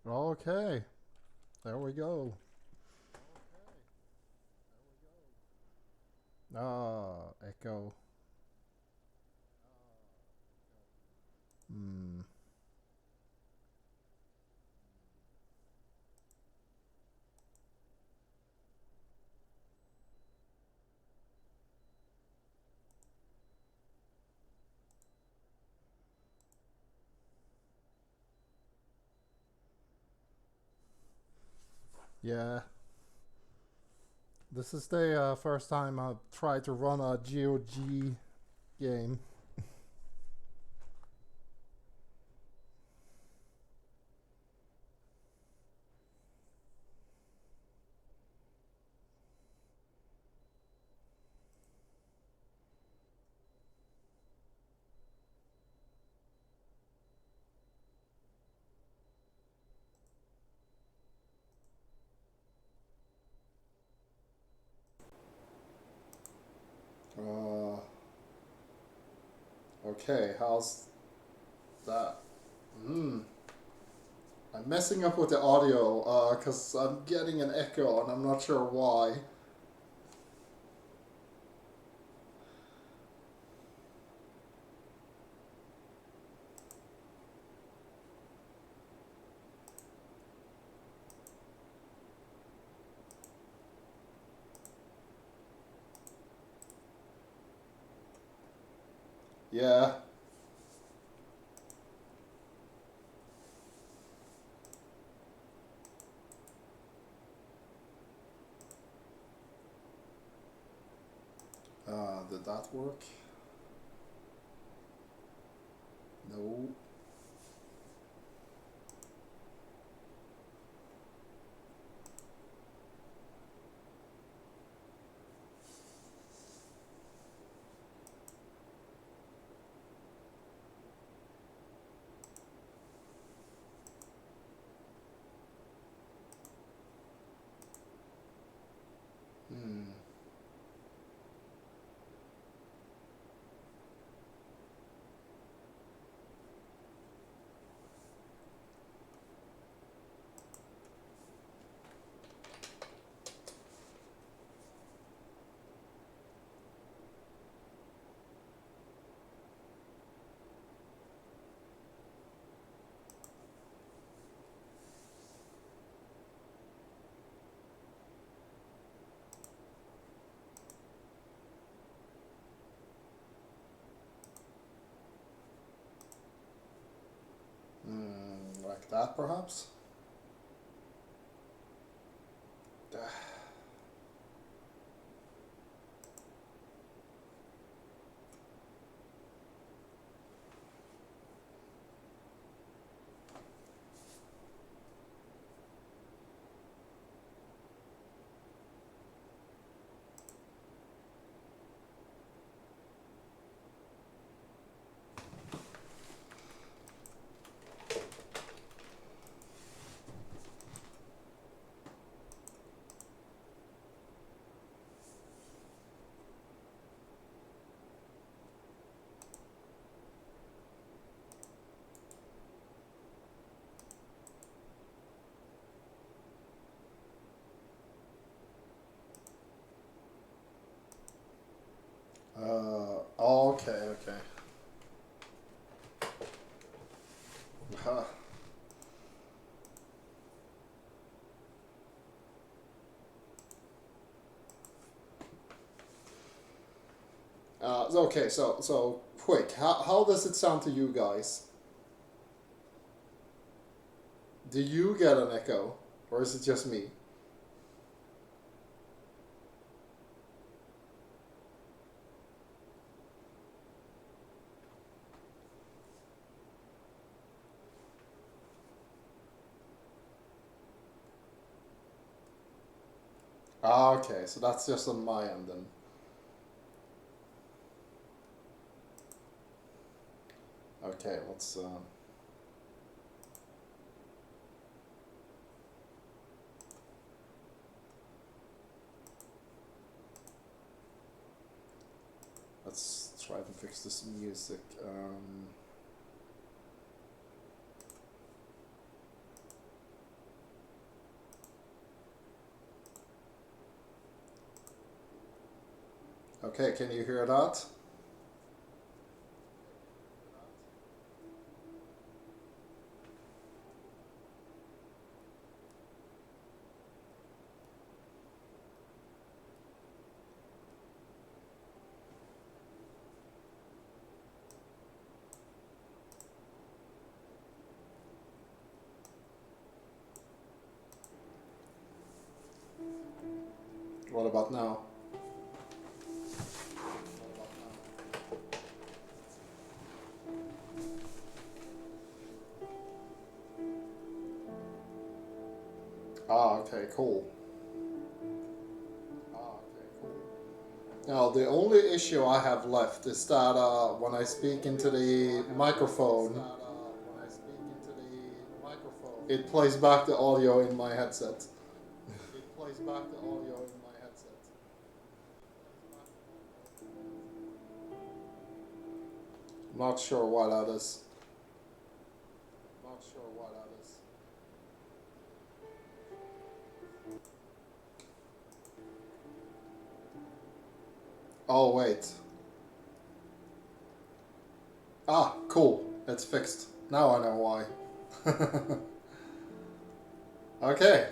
Okay, there we go. Ah, echo. Hmm. Yeah, this is the first time I've tried to run a GOG game. Uh, okay, how's that? Hmm. I'm messing up with the audio because I'm getting an echo and I'm not sure why. Yeah. Did that work? No. Hmm. Hmm. Like that, perhaps? Okay, okay. Huh. Okay, so quick. How does it sound to you guys? Do you get an echo, or is it just me? Okay, so that's just on my end then. Okay, let's try to fix this music. Okay, can you hear that? What about now? Ah, okay, cool. Now, the only issue I have left is that when I speak into the microphone, it plays back the audio in my headset. It plays back the audio in my headset. Not sure why that is. Not sure why that is. Oh, wait. Ah, cool. It's fixed. Now I know why. Okay.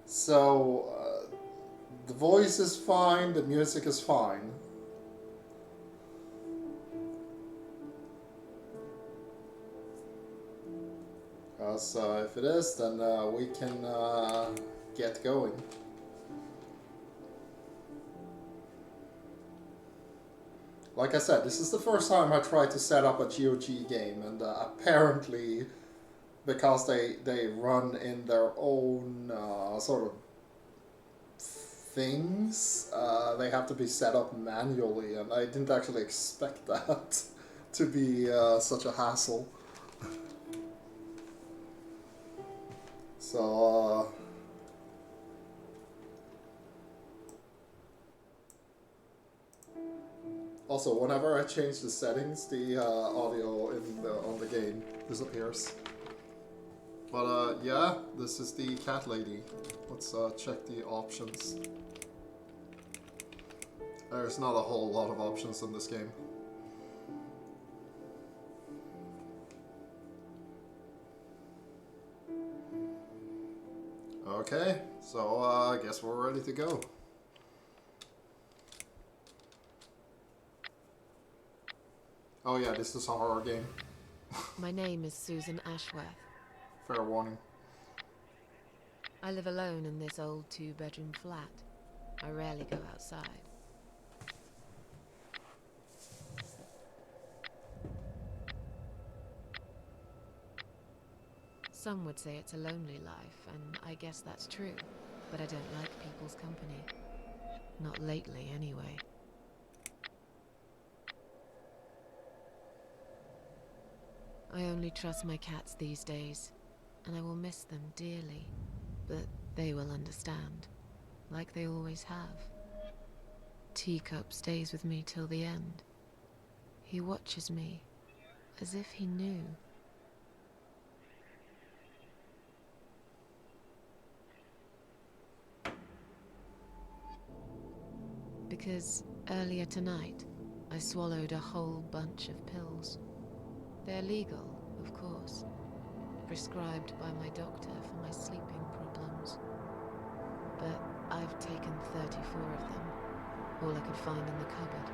So, the voice is fine, the music is fine. So if it is, then we can get going. Like I said, this is the first time I tried to set up a GOG game, and apparently, because they run in their own sort of things, they have to be set up manually, and I didn't actually expect that to be such a hassle. So, also, whenever I change the settings, the audio on the game disappears. But yeah, this is the cat lady. Let's check the options. There's not a whole lot of options in this game. Okay, so I guess we're ready to go. Oh yeah, this is a horror game. My name is Susan Ashworth. Fair warning. I live alone in this old two-bedroom flat. I rarely go outside. Some would say it's a lonely life, and I guess that's true. But I don't like people's company. Not lately, anyway. I only trust my cats these days, and I will miss them dearly. But they will understand, like they always have. Teacup stays with me till the end. He watches me, as if he knew. Because earlier tonight, I swallowed a whole bunch of pills. They're legal, of course, prescribed by my doctor for my sleeping problems. But I've taken 34 of them, all I could find in the cupboard,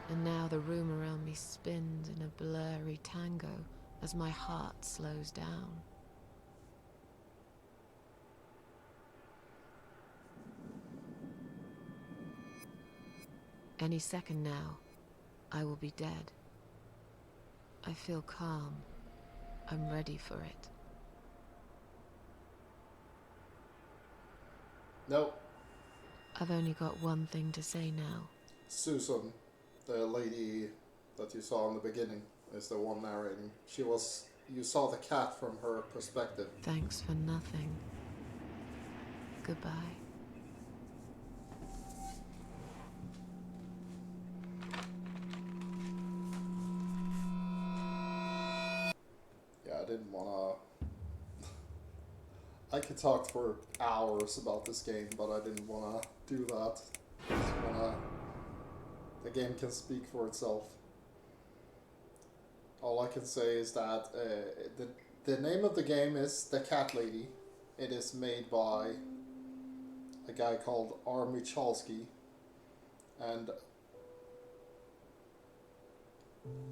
and now the room around me spins in a blurry tango as my heart slows down. Any second now, I will be dead. I feel calm. I'm ready for it. Nope. I've only got one thing to say now. Susan, the lady that you saw in the beginning, is the one narrating. You saw the cat from her perspective. Thanks for nothing. Goodbye. Yeah, I didn't wanna... I could talk for hours about this game, but I didn't wanna do that. the game can speak for itself. All I can say is that the name of the game is The Cat Lady. It is made by a guy called R. Michalski, and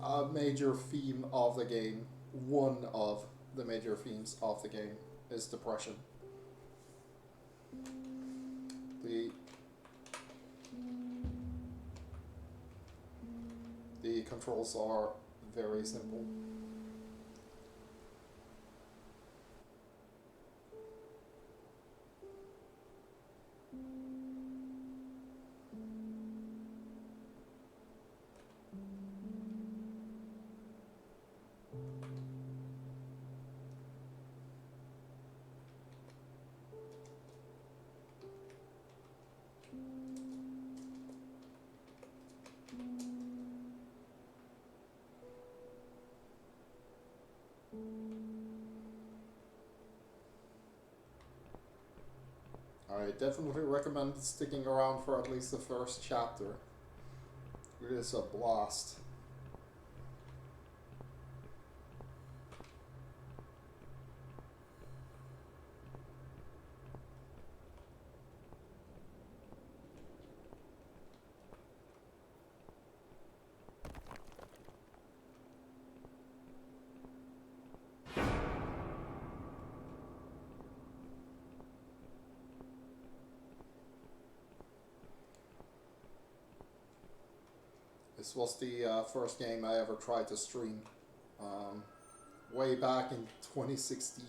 a major theme of the game, one of the major themes of the game, is depression. The controls are very simple. I definitely recommend sticking around for at least the first chapter. It is a blast. This was the first game I ever tried to stream, way back in 2016.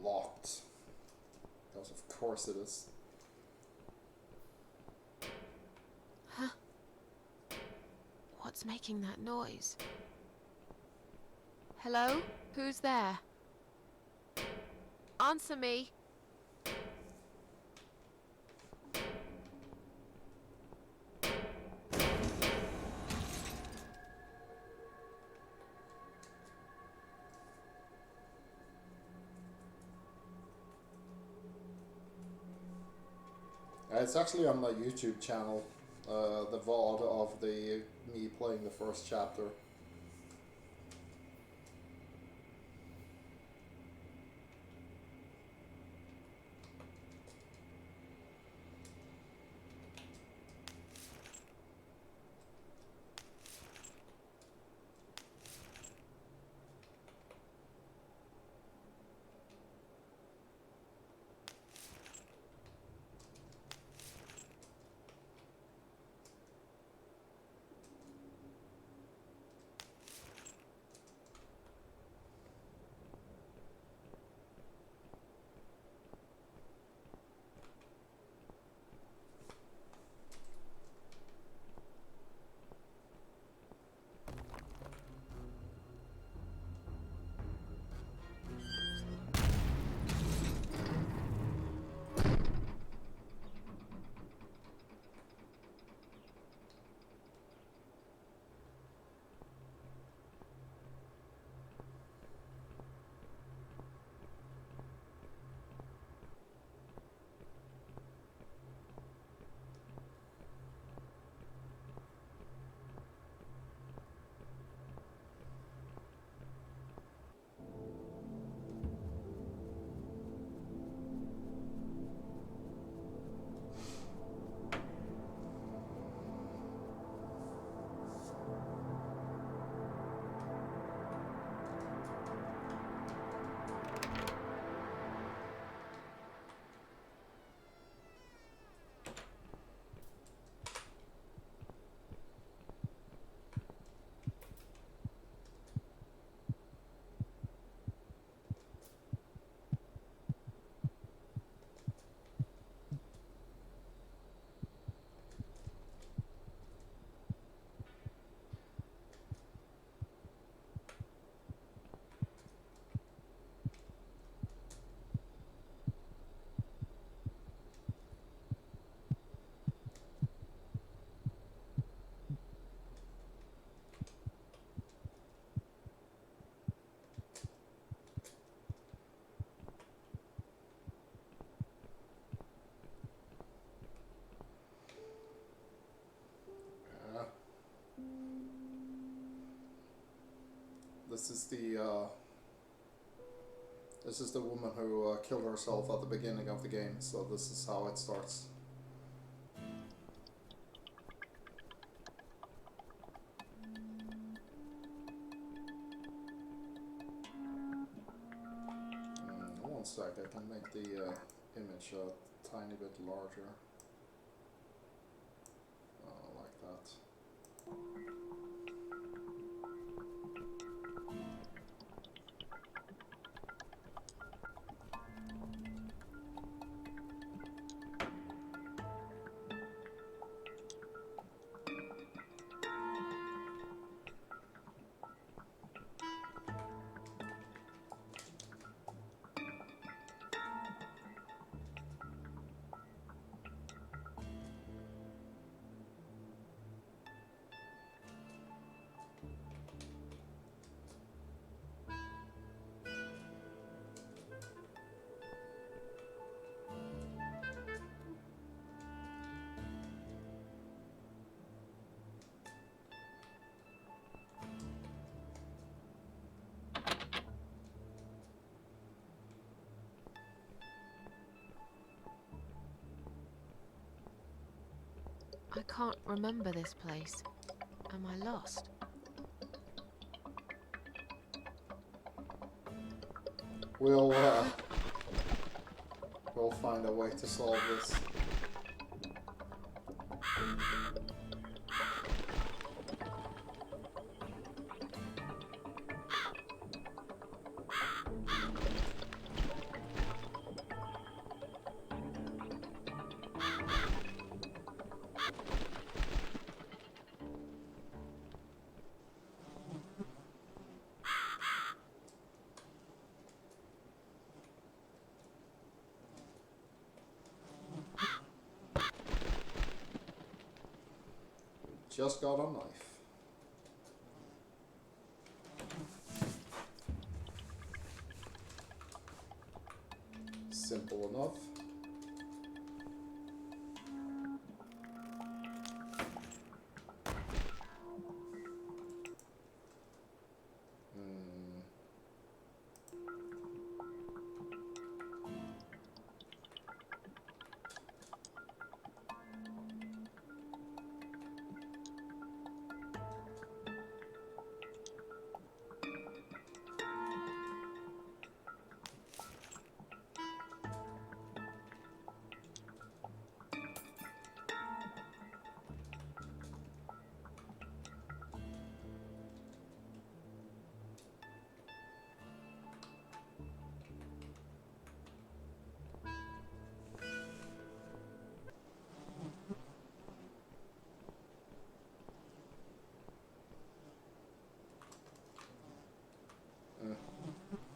Locked. Because of course it is. Huh? What's making that noise? Hello? Who's there? Answer me! It's actually on my YouTube channel, the VOD of me playing the first chapter. this is the woman who killed herself at the beginning of the game, so this is how it starts. One sec, I can make the image a tiny bit larger. Like that. I can't remember this place. Am I lost? We'll find a way to solve this. Just got a knife. Simple enough.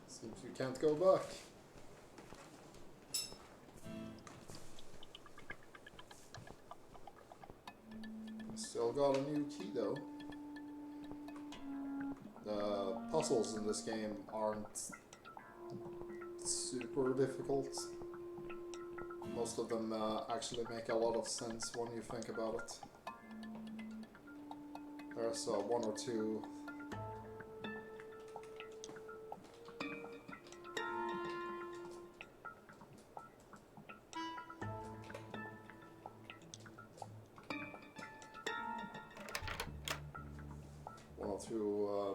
Seems you can't go back. Still got a new key though. The puzzles in this game aren't super difficult. Most of them actually make a lot of sense when you think about it. There's one or two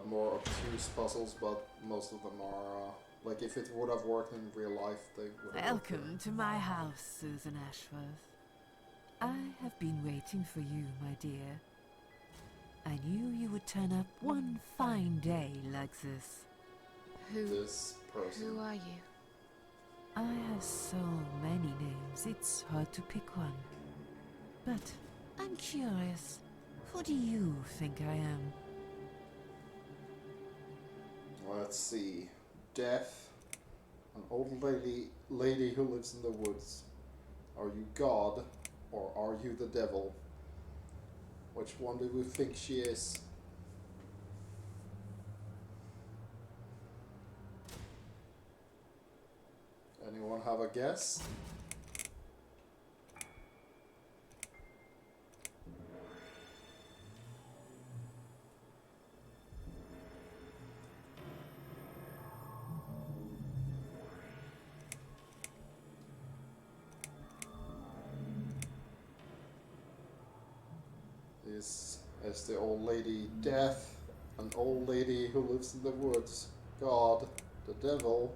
more obtuse puzzles, but most of them are like if it would have worked in real life, they would have. Welcome to my house, Susan Ashworth. I have been waiting for you, my dear. I knew you would turn up one fine day like this. This person. Who are you? I have so many names, it's hard to pick one. But I'm curious, who do you think I am? Let's see. Death. An old lady who lives in the woods. Are you God or are you the devil? Which one do we think she is? Anyone have a guess? Is the old lady death? An old lady who lives in the woods? God? The devil?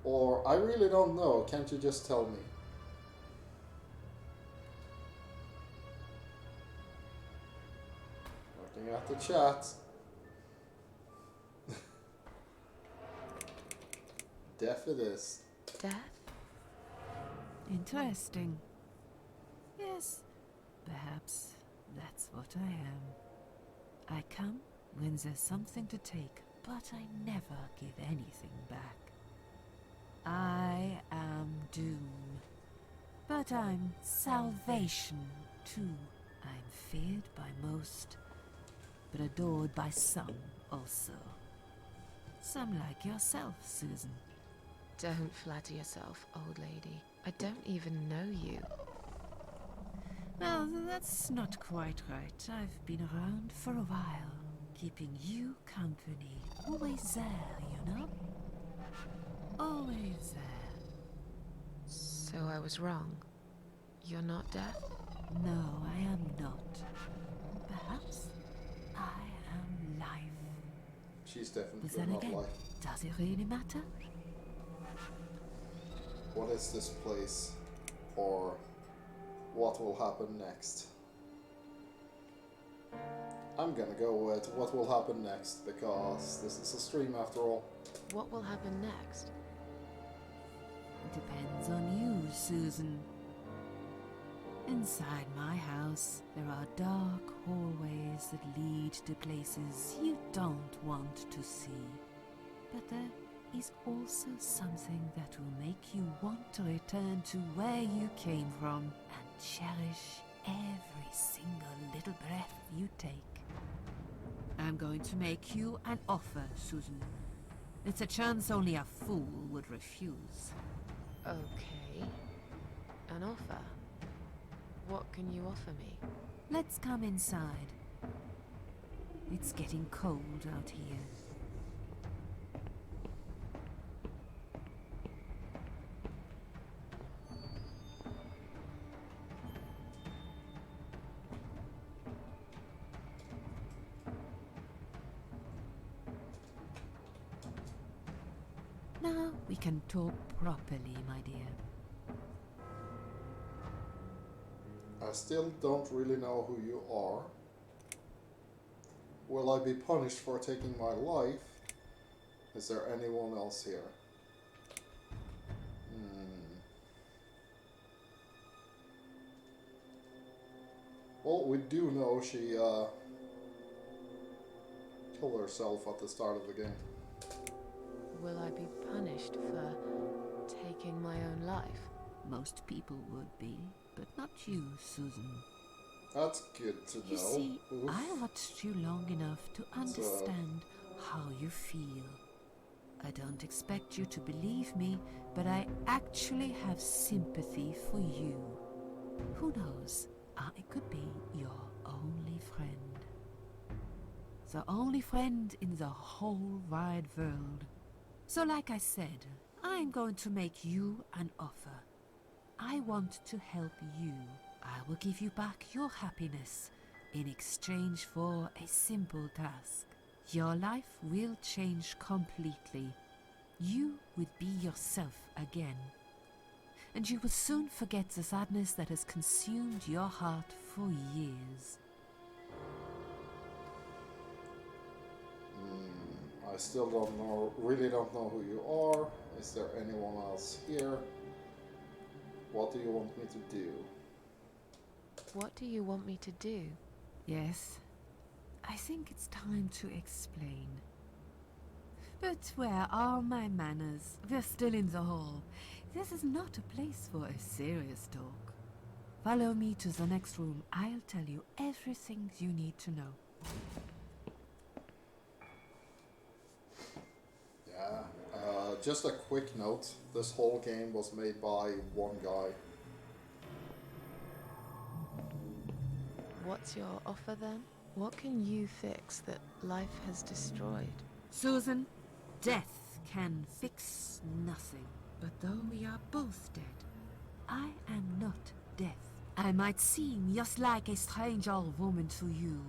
Or I really don't know. Can't you just tell me? Looking at the chat. Death it is. Death? Interesting. Yes, perhaps that's what I am. I come when there's something to take, but I never give anything back. I am doom, but I'm salvation too. I'm feared by most, but adored by some also. Some like yourself, Susan. Don't flatter yourself, old lady. I don't even know you. Well, that's not quite right. I've been around for a while, keeping you company. Always there, you know? Always there. So I was wrong. You're not deaf? No, I am not. Perhaps I am life. She's But definitely then not again, life. does it really matter? What is this place? Or what will happen next? I'm gonna go with what will happen next, because this is a stream after all. What will happen next? Depends on you, Susan. Inside my house, there are dark hallways that lead to places you don't want to see. But there is also something that will make you want to return to where you came from and cherish every single little breath you take. I'm going to make you an offer, Susan. It's a chance only a fool would refuse. Okay. An offer? What can you offer me? Let's come inside. It's getting cold out here. Now we can talk properly, my dear. I still don't really know who you are. Will I be punished for taking my life? Is there anyone else here? Well, we do know she killed herself at the start of the game. Will I be punished for taking my own life? Most people would be, but not you, Susan. That's good to know. You see, Oof. I watched you long enough to understand how you feel. I don't expect you to believe me, but I actually have sympathy for you. Who knows? I could be your only friend. The only friend in the whole wide world. So like I said, I'm going to make you an offer. I want to help you. I will give you back your happiness in exchange for a simple task. Your life will change completely. You would be yourself again. And you will soon forget the sadness that has consumed your heart for years. I still don't know, really don't know who you are. Is there anyone else here? What do you want me to do? What do you want me to do? Yes, I think it's time to explain. But where are my manners? We're still in the hall. This is not a place for a serious talk. Follow me to the next room. I'll tell you everything you need to know. Yeah, just a quick note. This whole game was made by one guy. What's your offer then? What can you fix that life has destroyed? Susan, death can fix nothing. But though we are both dead, I am not death. I might seem just like a strange old woman to you,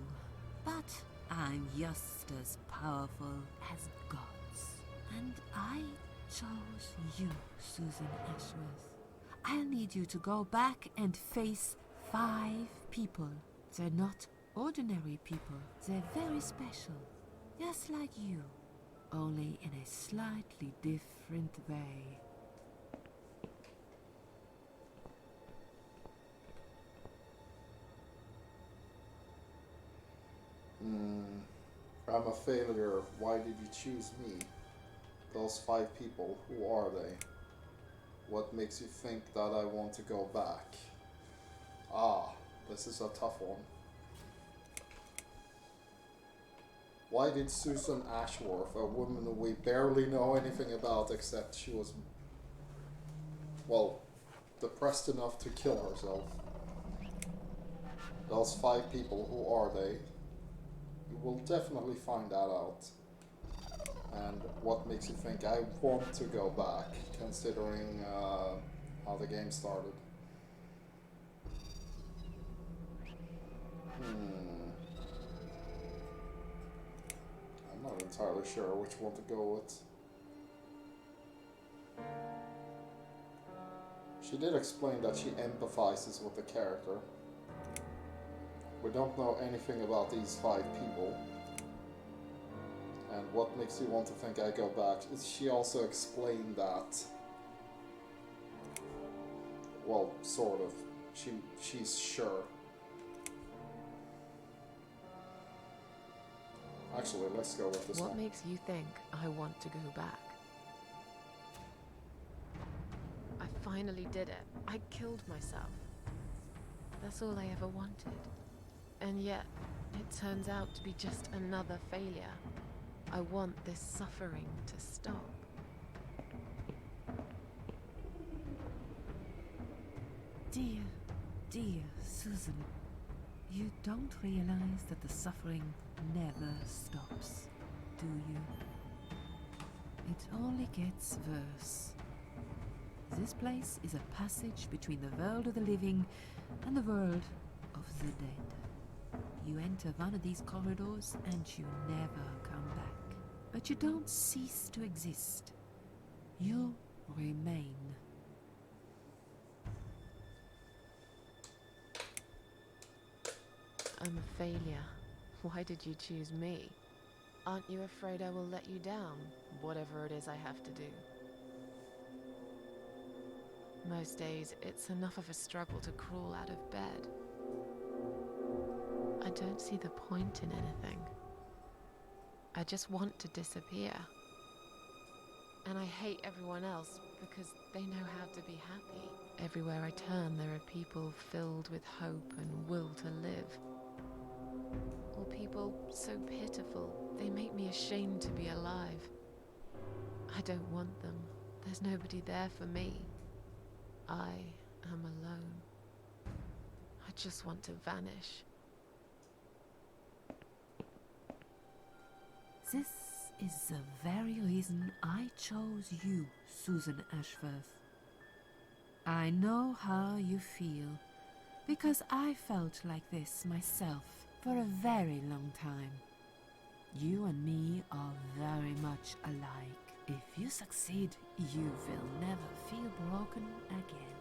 but I'm just as powerful as gods. And I chose you, Susan Ashworth. I'll need you to go back and face 5 people. They're not ordinary people. They're very special. Just like you. Only in a slightly different way. I'm a failure. Why did you choose me? Those 5 people, who are they? What makes you think that I want to go back? Ah, this is a tough one. Why did Susan Ashworth, a woman we barely know anything about except she was, well, depressed enough to kill herself? Those 5 people, who are they? You will definitely find that out. And what makes you think I want to go back, considering how the game started? I'm not entirely sure which one to go with. She did explain that she empathizes with the character. We don't know anything about these 5 people. And what makes you want to think I go back? She also explained that, well, sort of. She's sure. Actually, let's go with this one. What makes you think I want to go back? I finally did it. I killed myself. That's all I ever wanted. And yet, it turns out to be just another failure. I want this suffering to stop. Dear, dear Susan, you don't realize that the suffering never stops, do you? It only gets worse. This place is a passage between the world of the living and the world of the dead. You enter one of these corridors and you never come back. But you don't cease to exist. You remain. I'm a failure. Why did you choose me? Aren't you afraid I will let you down, whatever it is I have to do? Most days, it's enough of a struggle to crawl out of bed. I don't see the point in anything. I just want to disappear. And I hate everyone else because they know how to be happy. Everywhere I turn, there are people filled with hope and will to live. Or people so pitiful, they make me ashamed to be alive. I don't want them. There's nobody there for me. I am alone. I just want to vanish. This is the very reason I chose you, Susan Ashworth. I know how you feel, because I felt like this myself for a very long time. You and me are very much alike. If you succeed, you will never feel broken again.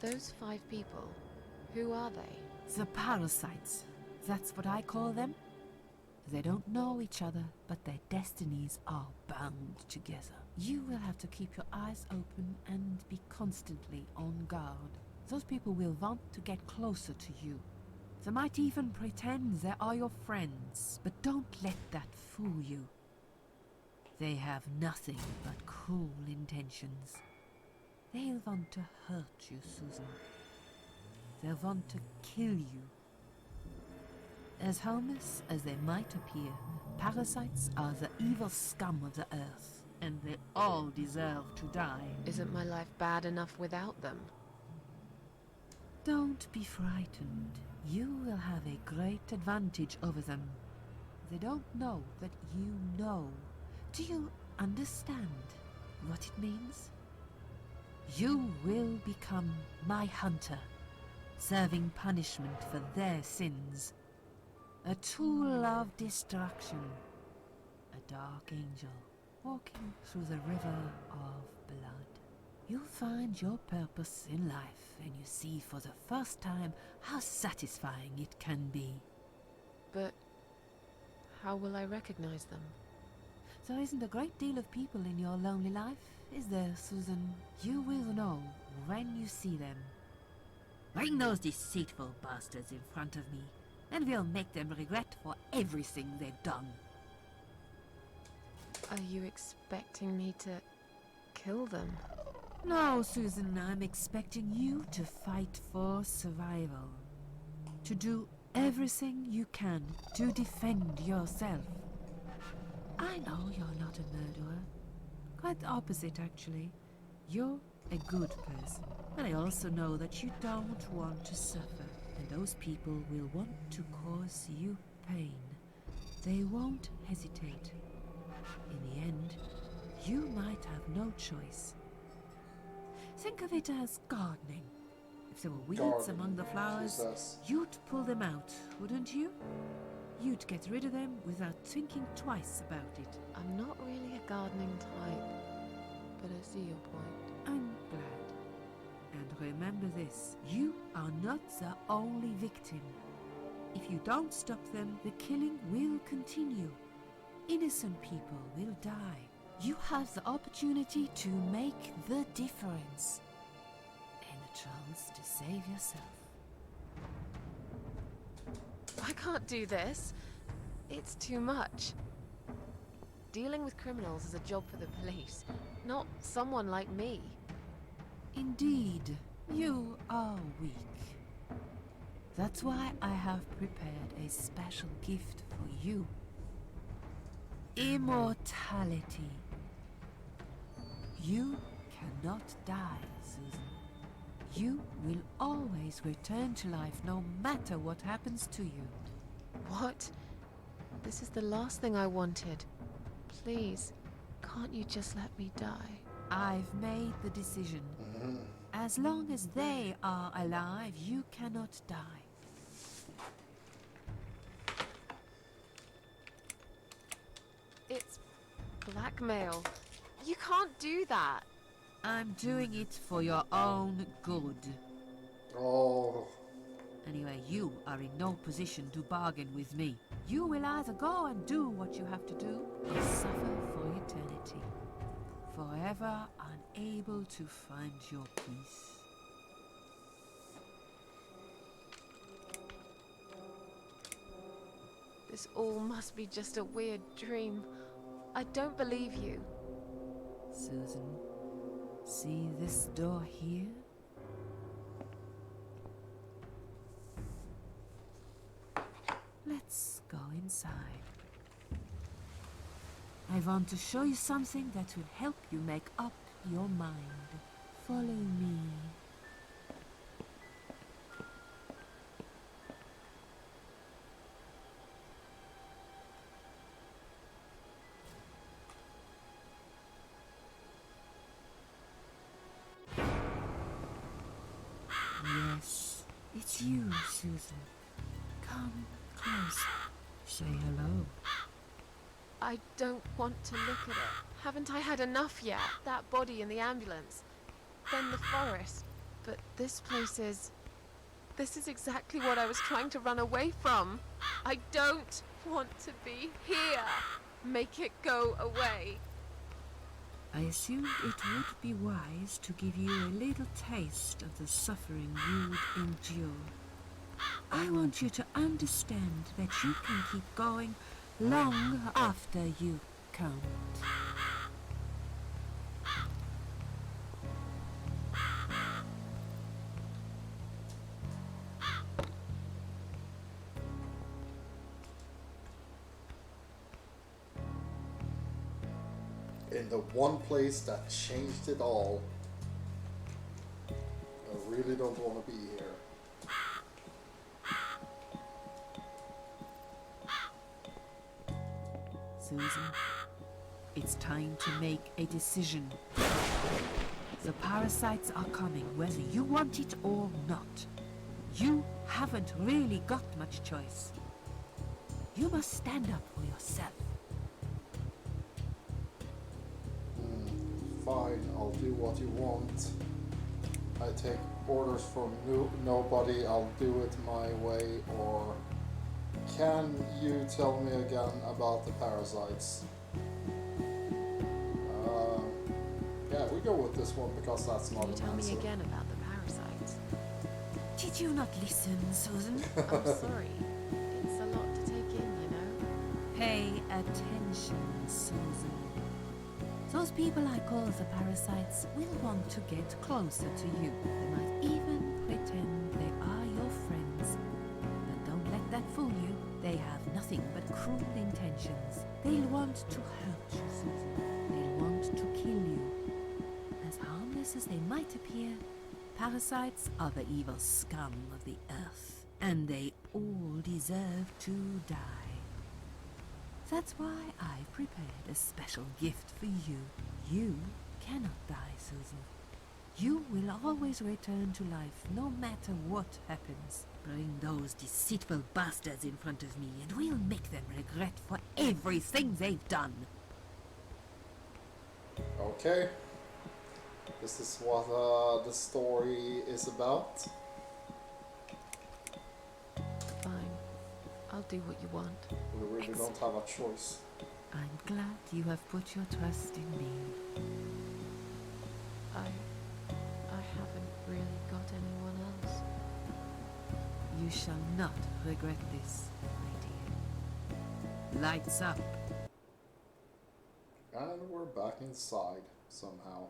Those 5 people, who are they? The parasites. That's what I call them. They don't know each other, but their destinies are bound together. You will have to keep your eyes open and be constantly on guard. Those people will want to get closer to you. They might even pretend they are your friends, but don't let that fool you. They have nothing but cruel intentions. They'll want to hurt you, Susan. They'll want to kill you. As harmless as they might appear, parasites are the evil scum of the earth, and they all deserve to die. Isn't my life bad enough without them? Don't be frightened. You will have a great advantage over them. They don't know that you know. Do you understand what it means? You will become my hunter, serving punishment for their sins. A tool of destruction. A dark angel walking through the river of blood. You'll find your purpose in life, and you see for the first time how satisfying it can be. But how will I recognize them? There isn't a great deal of people in your lonely life, is there, Susan? You will know when you see them. Bring those deceitful bastards in front of me, and we'll make them regret for everything they've done. Are you expecting me to kill them? No, Susan, I'm expecting you to fight for survival. To do everything you can to defend yourself. I know you're not a murderer. Quite the opposite, actually. You're a good person. And I also know that you don't want to suffer. And those people will want to cause you pain. They won't hesitate. In the end, you might have no choice. Think of it as gardening. If there were weeds among the flowers, you'd pull them out, wouldn't you? You'd get rid of them without thinking twice about it. I'm not really a gardening type, but I see your point. I'm glad. And remember this, you are not the only victim. If you don't stop them, the killing will continue. Innocent people will die. You have the opportunity to make the difference. And a chance to save yourself. I can't do this. It's too much. Dealing with criminals is a job for the police, not someone like me. Indeed, you are weak. That's why I have prepared a special gift for you. Immortality. You cannot die, Susan. You will always return to life no matter what happens to you. What? This is the last thing I wanted. Please, can't you just let me die? I've made the decision. As long as they are alive, you cannot die. It's blackmail. You can't do that. I'm doing it for your own good. Oh. Anyway, you are in no position to bargain with me. You will either go and do what you have to do, or suffer for eternity. Forever unable to find your peace. This all must be just a weird dream. I don't believe you. Susan, see this door here? Let's go inside. I want to show you something that will help you make up your mind. Follow me. Yes, it's you, Susan. Come close. Say hello. I don't want to look at it. Haven't I had enough yet? That body in the ambulance. Then the forest. But this place is... This is exactly what I was trying to run away from. I don't want to be here. Make it go away. I assumed it would be wise to give you a little taste of the suffering you would endure. I want you to understand that you can keep going long after you can't. In the one place that changed it all. I really don't want to be here. Susan, it's time to make a decision. The parasites are coming, whether you want it or not. You haven't really got much choice. You must stand up for yourself. Fine, I'll do what you want. I take orders from nobody, I'll do it my way, or can you tell me again about the parasites? Yeah, we go with this one because that's not Can you an tell answer. me again about the parasites? Did you not listen, Susan? I'm sorry. It's a lot to take in, you know? Pay attention, Susan. Those people I call the parasites will want to get closer to you. They might even pretend they are your friends. But don't let that fool you. They have nothing but cruel intentions. They'll want to hurt you, Susan. They'll want to kill you. As harmless as they might appear, parasites are the evil scum of the earth, and they all deserve to die. That's why I've prepared a special gift for you. You cannot die, Susan. You will always return to life, no matter what happens. Bring those deceitful bastards in front of me, and we'll make them regret for everything they've done. Okay. This is what the story is about. Fine. I'll do what you want. We really don't have a choice. I'm glad you have put your trust in me. I haven't really got anyone else. You shall not regret this, my dear. Lights up. And we're back inside somehow.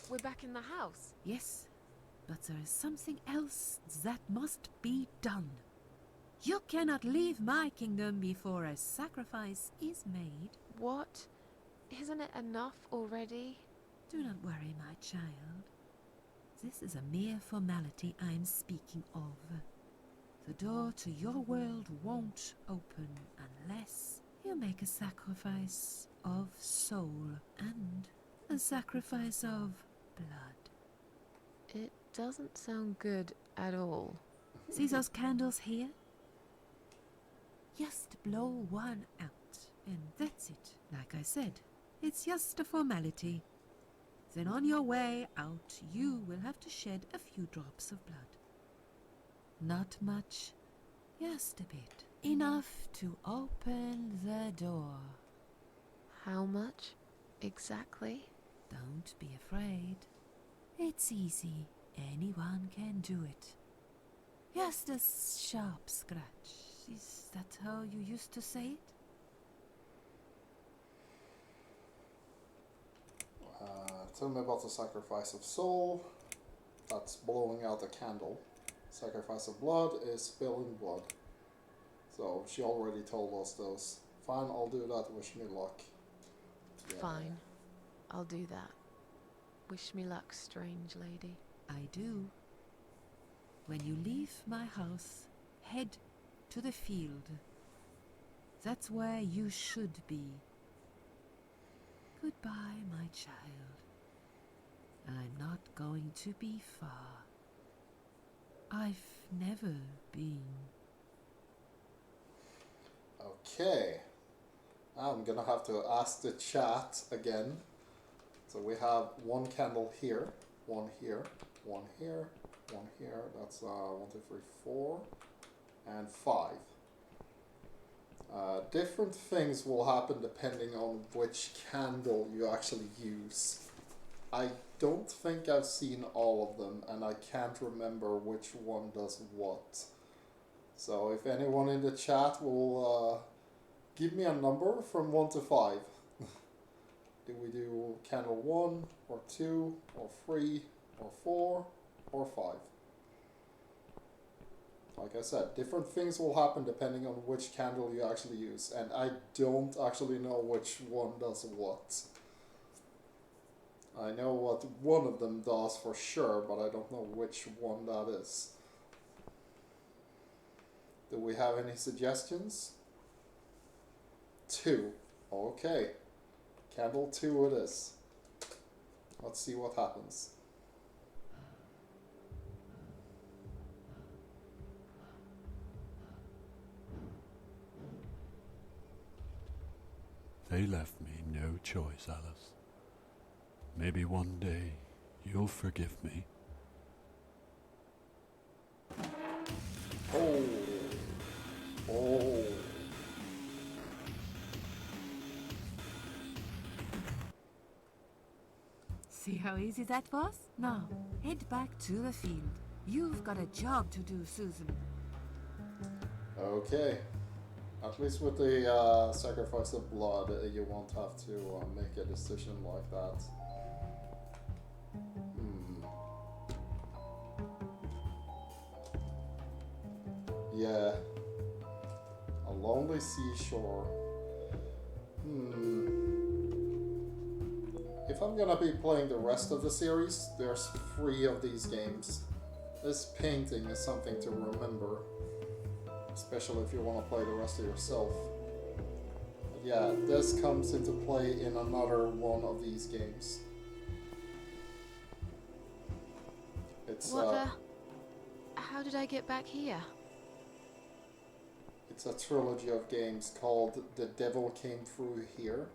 We're back in the house. Yes, but there is something else that must be done. You cannot leave my kingdom before a sacrifice is made. What? Isn't it enough already? Do not worry, my child. This is a mere formality I'm speaking of. The door to your world won't open unless you make a sacrifice of soul and a sacrifice of blood. It doesn't sound good at all. See those candles here? Just blow one out, and that's it. Like I said, it's just a formality. Then on your way out, you will have to shed a few drops of blood. Not much, just a bit. Enough to open the door. How much exactly? Don't be afraid. It's easy. Anyone can do it. Just a sharp scratch. Is that how you used to say it? Tell me about the sacrifice of soul. That's blowing out a candle. Sacrifice of blood is spilling blood. So she already told us those. Fine, I'll do that. Wish me luck. Yeah. Fine. I'll do that. Wish me luck, strange lady. I do. When you leave my house, head to the field. That's where you should be. Goodbye, my child. I'm not going to be far. I've never been. Okay. I'm gonna have to ask the chat again. So we have one candle here, one here, one here, one here. That's 1, 2, 3, 4, and 5. Different things will happen depending on which candle you actually use. I don't think I've seen all of them, and I can't remember which one does what. So if anyone in the chat will give me a number from 1 to 5. Do we do candle 1, or 2, or 3, or 4, or 5? Like I said, different things will happen depending on which candle you actually use, and I don't actually know which one does what. I know what one of them does for sure, but I don't know which one that is. Do we have any suggestions? 2. Okay. Candle 2 it is. Let's see what happens. They left me no choice, Alice. Maybe one day you'll forgive me. Oh. Oh. See how easy that was? Now, head back to the field. You've got a job to do, Susan. Okay. At least with the sacrifice of blood, you won't have to make a decision like that. Yeah. A lonely seashore. If I'm gonna be playing the rest of the series, there's 3 of these games. This painting is something to remember. Especially if you want to play the rest of yourself. But yeah, this comes into play in another one of these games. It's How did I get back here? it's a trilogy of games called The Devil Came Through Here.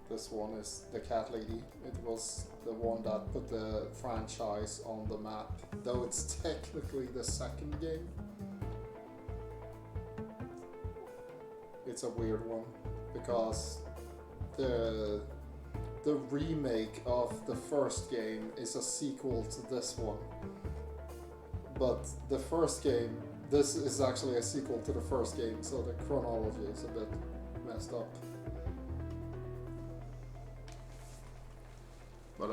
This one is The Cat Lady. It was the one that put the franchise on the map, though it's technically the second game. It's a weird one because the remake of the first game is a sequel to this one. But the first game, this is actually a sequel to the first game, so the chronology is a bit messed up. But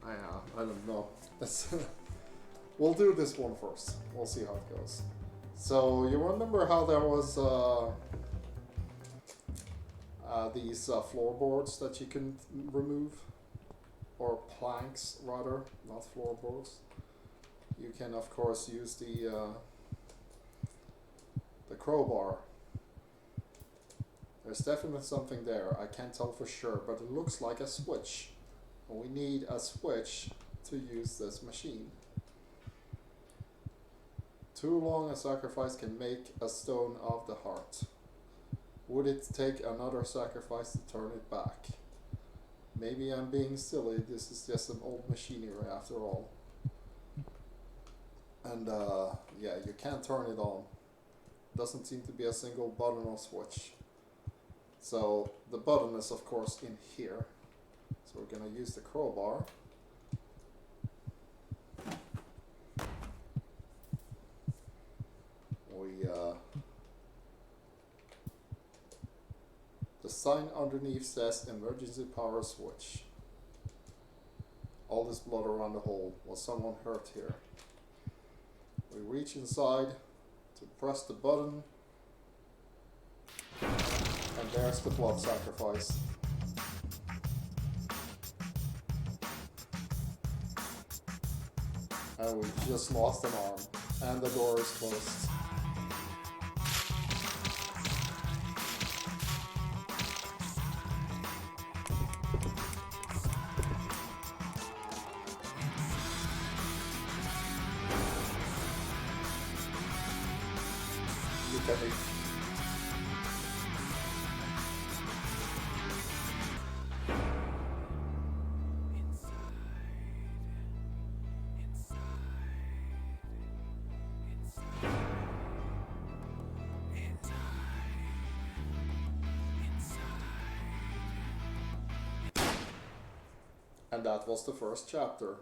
I don't know. We'll do this one first. We'll see how it goes. So you remember how there was these floorboards that you can remove, or planks rather, not floorboards. You can of course use the crowbar. There's definitely something there. I can't tell for sure, but it looks like a switch. We need a switch to use this machine. Too long a sacrifice can make a stone of the heart. Would it take another sacrifice to turn it back? Maybe I'm being silly, this is just some old machinery after all. And yeah, you can't turn it on. Doesn't seem to be a single button or switch. So the button is of course in here. So we're going to use the crowbar. The sign underneath says emergency power switch. All this blood around the hole. Was someone hurt here? We reach inside to press the button. And there's the blood sacrifice. And we just lost an arm. And the door is closed. Look at me. And that was the first chapter.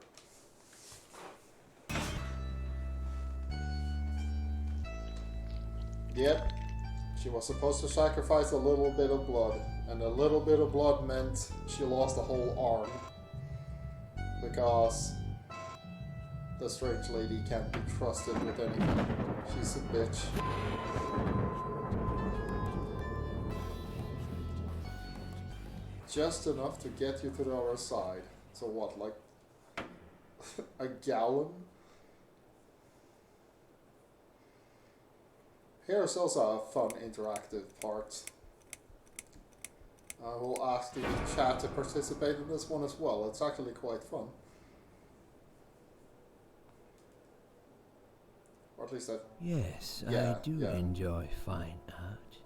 Yep, she was supposed to sacrifice a little bit of blood, and a little bit of blood meant she lost a whole arm. Because the strange lady can't be trusted with anything. She's a bitch. Just enough to get you to the other side. So what, like a gallon? Here's also a fun interactive part. I will ask the chat to participate in this one as well. It's actually quite fun. Or at least Yes, yeah, I do yeah. enjoy fine art.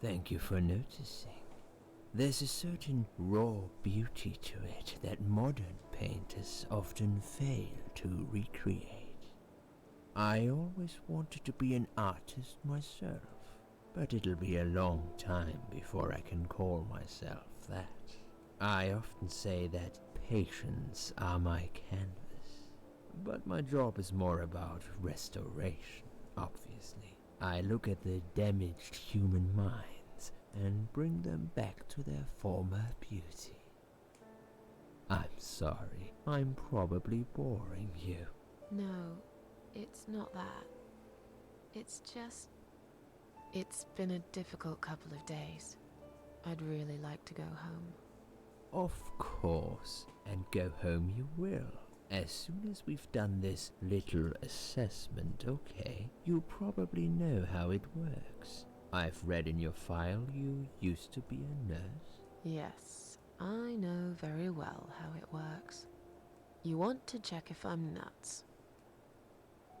Thank you for noticing. There's a certain raw beauty to it that modern painters often fail to recreate. I always wanted to be an artist myself, but it'll be a long time before I can call myself that. I often say that patients are my canvas, but my job is more about restoration, obviously. I look at the damaged human minds and bring them back to their former beauty. I'm sorry, I'm probably boring you. No, it's not that. It's just... It's been a difficult couple of days. I'd really like to go home. Of course, and go home you will. As soon as we've done this little assessment, okay? You probably know how it works. I've read in your file you used to be a nurse. Yes, I know very well how it works. You want to check if I'm nuts.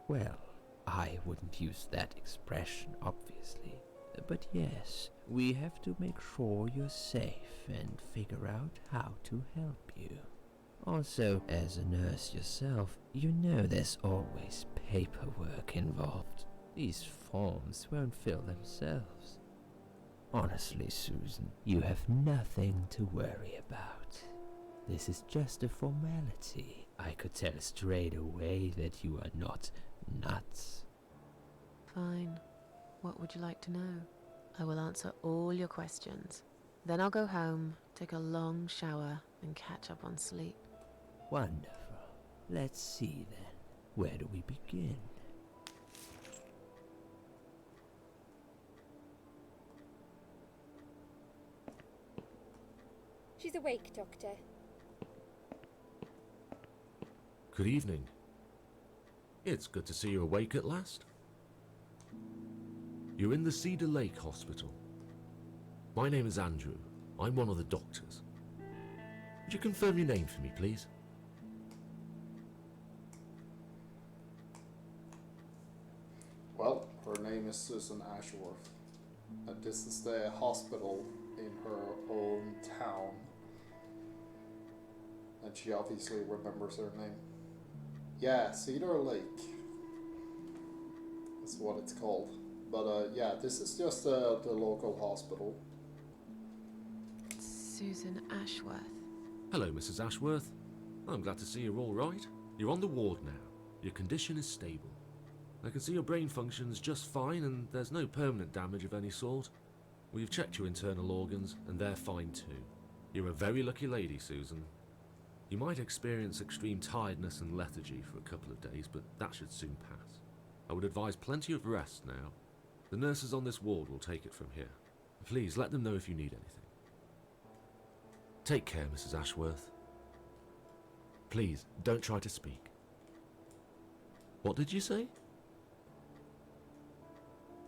Well, I wouldn't use that expression, obviously. But yes, we have to make sure you're safe and figure out how to help you. Also, as a nurse yourself, you know there's always paperwork involved. These forms won't fill themselves. Honestly, Susan, you have nothing to worry about. This is just a formality. I could tell straight away that you are not nuts. Fine. What would you like to know? I will answer all your questions. Then I'll go home, take a long shower, and catch up on sleep. Wonderful. Let's see then. Where do we begin? She's awake, Doctor. Good evening. It's good to see you awake at last. You're in the Cedar Lake Hospital. My name is Andrew. I'm one of the doctors. Would you confirm your name for me, please? Well, her name is Susan Ashworth. And this is the hospital in her own town. And she obviously remembers her name. Yeah, Cedar Lake. That's what it's called. But yeah, this is just the local hospital. Susan Ashworth. Hello, Mrs. Ashworth. I'm glad to see you're all right. You're on the ward now. Your condition is stable. I can see your brain functions just fine and there's no permanent damage of any sort. We've checked your internal organs and they're fine too. You're a very lucky lady, Susan. You might experience extreme tiredness and lethargy for a couple of days, but that should soon pass. I would advise plenty of rest now. The nurses on this ward will take it from here. Please let them know if you need anything. Take care, Mrs. Ashworth. Please, don't try to speak. What did you say?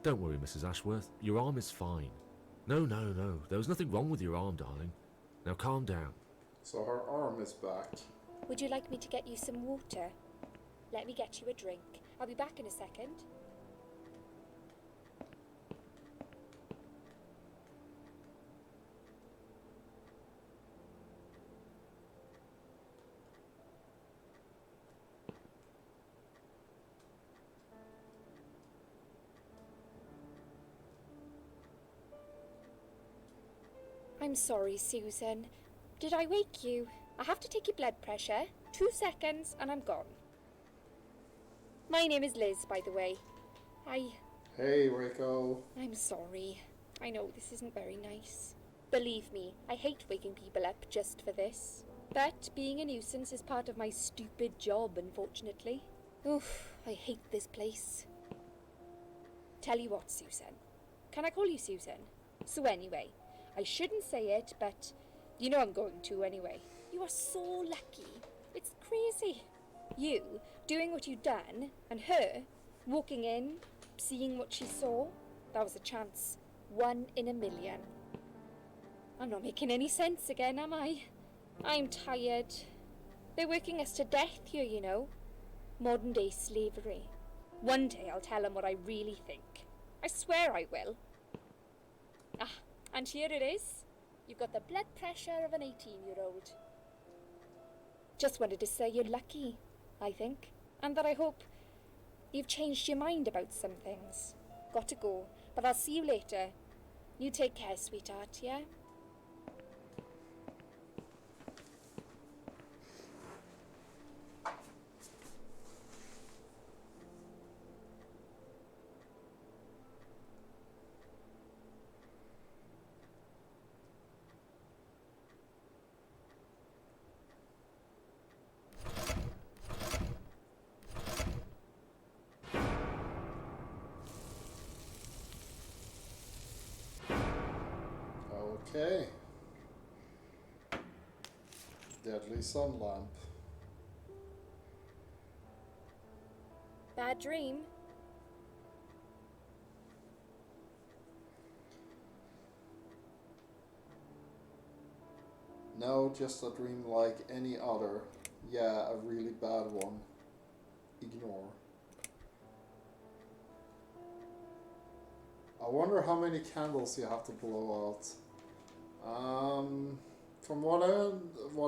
Don't worry, Mrs. Ashworth. Your arm is fine. No. There was nothing wrong with your arm, darling. Now calm down. So her arm is back. Would you like me to get you some water? Let me get you a drink. I'll be back in a second. I'm sorry, Susan. Did I wake you? I have to take your blood pressure. 2 seconds and I'm gone. My name is Liz, by the way. Hey, Rico. I'm sorry. I know this isn't very nice. Believe me, I hate waking people up just for this. But being a nuisance is part of my stupid job, unfortunately. Oof, I hate this place. Tell you what, Susan. Can I call you Susan? So anyway, I shouldn't say it, but you know I'm going to anyway. You are so lucky. It's crazy. You doing what you've done, and her walking in, seeing what she saw. That was a chance. 1 in a million. I'm not making any sense again, am I? I'm tired. They're working us to death here, you know. Modern day slavery. One day I'll tell them what I really think. I swear I will. Ah, and here it is. You've got the blood pressure of an 18-year-old. Just wanted to say you're lucky, I think. And that I hope you've changed your mind about some things. Got to go, but I'll see you later. You take care, sweetheart, yeah? Okay. Deadly sun lamp. Bad dream? No, just a dream like any other. Yeah, a really bad one. Ignore. I wonder how many candles you have to blow out. From what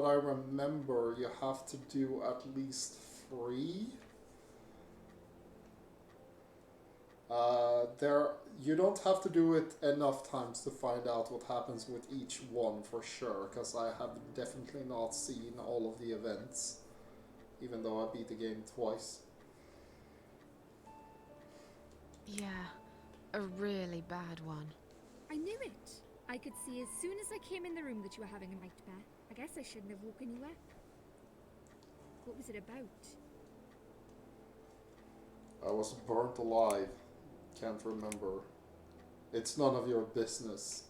I remember, you have to do at least 3. You don't have to do it enough times to find out what happens with each one for sure, because I have definitely not seen all of the events, even though I beat the game twice. Yeah, a really bad one. I knew it. I could see as soon as I came in the room that you were having a nightmare. I guess I shouldn't have woken you up. What was it about? I was burnt alive. Can't remember. It's none of your business.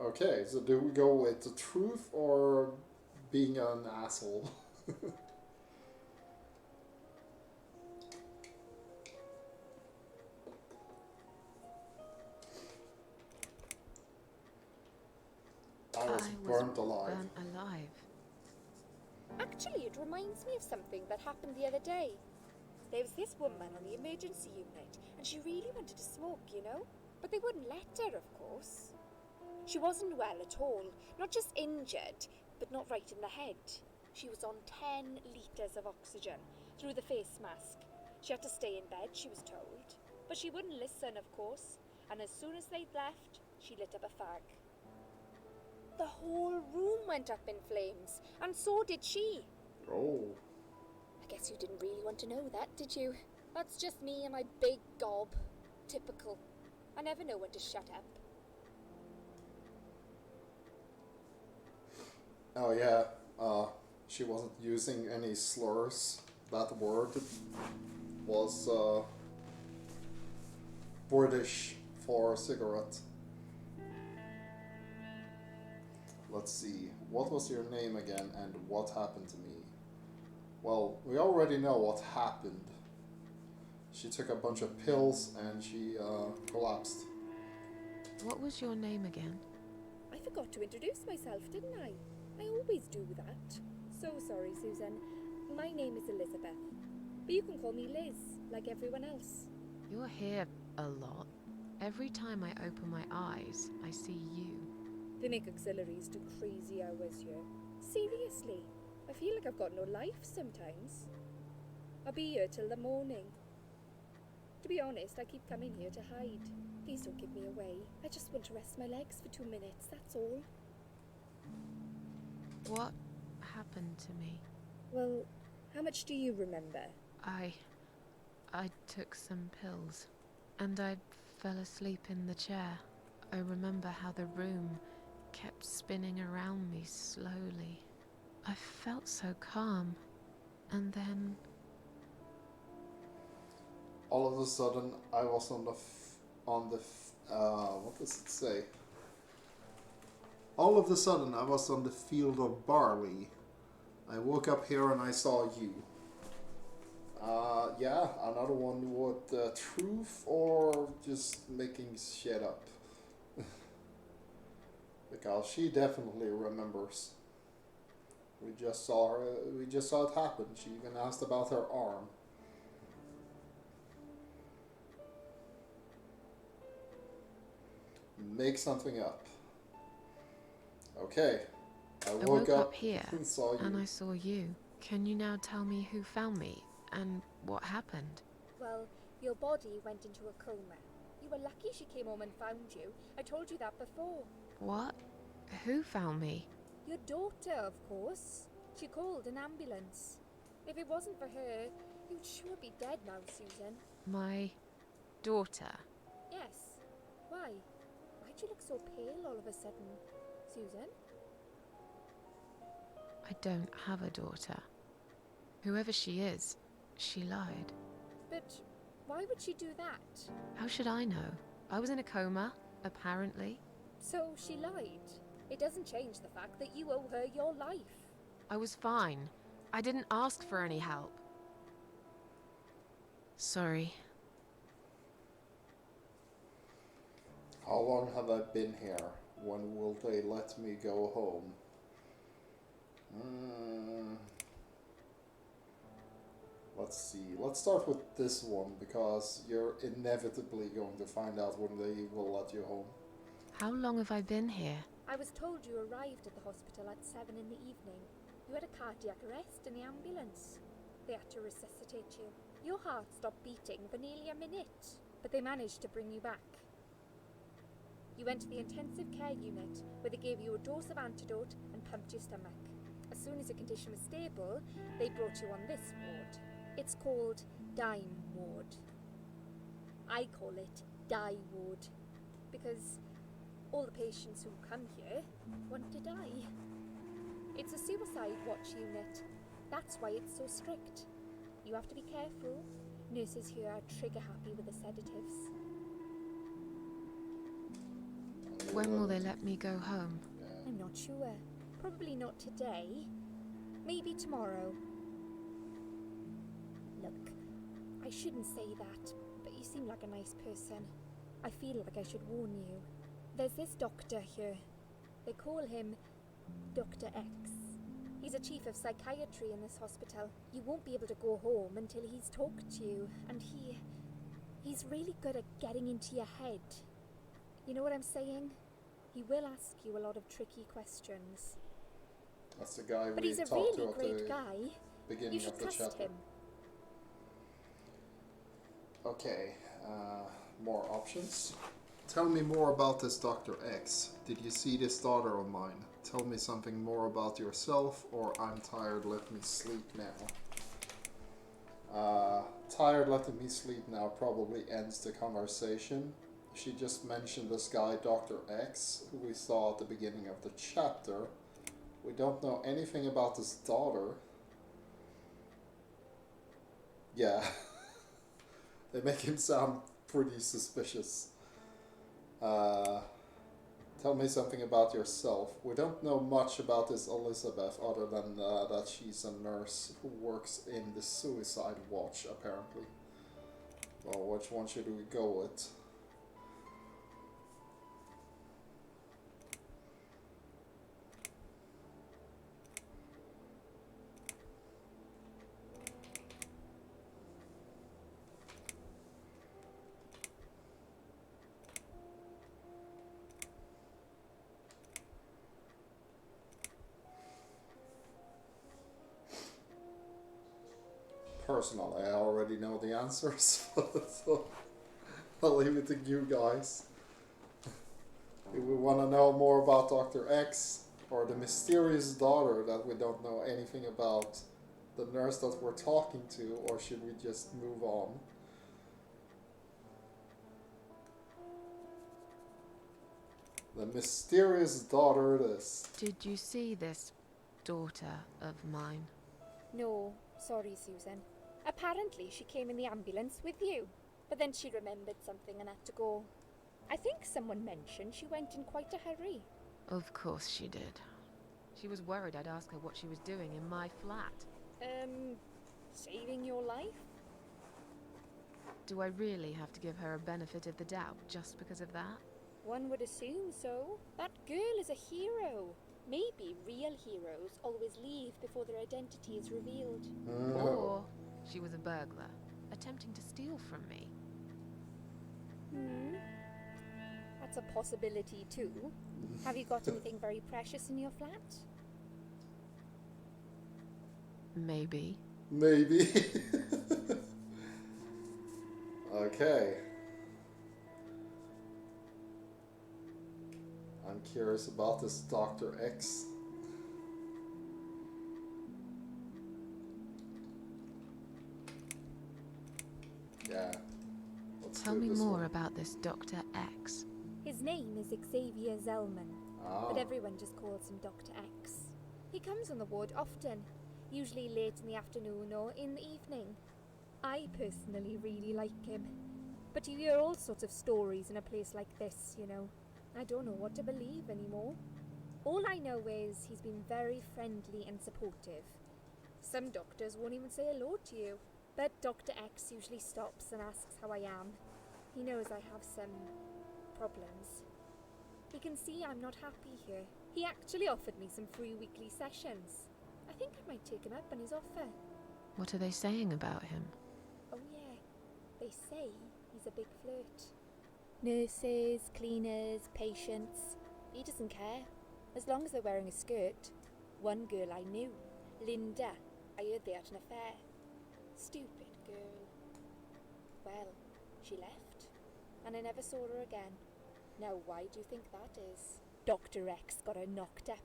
Okay, so do we go with the truth or being an asshole? I was burnt alive. Burnt alive. Actually, it reminds me of something that happened the other day. There was this woman on the emergency unit, and she really wanted to smoke, you know? But they wouldn't let her, of course. She wasn't well at all, not just injured, but not right in the head. She was on 10 litres of oxygen through the face mask. She had to stay in bed, she was told. But she wouldn't listen, of course, and as soon as they'd left, she lit up a fag. The whole room went up in flames, and so did she. Oh. I guess you didn't really want to know that, did you? That's just me and my big gob. Typical. I never know when to shut up. Oh yeah, she wasn't using any slurs. That word was British for cigarette. Let's see, what was your name again and what happened to me? Well, we already know what happened. She took a bunch of pills and she collapsed. What was your name again? I forgot to introduce myself, didn't I? I always do that. So sorry, Susan. My name is Elizabeth. But you can call me Liz, like everyone else. You're here a lot. Every time I open my eyes, I see you. They make auxiliaries do crazy hours here. Seriously, I feel like I've got no life sometimes. I'll be here till the morning. To be honest, I keep coming here to hide. Please don't give me away. I just want to rest my legs for 2 minutes, that's all. What happened to me? Well, how much do you remember? I took some pills, and I fell asleep in the chair. I remember how the room kept spinning around me slowly. I felt so calm, and then... All of a sudden, I was what does it say? All of a sudden, I was on the field of barley. I woke up here and I saw you. Yeah, another one with truth or just making shit up. Because she definitely remembers. We just saw her. We just saw it happen. She even asked about her arm. Make something up. Okay. I woke up here and saw you. and I saw you. Can you now tell me who found me and what happened? Well, your body went into a coma. You were lucky she came home and found you. I told you that before. What? Who found me? Your daughter, of course. She called an ambulance. If it wasn't for her, you'd sure be dead now, Susan. My daughter. Yes. Why? Why'd you look so pale all of a sudden, Susan? I don't have a daughter. Whoever she is, she lied. But why would she do that? How should I know? I was in a coma, apparently. So she lied. It doesn't change the fact that you owe her your life. I was fine. I didn't ask for any help. Sorry. How long have I been here? When will they let me go home? Let's see. Let's start with this one, because you're inevitably going to find out when they will let you home. How long have I been here? I was told you arrived at the hospital at 7 in the evening. You had a cardiac arrest in the ambulance. They had to resuscitate you. Your heart stopped beating for nearly a minute, but they managed to bring you back. You went to the intensive care unit, where they gave you a dose of antidote and pumped your stomach. As soon as your condition was stable, they brought you on this ward. It's called Dime Ward. I call it Die Ward, because all the patients who come here want to die. It's a suicide watch unit. That's why it's so strict. You have to be careful. Nurses here are trigger happy with the sedatives. When will they let me go home? I'm not sure. Probably not today. Maybe tomorrow. Look, I shouldn't say that, but you seem like a nice person. I feel like I should warn you. There's this doctor here. They call him Dr. X. He's a chief of psychiatry in this hospital. You won't be able to go home until he's talked to you, and he's really good at getting into your head. You know what I'm saying? He will ask you a lot of tricky questions. That's the guy But we he's a talked really to great at the guy. beginning You should of the trust chapter. him. Okay, more options. Tell me more about this Dr. X. Did you see this daughter of mine? Tell me something more about yourself, or I'm tired, let me sleep now. Tired, letting me sleep now probably ends the conversation. She just mentioned this guy, Dr. X, who we saw at the beginning of the chapter. We don't know anything about his daughter. Yeah. They make him sound pretty suspicious. Tell me something about yourself. We don't know much about this Elizabeth other than that she's a nurse who works in the suicide watch, apparently. Well, which one should we go with? Personally, I already know the answers, so I'll leave it to you guys. Do we want to know more about Dr. X, or the mysterious daughter that we don't know anything about, the nurse that we're talking to, or should we just move on? The mysterious daughter it is. Did you see this daughter of mine? No, sorry, Susan. Apparently she came in the ambulance with you, but then she remembered something and had to go. I think someone mentioned she went in quite a hurry. Of course she did. She was worried I'd ask her what she was doing in my flat. Saving your life? Do I really have to give her a benefit of the doubt just because of that? One would assume so. That girl is a hero. Maybe real heroes always leave before their identity is revealed. Or she was a burglar, attempting to steal from me. That's a possibility too. Have you got anything very precious in your flat? Maybe. Maybe. Okay. I'm curious about this Dr. X. Yeah. Let's Tell do me this more one. about this Dr. X. His name is Xavier Zellman, Ah. but everyone just calls him Dr. X. He comes on the ward often, usually late in the afternoon or in the evening. I personally really like him, but you hear all sorts of stories in a place like this, you know. I don't know what to believe anymore. All I know is he's been very friendly and supportive. Some doctors won't even say hello to you, but Dr. X usually stops and asks how I am. He knows I have some problems. He can see I'm not happy here. He actually offered me some free weekly sessions. I think I might take him up on his offer. What are they saying about him? Oh yeah, they say he's a big flirt. Nurses, cleaners, patients. He doesn't care, as long as they're wearing a skirt. One girl I knew, Linda, I heard they had an affair. Stupid girl. Well, she left, and I never saw her again. Now why do you think that is? Dr. X got her knocked up.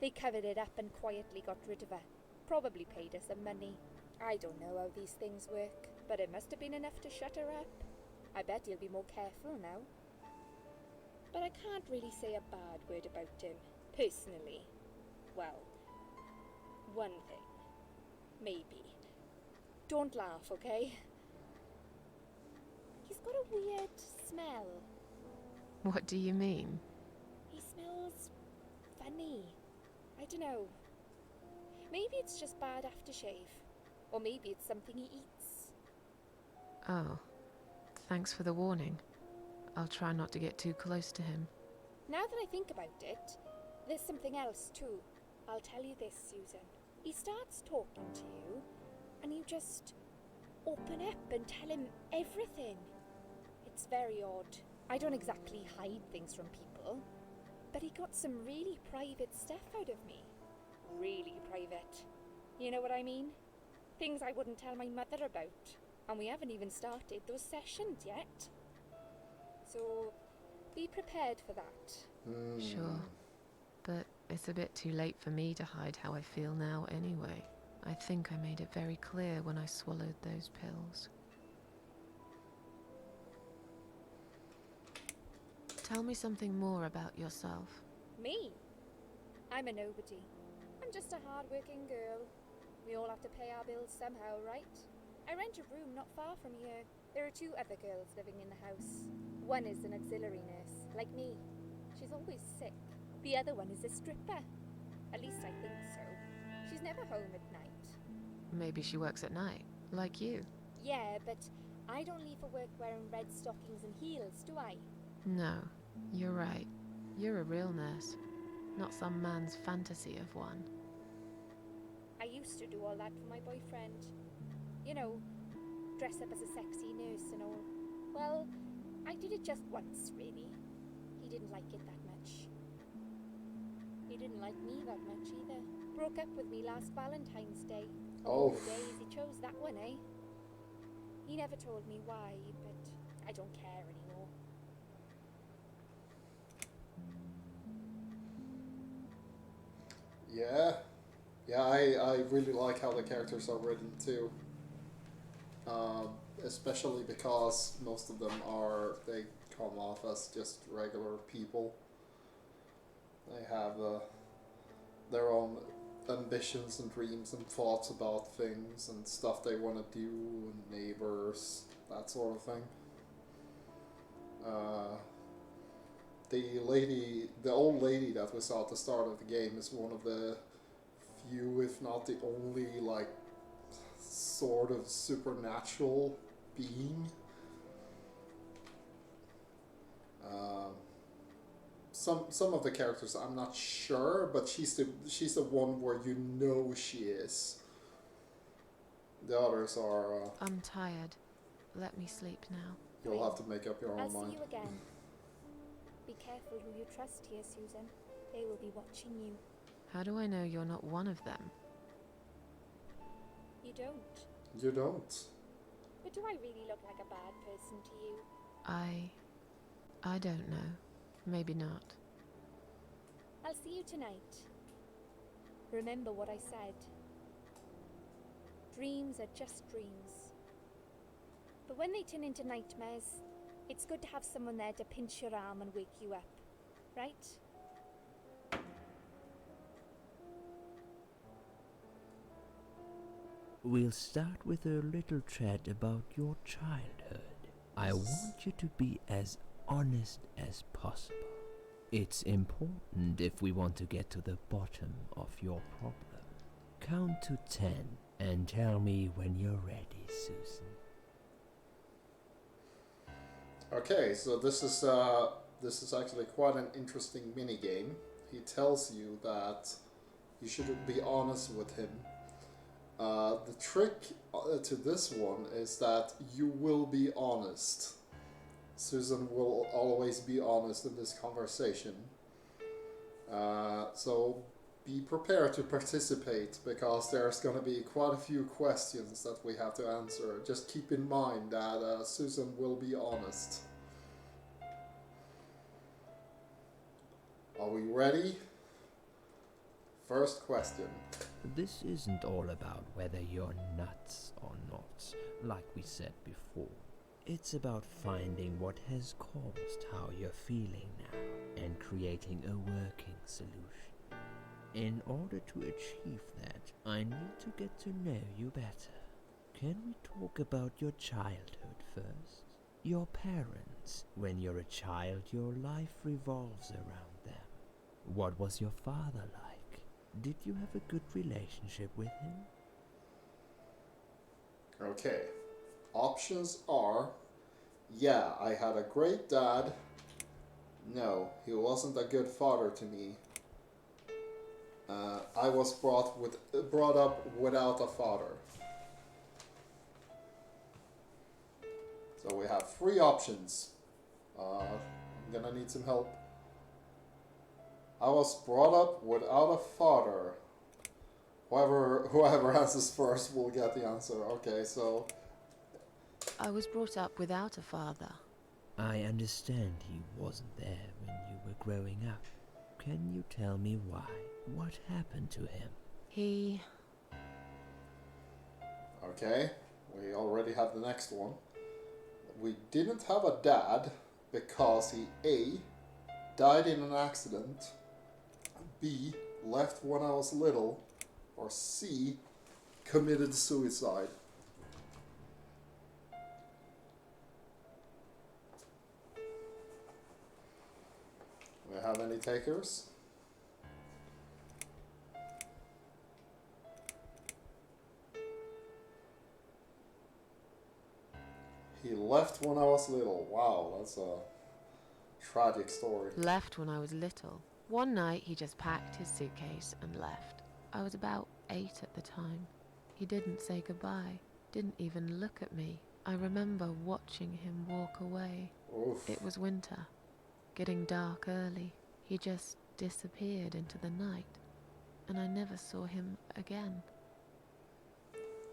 They covered it up and quietly got rid of her. Probably paid her some money. I don't know how these things work, but it must have been enough to shut her up. I bet he'll be more careful now. But I can't really say a bad word about him, personally. Well, one thing. Maybe. Don't laugh, okay? He's got a weird smell. What do you mean? He smells funny. I don't know. Maybe it's just bad aftershave. Or maybe it's something he eats. Oh, thanks for the warning. I'll try not to get too close to him. Now that I think about it, there's something else too. I'll tell you this, Susan. He starts talking to you, and you just open up and tell him everything. It's very odd. I don't exactly hide things from people, but he got some really private stuff out of me. Really private. You know what I mean? Things I wouldn't tell my mother about. And we haven't even started those sessions yet. So, be prepared for that. Sure. But it's a bit too late for me to hide how I feel now anyway. I think I made it very clear when I swallowed those pills. Tell me something more about yourself. Me? I'm a nobody. I'm just a hard-working girl. We all have to pay our bills somehow, right? I rent a room not far from here. There are 2 other girls living in the house. One is an auxiliary nurse, like me. She's always sick. The other one is a stripper. At least I think so. She's never home at night. Maybe she works at night, like you. Yeah, but I don't leave for work wearing red stockings and heels, do I? No, you're right. You're a real nurse, not some man's fantasy of one. I used to do all that for my boyfriend. You know, dress up as a sexy nurse and all. Well, I did it just once, really. He didn't like it that much. He didn't like me that much either. Broke up with me last Valentine's Day. Of all the days, he chose that one, eh? He never told me why, but I don't care anymore. Yeah. Yeah, I really like how the characters are written too. Especially because most of them they come off as just regular people. They have their own ambitions and dreams and thoughts about things and stuff they want to do and neighbors, that sort of thing. The old lady that we saw at the start of the game is one of the few, if not the only, like, sort of supernatural being. some of the characters I'm not sure, but she's the one where you know she is. The others are. I'm tired. Let me sleep now. You'll have to make up your I'll own see mind. you again. Be careful who you trust here, Susan. They will be watching you. How do I know you're not one of them? You don't. You don't. But do I really look like a bad person to you? I don't know. Maybe not. I'll see you tonight. Remember what I said. Dreams are just dreams. But when they turn into nightmares, it's good to have someone there to pinch your arm and wake you up, right? We'll start with a little chat about your childhood. I want you to be as honest as possible. It's important if we want to get to the bottom of your problem. Count to 10 and tell me when you're ready, Susan. Okay, so this is actually quite an interesting mini game. He tells you that you should be honest with him. The trick to this one is that you will be honest. Susan will always be honest in this conversation. So be prepared to participate, because there's going to be quite a few questions that we have to answer. Just keep in mind that Susan will be honest. Are we ready? First question. This isn't all about whether you're nuts or not, like we said before. It's about finding what has caused how you're feeling now and creating a working solution. In order to achieve that, I need to get to know you better. Can we talk about your childhood first? Your parents. When you're a child, your life revolves around them. What was your father like? Did you have a good relationship with him? Okay. Options are: yeah, I had a great dad. No, he wasn't a good father to me. I was brought up without a father. So we have 3 options. I'm gonna need some help. I was brought up without a father. Whoever answers first will get the answer. Okay, so I was brought up without a father. I understand he wasn't there when you were growing up. Can you tell me why? What happened to him? He... Okay, we already have the next one. We didn't have a dad because he A, died in an accident, B, left when I was little, or C, committed suicide. Do we have any takers? He left when I was little. Wow, that's a tragic story. left when I was little. One night he just packed his suitcase and left. I was about 8 at the time. He didn't say goodbye, didn't even look at me. I remember watching him walk away. Oof. It was winter, getting dark early. He just disappeared into the night, and I never saw him again.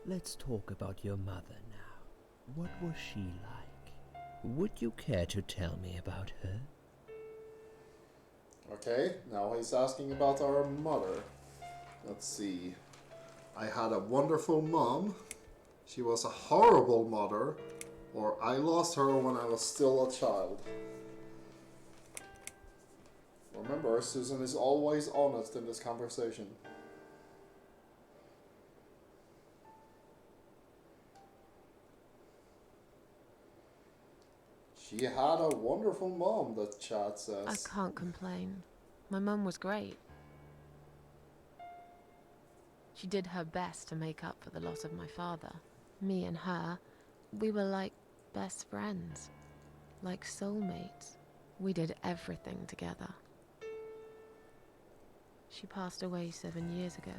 Let's talk about your mother now. What was she like? Would you care to tell me about her? Okay, now he's asking about our mother. Let's see. I had a wonderful mom. She was a horrible mother. Or I lost her when I was still a child. Remember, Susan is always honest in this conversation. She had a wonderful mom, the chat says. I can't complain. My mum was great. She did her best to make up for the loss of my father. Me and her, we were like best friends, like soulmates. We did everything together. She passed away 7 years ago.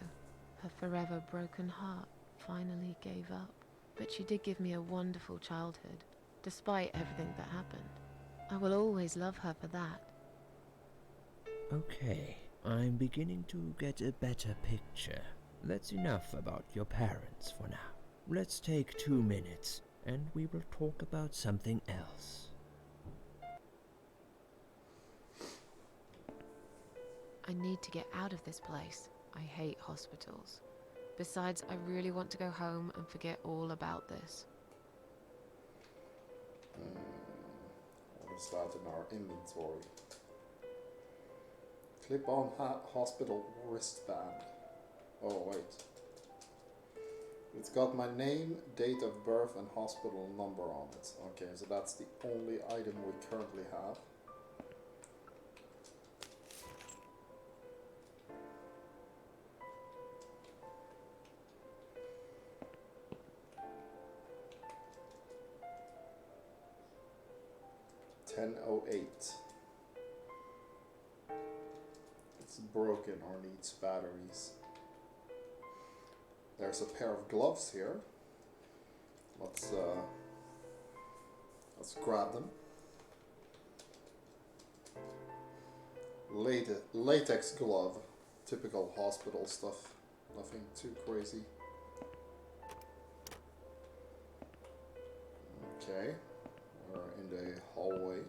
Her forever broken heart finally gave up. But she did give me a wonderful childhood, despite everything that happened. I will always love her for that. Okay, I'm beginning to get a better picture. That's enough about your parents for now. Let's take 2 minutes, and we will talk about something else. I need to get out of this place. I hate hospitals. Besides, I really want to go home and forget all about this. What is that in our inventory? Clip-on hospital wristband. Oh, wait. It's got my name, date of birth, and hospital number on it. Okay, so that's the only item we currently have. $10.08. It's broken or needs batteries. There's a pair of gloves here. Let's grab them. Latex glove, typical hospital stuff. Nothing too crazy. Okay, we're in the hallway.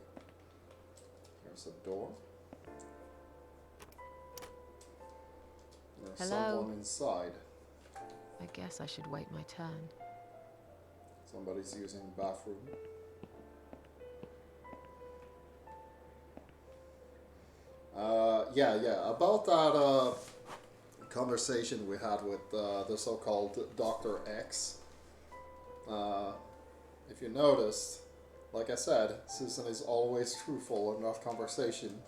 There's a door. There's Hello? someone inside. I guess I should wait my turn. Somebody's using the bathroom. Yeah. About that conversation we had with the so-called Dr. X. If you noticed, like I said, Susan is always truthful in that conversation,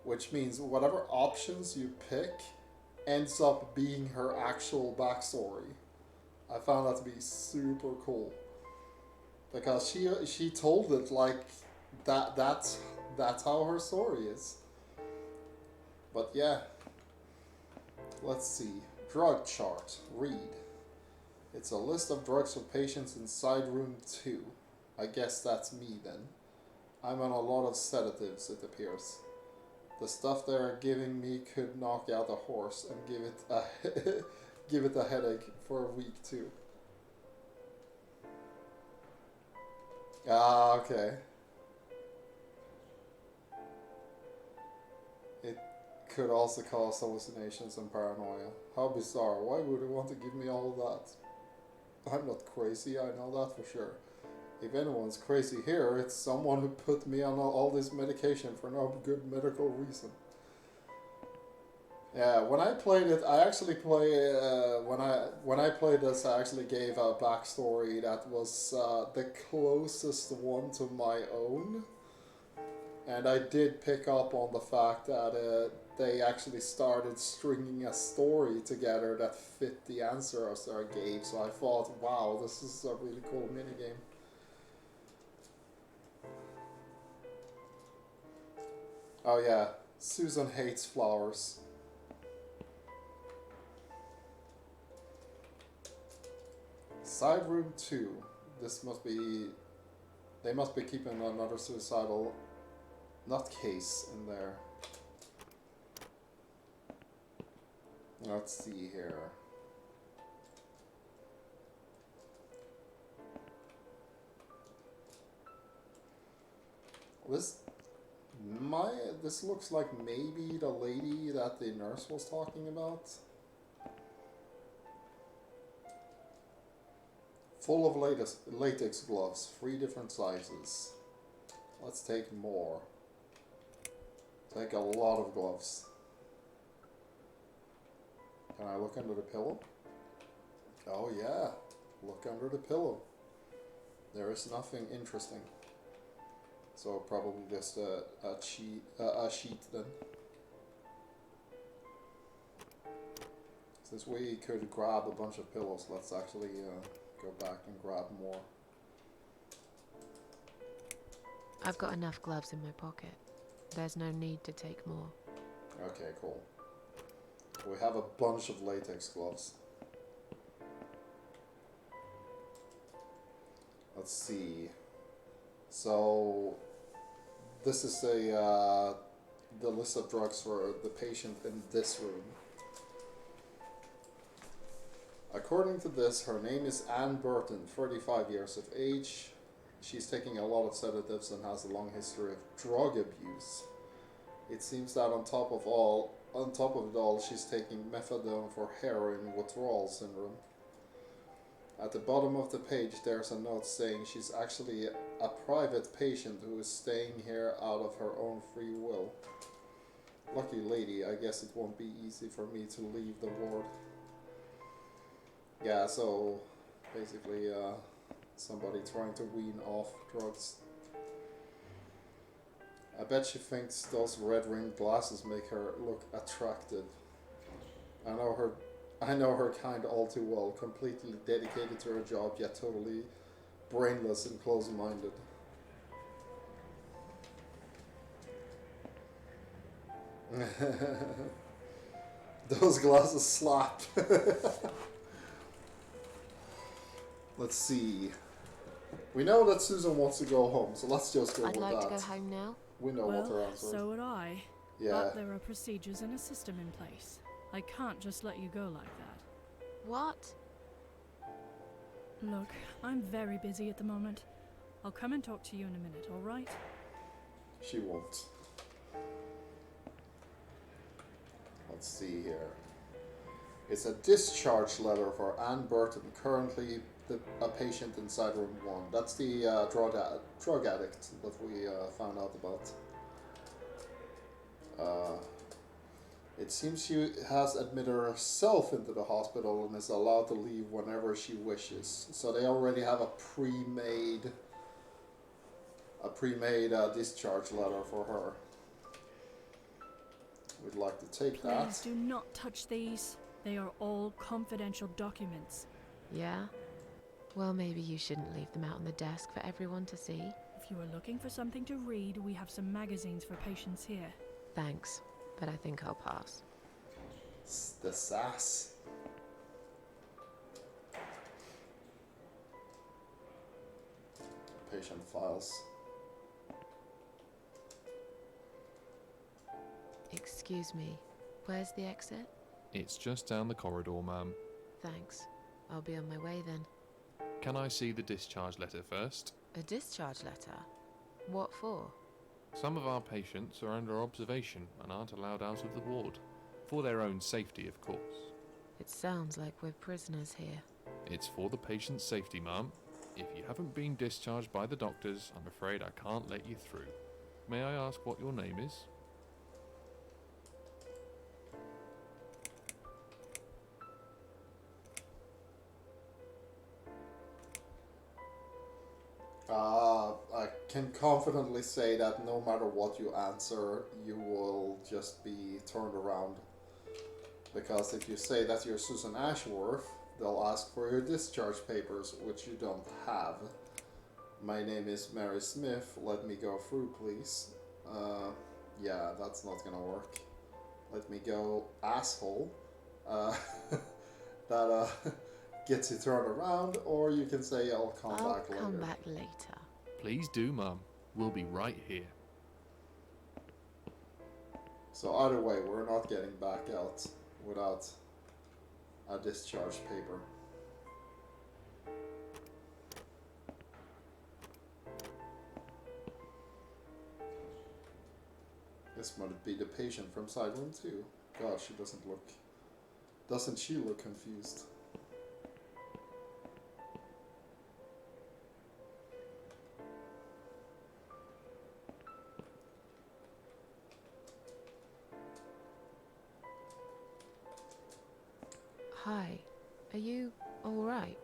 which means whatever options you pick ends up being her actual backstory. I found that to be super cool, because she told it like that's how her story is. But yeah, let's see. Drug chart. Read. It's a list of drugs for patients inside room 2. I guess that's me then. I'm on a lot of sedatives, it appears. The stuff they're giving me could knock out a horse and give it a headache for a week too. Ah, okay. It could also cause hallucinations and paranoia. How bizarre. Why would they want to give me all that? I'm not crazy, I know that for sure. If anyone's crazy here, it's someone who put me on all this medication for no good medical reason. Yeah, when I played it, I actually when I played this, I actually gave a backstory that was the closest one to my own, and I did pick up on the fact that they actually started stringing a story together that fit the answers I gave. So I thought, wow, this is a really cool minigame. Oh yeah, Susan hates flowers. Side room 2. This must be... They must be keeping another suicidal nutcase in there. Let's see here. This looks like maybe the lady that the nurse was talking about. Full of latex gloves, 3 different sizes. Let's take more. Take a lot of gloves. Can I look under the pillow? Oh yeah, look under the pillow. There is nothing interesting. So probably just a sheet then. Since we could grab a bunch of pillows, let's actually go back and grab more. I've got enough gloves in my pocket. There's no need to take more. Okay, cool. We have a bunch of latex gloves. Let's see. So this is the list of drugs for the patient in this room. According to this, her name is Anne Burton, 35 years of age. She's taking a lot of sedatives and has a long history of drug abuse. It seems that on top of it all, she's taking methadone for heroin withdrawal syndrome. At the bottom of the page, there's a note saying she's actually a private patient who is staying here out of her own free will. Lucky lady, I guess it won't be easy for me to leave the ward. Yeah, so basically somebody trying to wean off drugs. I bet she thinks those red-rimmed glasses make her look attractive. I know her kind all too well, completely dedicated to her job, yet totally brainless and close-minded. Those glasses slap. Let's see. We know that Susan wants to go home, so let's just go with that. I'd like to go home now. We know what her answer is. So would I. Yeah. But there are procedures and a system in place. I can't just let you go like that. What? Look, I'm very busy at the moment. I'll come and talk to you in a minute, alright? She won't. Let's see here. It's a discharge letter for Anne Burton, currently a patient inside room 1. That's the drug addict that we found out about. It seems she has admitted herself into the hospital and is allowed to leave whenever she wishes. So they already have a pre-made discharge letter for her. We'd like to take that. Please do not touch these. They are all confidential documents. Yeah? Well, maybe you shouldn't leave them out on the desk for everyone to see. If you are looking for something to read, we have some magazines for patients here. Thanks, but I think I'll pass. The sass. Patient files. Excuse me, where's the exit? It's just down the corridor, ma'am. Thanks. I'll be on my way then. Can I see the discharge letter first? A discharge letter? What for? Some of our patients are under observation and aren't allowed out of the ward. For their own safety, of course. It sounds like we're prisoners here. It's for the patient's safety, ma'am. If you haven't been discharged by the doctors, I'm afraid I can't let you through. May I ask what your name is? I can confidently say that no matter what you answer, you will just be turned around. Because if you say that you're Susan Ashworth, they'll ask for your discharge papers, which you don't have. My name is Mary Smith, let me go through, please. Yeah, that's not gonna work. Let me go, asshole. That gets you turned around, or you can say I'll come back later. I'll come back later. Please do, ma'am. We'll be right here. So either way, we're not getting back out without a discharge paper. This might be the patient from side room 2. God, she doesn't look... Doesn't she look confused? Hi. Are you alright?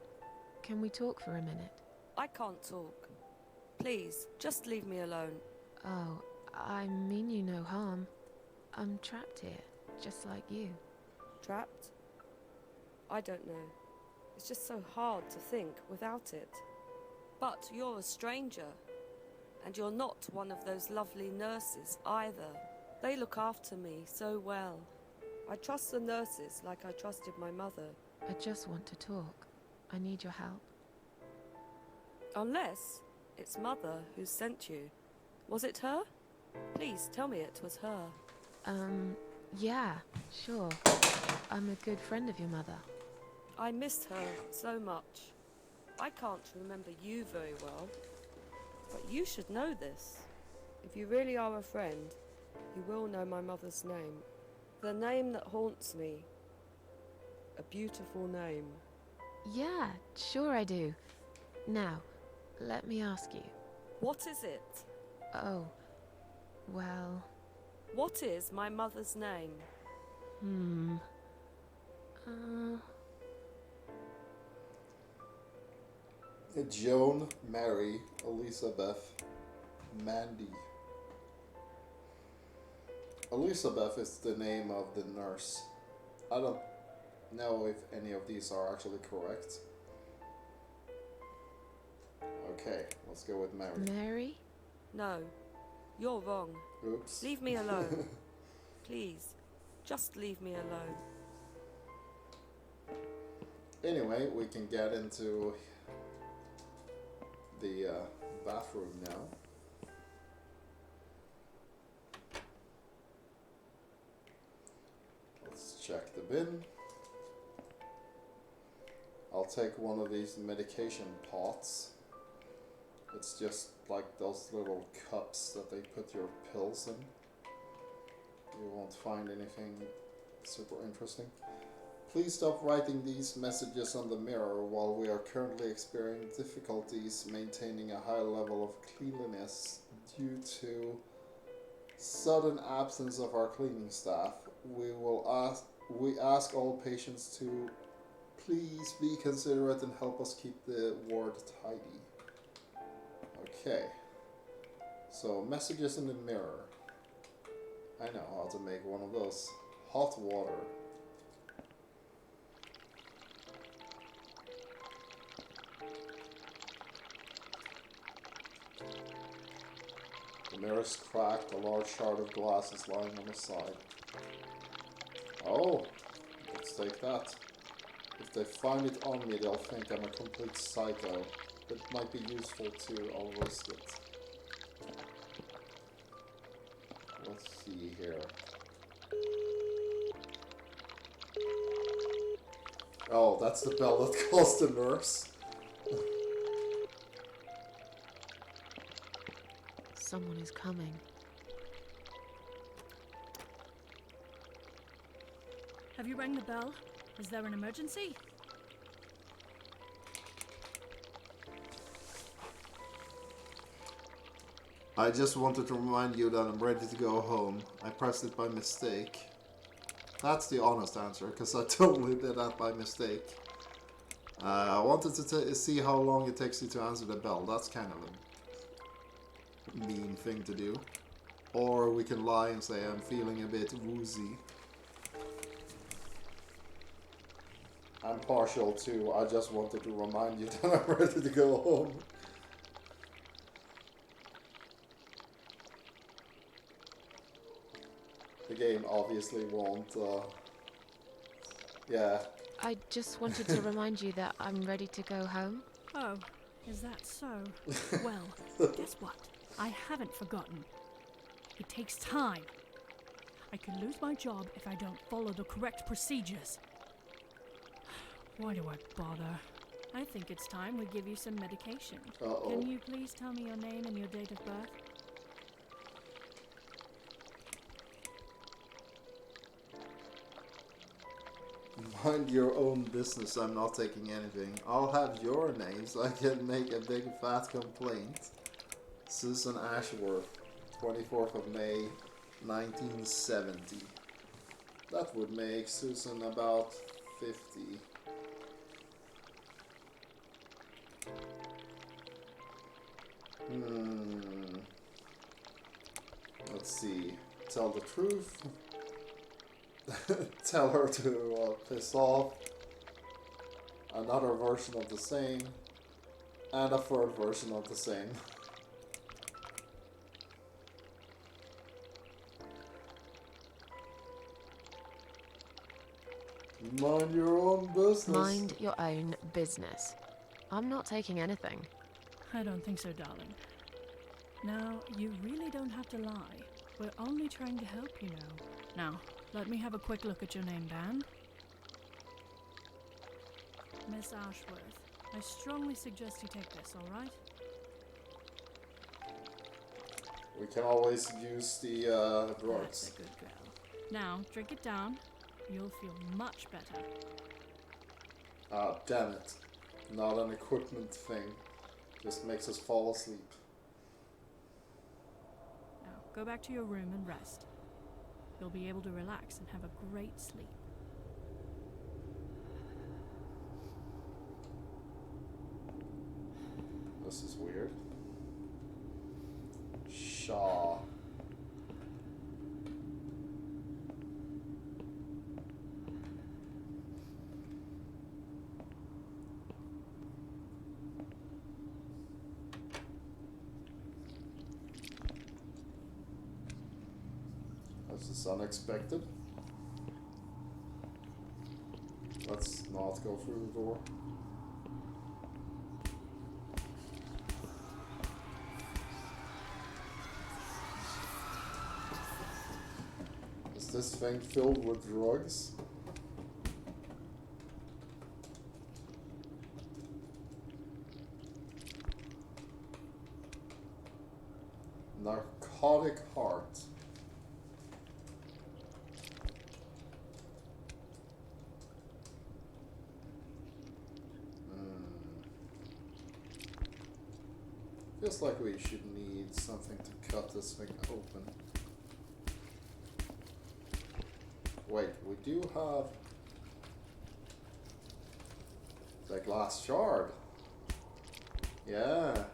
Can we talk for a minute? I can't talk. Please, just leave me alone. Oh, I mean you no harm. I'm trapped here, just like you. Trapped? I don't know. It's just so hard to think without it. But you're a stranger. And you're not one of those lovely nurses either. They look after me so well. I trust the nurses like I trusted my mother. I just want to talk. I need your help. Unless it's Mother who sent you. Was it her? Please tell me it was her. Yeah, sure. I'm a good friend of your mother. I missed her so much. I can't remember you very well, but you should know this. If you really are a friend, you will know my mother's name. The name that haunts me. A beautiful name. Yeah, sure I do. Now, let me ask you. What is it? Oh, well... What is my mother's name? Joan, Mary, Elizabeth, Mandy. Elizabeth is the name of the nurse. I don't know if any of these are actually correct. Okay, let's go with Mary. Mary? No, you're wrong. Oops. Leave me alone. Please, just leave me alone. Anyway, we can get into the bathroom now. Let's check the bin. I'll take one of these medication pots. It's just like those little cups that they put your pills in. You won't find anything super interesting. Please stop writing these messages on the mirror while we are currently experiencing difficulties maintaining a high level of cleanliness due to sudden absence of our cleaning staff. We ask all patients to please be considerate and help us keep the ward tidy. Okay. So messages in the mirror. I know how to make one of those. Hot water. The mirror is cracked, a large shard of glass is lying on the side. Oh, let's take that. If they find it on me, they'll think I'm a complete psycho. But it might be useful too, I'll risk it. Let's see here. Oh, that's the bell that calls the nurse. Someone is coming. Have you rang the bell? Is there an emergency? I just wanted to remind you that I'm ready to go home. I pressed it by mistake. That's the honest answer, because I totally did that by mistake. I wanted to see how long it takes you to answer the bell. That's kind of a mean thing to do. Or we can lie and say I'm feeling a bit woozy. I'm partial too. I just wanted to remind you that I'm ready to go home. The game obviously won't, yeah. I just wanted to remind you that I'm ready to go home. Oh, is that so? Well, guess what? I haven't forgotten. It takes time. I could lose my job if I don't follow the correct procedures. Why do I bother? I think it's time we give you some medication. Uh-oh. Can you please tell me your name and your date of birth? Mind your own business, I'm not taking anything. I'll have your name so I can make a big fat complaint. Susan Ashworth, 24th of May, 1970. That would make Susan about 50. Let's see. Tell the truth. Tell her to piss off. Another version of the same. And a third version of the same. Mind your own business. Mind your own business. I'm not taking anything. I don't think so, darling. Now, you really don't have to lie. We're only trying to help you now. Now, let me have a quick look at your name band. Miss Ashworth, I strongly suggest you take this, all right? We can always use the That's drugs. a good girl. Now, drink it down. You'll feel much better. Ah, damn it. Not an equipment thing. Just makes us fall asleep. Now, go back to your room and rest. You'll be able to relax and have a great sleep. This is weird. Shaw. This is unexpected. Let's not go through the door. Is this thing filled with drugs? Narcotic heart. Feels like we should need something to cut this thing open. Wait, we do have the glass shard. Yeah.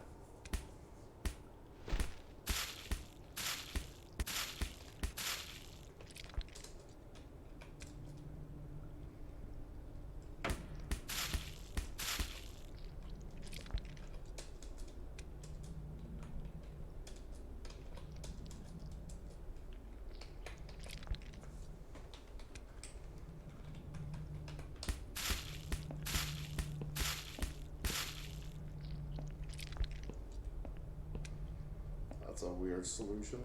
That's a weird solution.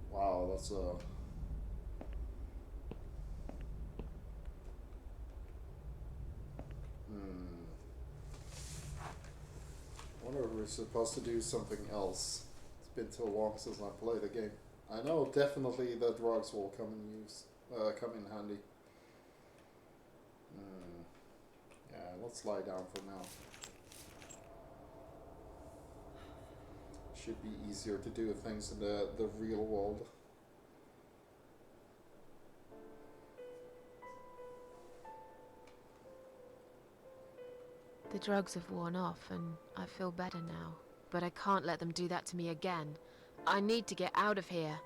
Wow, that's a... I wonder if we're supposed to do something else. It's been too long since I played the game. I know definitely the drugs will come in handy. Yeah, let's lie down for now. Should be easier to do things in the real world. The drugs have worn off and I feel better now. But I can't let them do that to me again. I need to get out of here.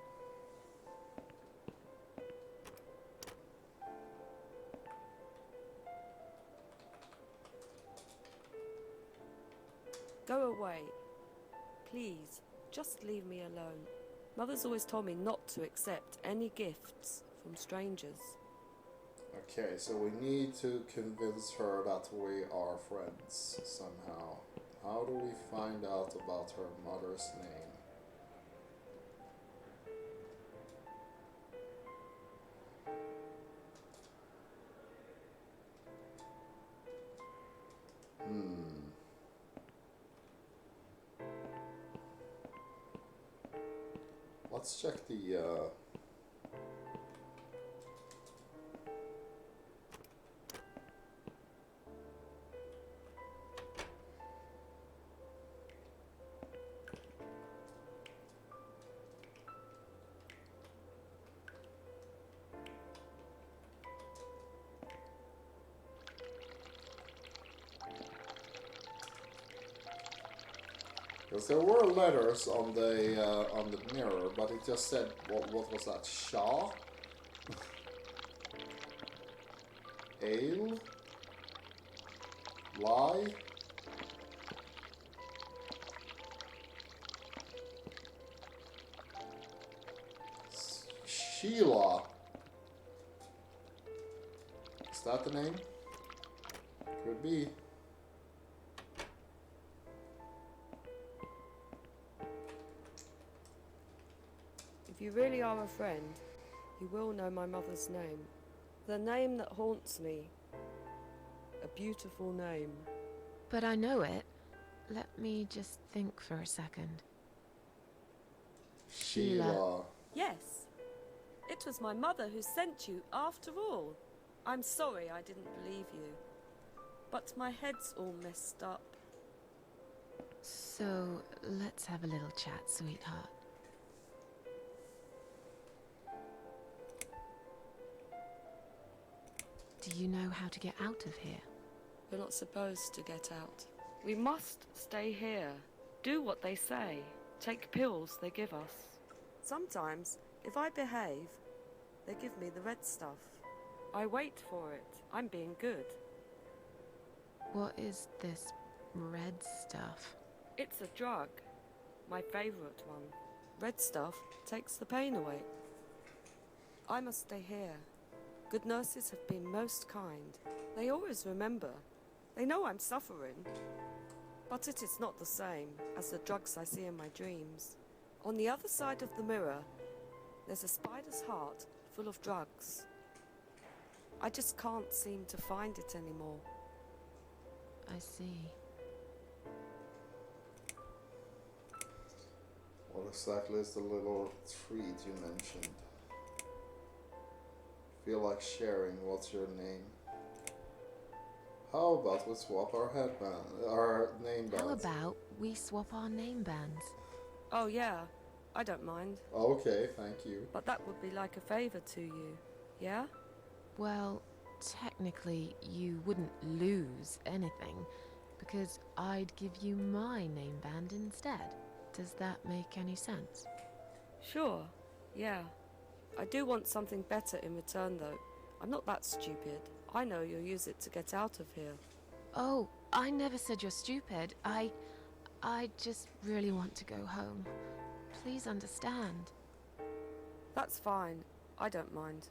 Go away. Please, just leave me alone. Mother's always told me not to accept any gifts from strangers. Okay, so we need to convince her that we are friends somehow. How do we find out about her mother's name? Let's check the because there were letters on the mirror, but it just said what was that? Shaw? Ale? Lie? Sheila. Is that the name? Could be. If you really are a friend, you will know my mother's name. The name that haunts me. A beautiful name. But I know it. Let me just think for a second. Sheila. Yes. It was my mother who sent you after all. I'm sorry I didn't believe you. But my head's all messed up. So, let's have a little chat, sweetheart. Do you know how to get out of here? We're not supposed to get out. We must stay here. Do what they say. Take pills they give us. Sometimes, if I behave, they give me the red stuff. I wait for it. I'm being good. What is this red stuff? It's a drug. My favourite one. Red stuff takes the pain away. I must stay here. Good nurses have been most kind. They always remember. They know I'm suffering. But it is not the same as the drugs I see in my dreams. On the other side of the mirror, there's a spider's heart full of drugs. I just can't seem to find it anymore. I see. What exactly is the little treat you mentioned? Feel like sharing. What's your name? How about we swap our name bands? How about we swap our name bands? Oh yeah, I don't mind. Okay, thank you. But that would be like a favour to you, yeah? Well, technically, you wouldn't lose anything, because I'd give you my name band instead. Does that make any sense? Sure, yeah. I do want something better in return though. I'm not that stupid. I know you'll use it to get out of here. Oh, I never said you're stupid. I just really want to go home. Please understand. That's fine. I don't mind.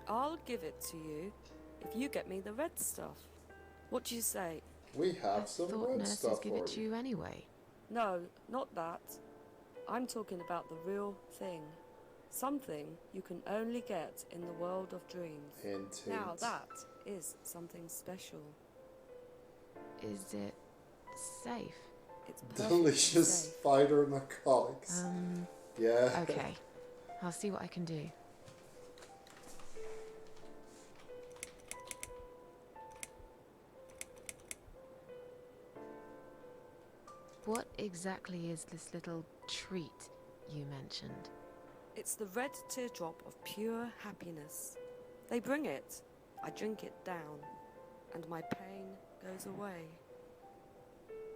I'll give it to you if you get me the red stuff. What do you say? We have some thought red nurses stuff give for it to you anyway. No, not that. I'm talking about the real thing. Something you can only get in the world of dreams. Hint, hint. Now that is something special. Is it safe? It's perfectly Delicious safe. spider narcotics. Yeah. Okay. I'll see what I can do. What exactly is this little treat you mentioned? It's the red teardrop of pure happiness. They bring it, I drink it down, and my pain goes away.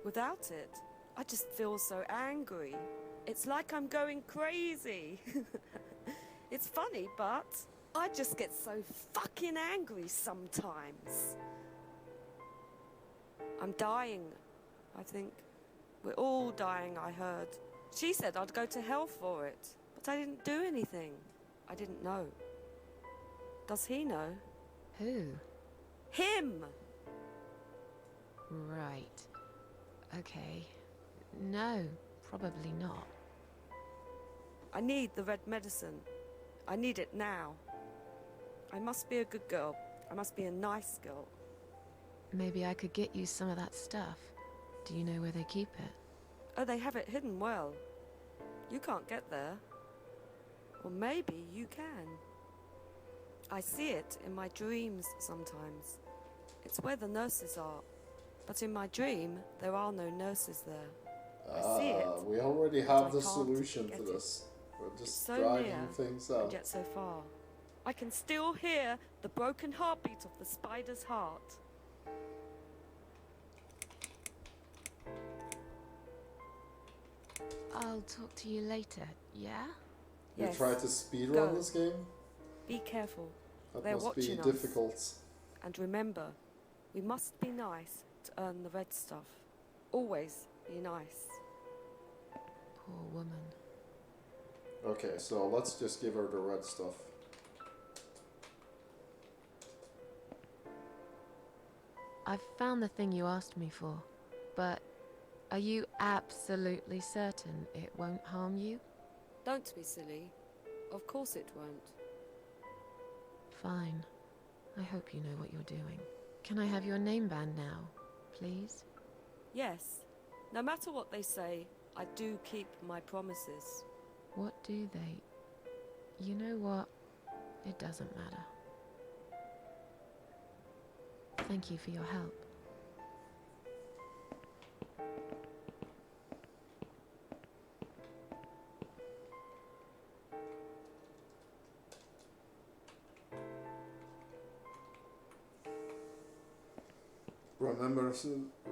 Without it, I just feel so angry. It's like I'm going crazy. It's funny, but I just get so fucking angry sometimes. I'm dying, I think. We're all dying, I heard. She said I'd go to hell for it, but I didn't do anything. I didn't know. Does he know? Who? Him! Right. Okay. No, probably not. I need the red medicine. I need it now. I must be a good girl. I must be a nice girl. Maybe I could get you some of that stuff. Do you know where they keep it? Oh, they have it hidden well. You can't get there. Or maybe you can. I see it in my dreams sometimes. It's where the nurses are. But in my dream, there are no nurses there. I see it. We already but have I the can't solution get to it. this. We're It's just so dragging near things and out. yet so far. I can still hear the broken heartbeat of the spider's heart. I'll talk to you later, yeah? You Yes. try to speedrun Go. this game? Be careful. That They're must be watching us. difficult. And remember, we must be nice to earn the red stuff. Always be nice. Poor woman. Okay, so let's just give her the red stuff. I've found the thing you asked me for, but are you absolutely certain it won't harm you? Don't be silly. Of course it won't. Fine. I hope you know what you're doing. Can I have your name band now, please? Yes. No matter what they say, I do keep my promises. What do they... You know what? It doesn't matter. Thank you for your help.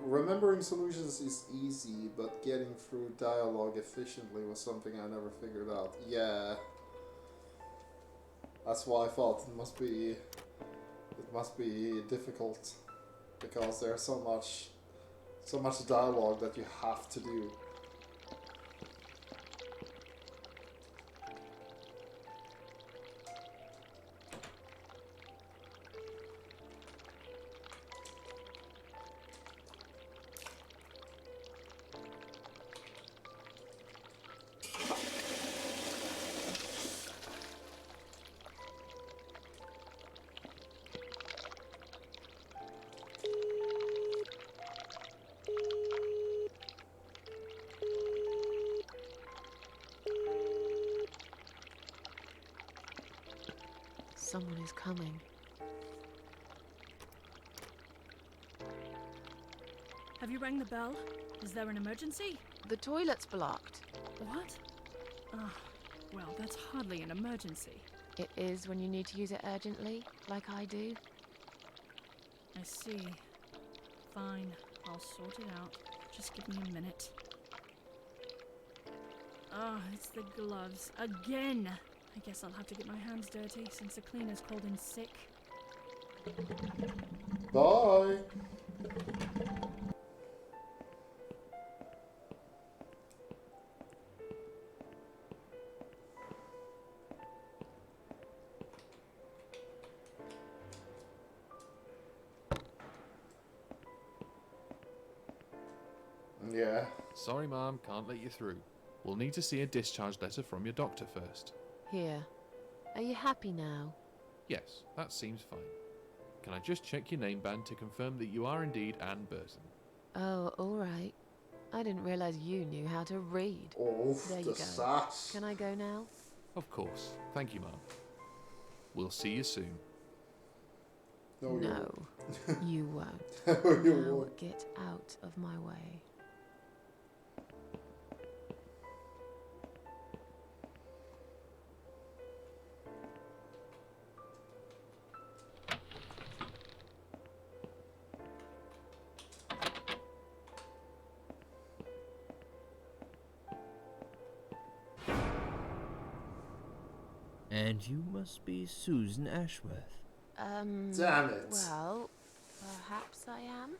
Remembering solutions is easy, but getting through dialogue efficiently was something I never figured out. Yeah. That's why I thought it must be difficult, because there's so much dialogue that you have to do. Someone is coming. Have you rang the bell? Is there an emergency? The toilet's blocked. What? Ah, well, that's hardly an emergency. It is when you need to use it urgently, like I do. I see. Fine, I'll sort it out. Just give me a minute. Ah, it's the gloves. Again! I guess I'll have to get my hands dirty since the cleaner's called in sick. Bye! Yeah. Sorry, Mom, can't let you through. We'll need to see a discharge letter from your doctor first. Here. Are you happy now? Yes, that seems fine. Can I just check your name band to confirm that you are indeed Anne Burton? Oh, all right. I didn't realize you knew how to read. Oh, there you the go. sass. Can I go now? Of course. Thank you, Mom. We'll see you soon. No, you won't. You Now won't. get out of my way. And you must be Susan Ashworth. Damn it. Well, perhaps I am.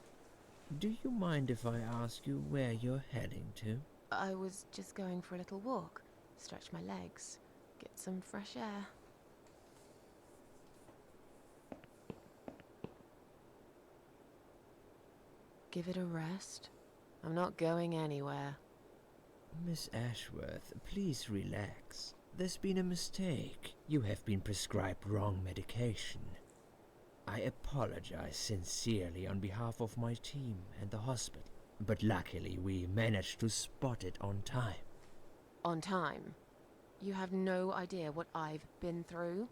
Do you mind if I ask you where you're heading to? I was just going for a little walk, stretch my legs, get some fresh air. Give it a rest. I'm not going anywhere. Miss Ashworth, please relax. There's been a mistake. You have been prescribed wrong medication. I apologize sincerely on behalf of my team and the hospital, but luckily we managed to spot it on time. On time? You have no idea what I've been through?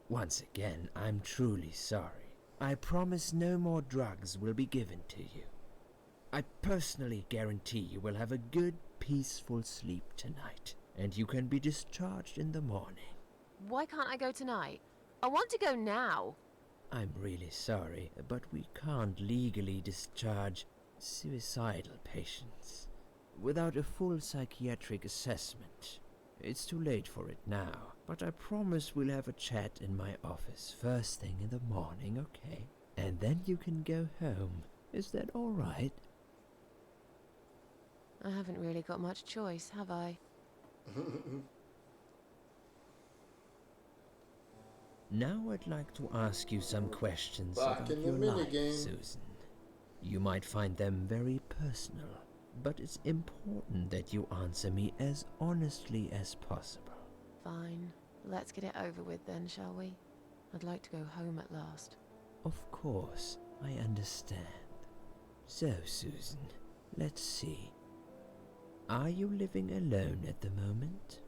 Once again, I'm truly sorry. I promise no more drugs will be given to you. I personally guarantee you will have a good, peaceful sleep tonight, and you can be discharged in the morning. Why can't I go tonight? I want to go now. I'm really sorry, but we can't legally discharge suicidal patients without a full psychiatric assessment. It's too late for it now, but I promise we'll have a chat in my office first thing in the morning, okay? And then you can go home. Is that all right? I haven't really got much choice, have I? Now I'd like to ask you some questions Back about in the your life, minigame. Susan. You might find them very personal, but it's important that you answer me as honestly as possible. Fine. Let's get it over with then, shall we? I'd like to go home at last. Of course, I understand. So, Susan, let's see. Are you living alone at the moment?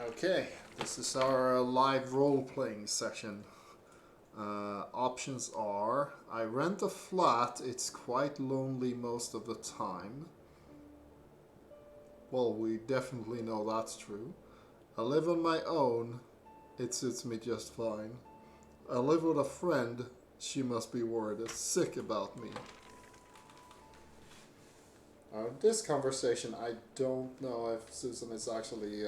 Okay, this is our live role-playing session. Options are: I rent a flat, it's quite lonely most of the time. Well, we definitely know that's true. I live on my own, it suits me just fine. I live with a friend, she must be worried as sick about me. This conversation, I don't know if Susan is actually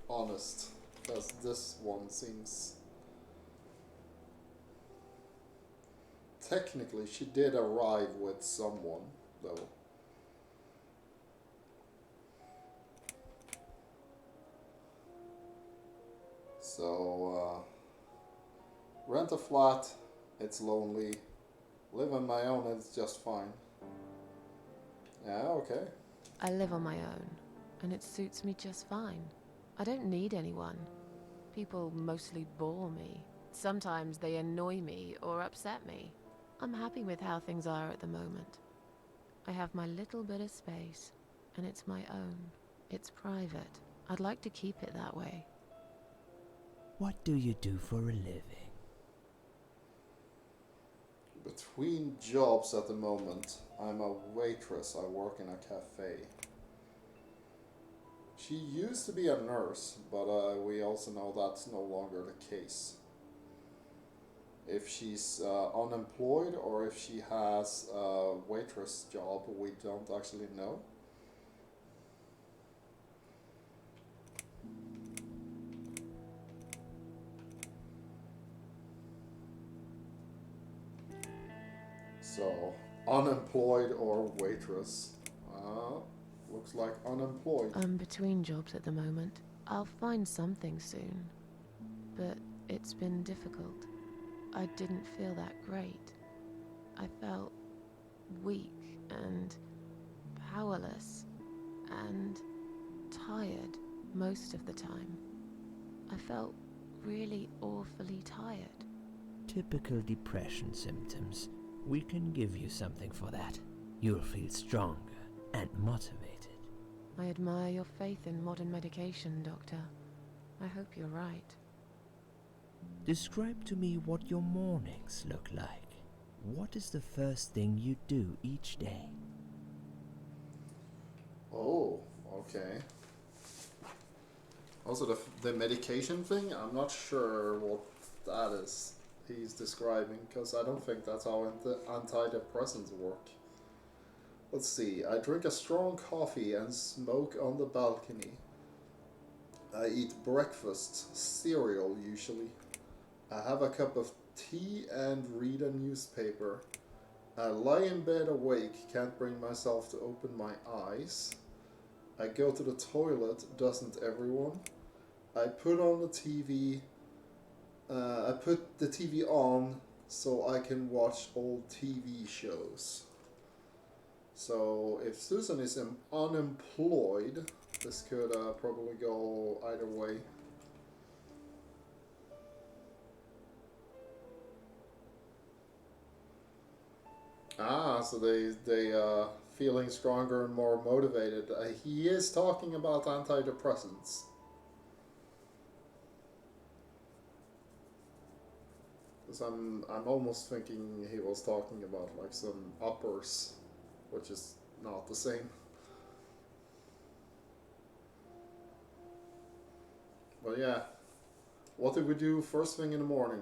honest, because this one seems... Technically, she did arrive with someone, though. So, rent a flat, it's lonely. Live on my own, it's just fine. Yeah, okay. I live on my own, and it suits me just fine. I don't need anyone. People mostly bore me. Sometimes they annoy me or upset me. I'm happy with how things are at the moment. I have my little bit of space, and it's my own. It's private. I'd like to keep it that way. What do you do for a living? Between jobs at the moment, I'm a waitress. I work in a cafe. She used to be a nurse, but we also know that's no longer the case. If she's unemployed or if she has a waitress job, we don't actually know. So, unemployed or waitress. Looks like unemployed. I'm between jobs at the moment. I'll find something soon. But it's been difficult. I didn't feel that great. I felt weak and powerless and tired most of the time. I felt really awfully tired. Typical depression symptoms. We can give you something for that. You'll feel stronger and motivated. I admire your faith in modern medication, Doctor. I hope you're right. Describe to me what your mornings look like. What is the first thing you do each day? Oh, okay. Also, the medication thing, I'm not sure what that is he's describing, because I don't think that's how antidepressants work. Let's see. I drink a strong coffee and smoke on the balcony. I eat breakfast, cereal usually. I have a cup of tea and read a newspaper. I lie in bed awake, can't bring myself to open my eyes. I go to the toilet, doesn't everyone? I put on the TV. I put the TV on so I can watch old TV shows. So if Susan is unemployed, this could probably go either way. So they feeling stronger and more motivated. He is talking about antidepressants. Because I'm almost thinking he was talking about like some uppers, which is not the same. But yeah, what did we do first thing in the morning?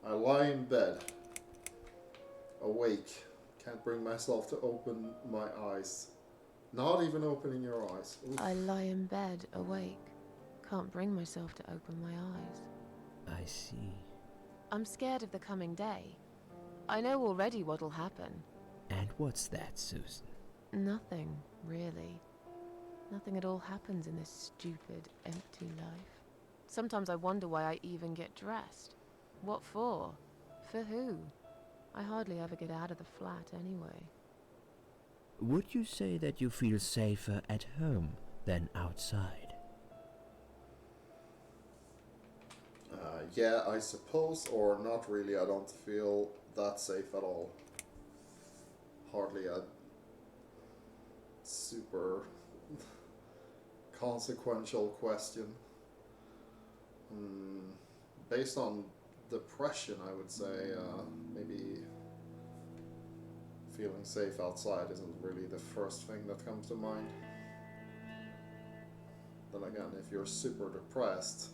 I lie in bed, awake, can't bring myself to open my eyes. Not even opening your eyes. Oof. I lie in bed, awake, can't bring myself to open my eyes. I see. I'm scared of the coming day. I know already what'll happen. And what's that, Susan? Nothing, really. Nothing at all happens in this stupid, empty life. Sometimes I wonder why I even get dressed. What for? For who? I hardly ever get out of the flat anyway. Would you say that you feel safer at home than outside? Yeah, I suppose, or not really. I don't feel that safe at all. Hardly a super consequential question. Based on depression, I would say maybe feeling safe outside isn't really the first thing that comes to mind. Then again, if you're super depressed,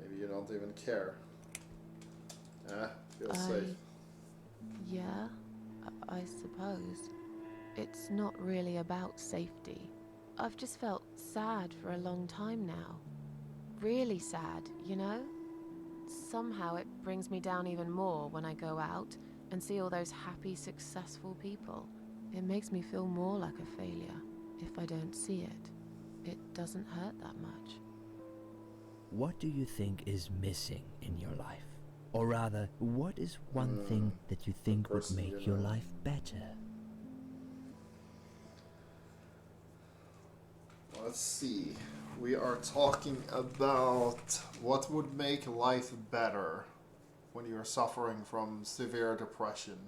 maybe you don't even care. Feel safe. Yeah, I suppose. It's not really about safety. I've just felt sad for a long time now. Really sad, you know? Somehow it brings me down even more when I go out and see all those happy, successful people. It makes me feel more like a failure. If I don't see it, it doesn't hurt that much. What do you think is missing in your life? Or rather, what is one thing that you think would make your life better? Let's see. We are talking about what would make life better when you're suffering from severe depression.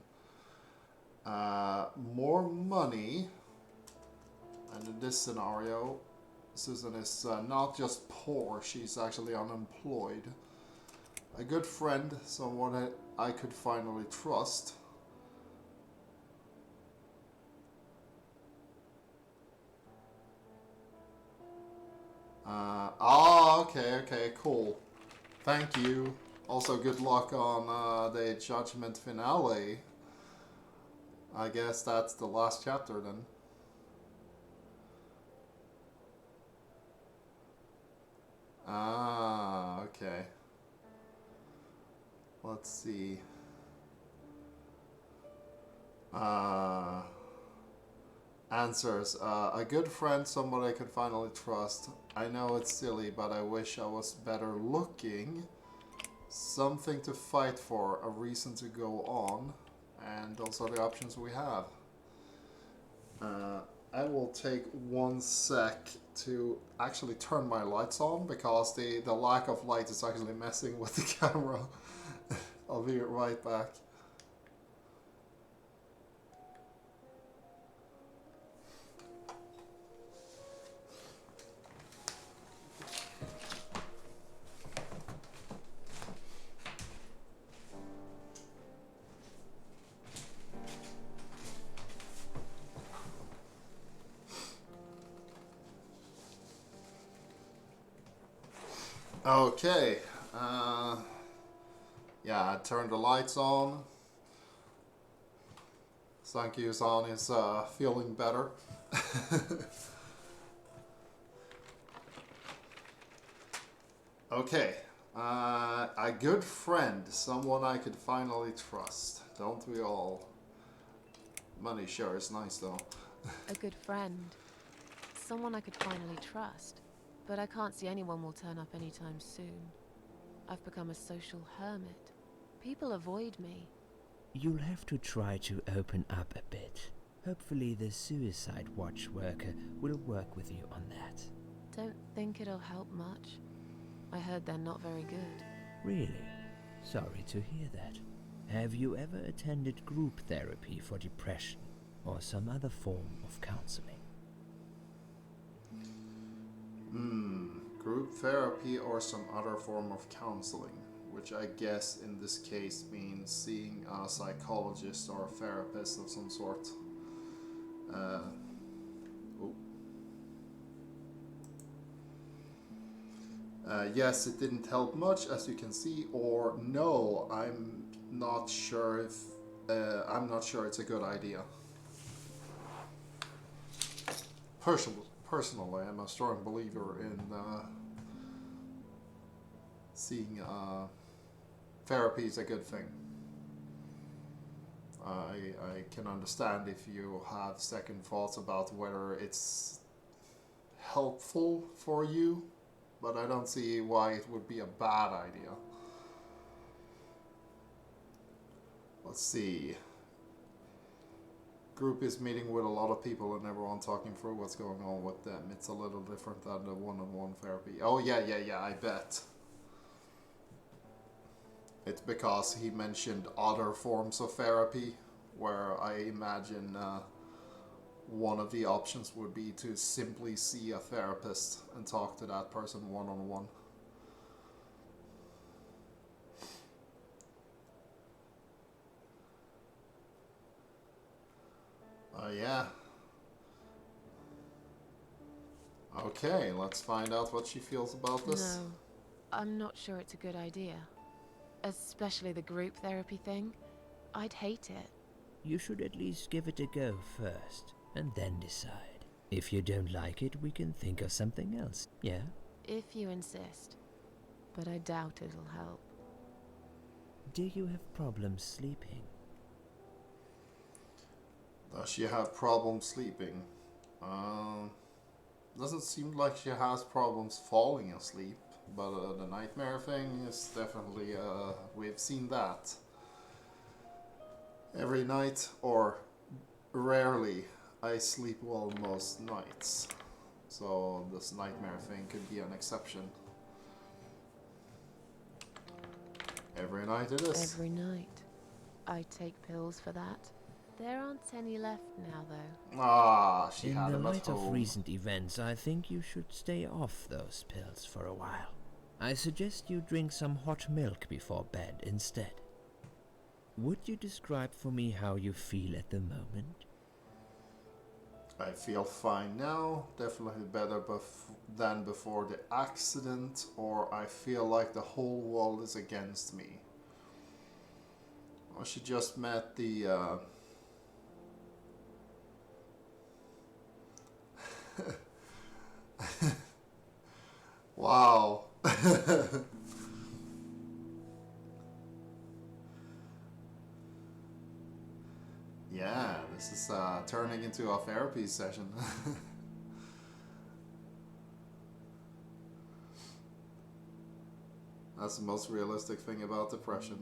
More money, and in this scenario, Susan is not just poor, she's actually unemployed. A good friend, someone I could finally trust. Okay, cool. Thank you. Also, good luck on the Judgment finale. I guess that's the last chapter then. Okay. Let's see. Answers. A good friend, someone I could finally trust. I know it's silly, but I wish I was better looking. Something to fight for, a reason to go on. And those are the options we have. I will take 1 sec to actually turn my lights on, because the lack of light is actually messing with the camera. I'll be right back. Okay, yeah, I turned the lights on. Sankyuu-san is feeling better. Okay, a good friend, someone I could finally trust. Don't we all? Money sure is nice though. A good friend. Someone I could finally trust. But I can't see anyone will turn up anytime soon. I've become a social hermit. People avoid me. You'll have to try to open up a bit. Hopefully the suicide watch worker will work with you on that. Don't think it'll help much. I heard they're not very good. Really? Sorry to hear that. Have you ever attended group therapy for depression or some other form of counseling? Group therapy or some other form of counseling, which I guess in this case means seeing a psychologist or a therapist of some sort. Yes, it didn't help much, as you can see, or no, I'm not sure if I'm not sure it's a good idea. Personally, I'm a strong believer in seeing therapy is a good thing. I can understand if you have second thoughts about whether it's helpful for you, but I don't see why it would be a bad idea. Let's see. Group is meeting with a lot of people and everyone talking through what's going on with them. It's a little different than the one-on-one therapy. Oh yeah, I bet. It's because he mentioned other forms of therapy, where I imagine one of the options would be to simply see a therapist and talk to that person one-on-one. Yeah. Okay, let's find out what she feels about this. No, I'm not sure it's a good idea. Especially the group therapy thing. I'd hate it. You should at least give it a go first, and then decide. If you don't like it, we can think of something else, yeah? If you insist. But I doubt it'll help. Do you have problems sleeping? Does she have problems sleeping? Doesn't seem like she has problems falling asleep, but the nightmare thing is definitely, we've seen that. Every night, or rarely, I sleep well most nights. So this nightmare thing could be an exception. Every night it is. Every night. I take pills for that. There aren't any left now, though. Ah, she In had the them at light of home. recent events, I think you should stay off those pills for a while. I suggest you drink some hot milk before bed instead. Would you describe for me how you feel at the moment? I feel fine now, definitely better than before the accident, or I feel like the whole world is against me. Well, she just met the wow. Yeah, this is turning into a therapy session. That's the most realistic thing about depression.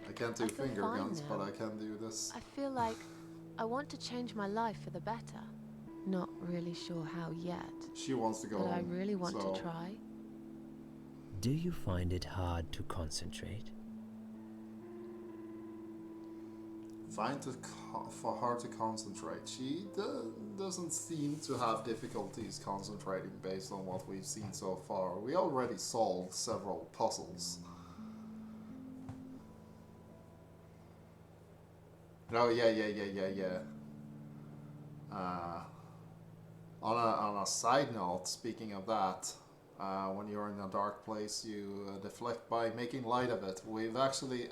I can't do I feel finger fine guns, now. but I can do this. I feel like I want to change my life for the better. Not really sure how yet. She wants to go But I home, really want so to try. Do you find it hard to concentrate? find it for her to concentrate. She doesn't seem to have difficulties concentrating based on what we've seen so far. We already solved several puzzles. Oh yeah. On a side note, speaking of that, when you're in a dark place, you deflect by making light of it.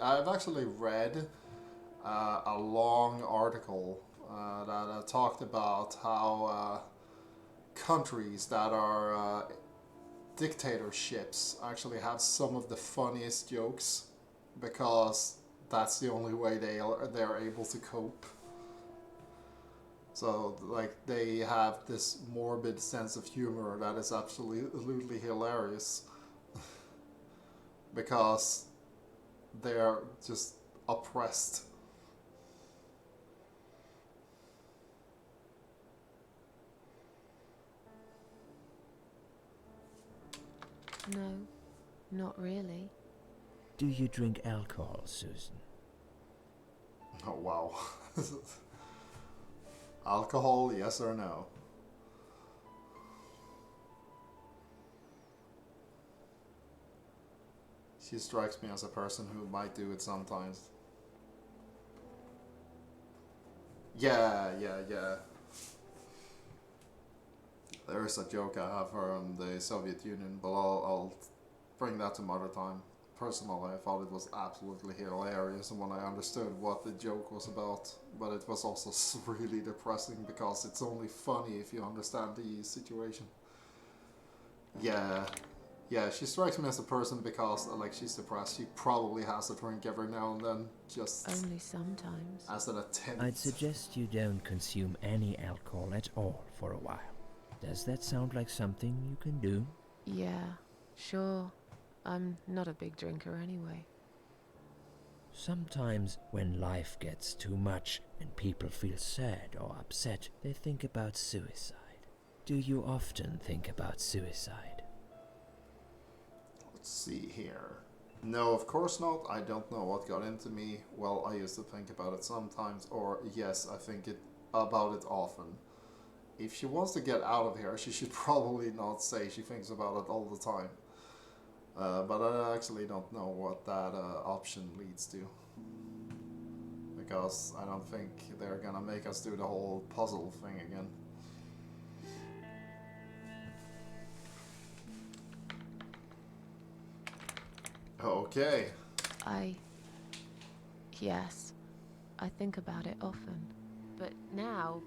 I've actually read a long article that talked about how countries that are dictatorships actually have some of the funniest jokes because that's the only way they're able to cope. So, like, they have this morbid sense of humor that is absolutely hilarious because they're just oppressed. No, not really. Do you drink alcohol, Susan? Oh, wow. Alcohol, yes or no? She strikes me as a person who might do it sometimes. Yeah. There is a joke I have from the Soviet Union, but I'll bring that some other time. Personally, I thought it was absolutely hilarious when I understood what the joke was about, but it was also really depressing because it's only funny if you understand the situation. Yeah, Yeah, she strikes me as a person because, like, she's depressed. She probably has a drink every now and then, just Only sometimes. as an attempt. I'd suggest you don't consume any alcohol at all for a while. Does that sound like something you can do? Yeah, sure. I'm not a big drinker anyway. Sometimes when life gets too much and people feel sad or upset, they think about suicide. Do you often think about suicide? Let's see here. No, of course not. I don't know what got into me. Well, I used to think about it sometimes, or yes, I think about it often. If she wants to get out of here, she should probably not say she thinks about it all the time. But I actually don't know what that option leads to. Because I don't think they're gonna make us do the whole puzzle thing again. Okay. Yes, I think about it often. But now,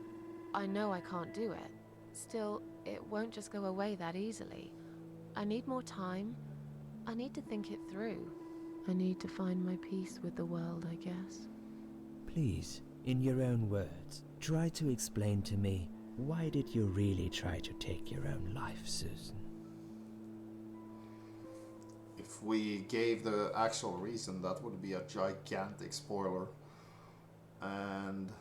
I know I can't do it. Still, it won't just go away that easily. I need more time. I need to think it through. I need to find my peace with the world, I guess. Please, in your own words, try to explain to me, why did you really try to take your own life, Susan? If we gave the actual reason, that would be a gigantic spoiler. And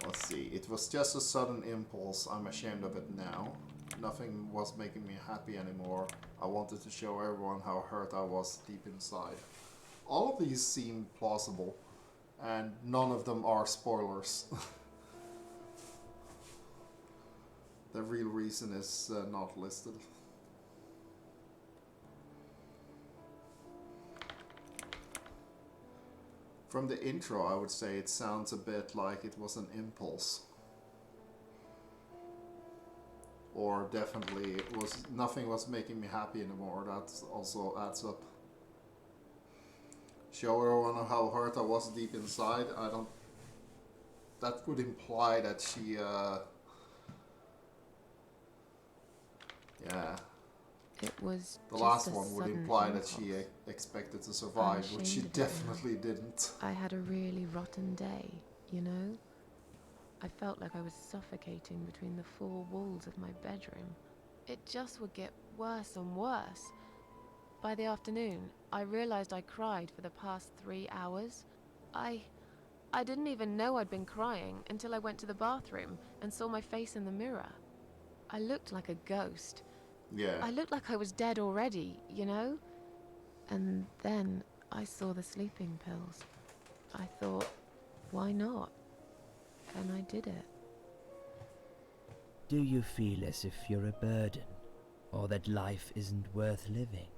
let's see, it was just a sudden impulse. I'm ashamed of it now. Nothing was making me happy anymore. I wanted to show everyone how hurt I was deep inside. All of these seem plausible, and none of them are spoilers. The real reason is not listed. From the intro, I would say it sounds a bit like it was an impulse. Or definitely it was, nothing was making me happy anymore. That also adds up. Show everyone how hurt I was deep inside. I don't... That would imply that she... Yeah. It was The just last a one would sudden imply impulse. that she expected to survive, I'm which she ashamed of it now. definitely didn't. I had a really rotten day, you know? I felt like I was suffocating between the four walls of my bedroom. It just would get worse and worse. By the afternoon, I realized I cried for the past 3 hours. I didn't even know I'd been crying until I went to the bathroom and saw my face in the mirror. I looked like a ghost. Yeah. I looked like I was dead already, you know? And then I saw the sleeping pills. I thought, why not? And I did it. Do you feel as if you're a burden, or that life isn't worth living?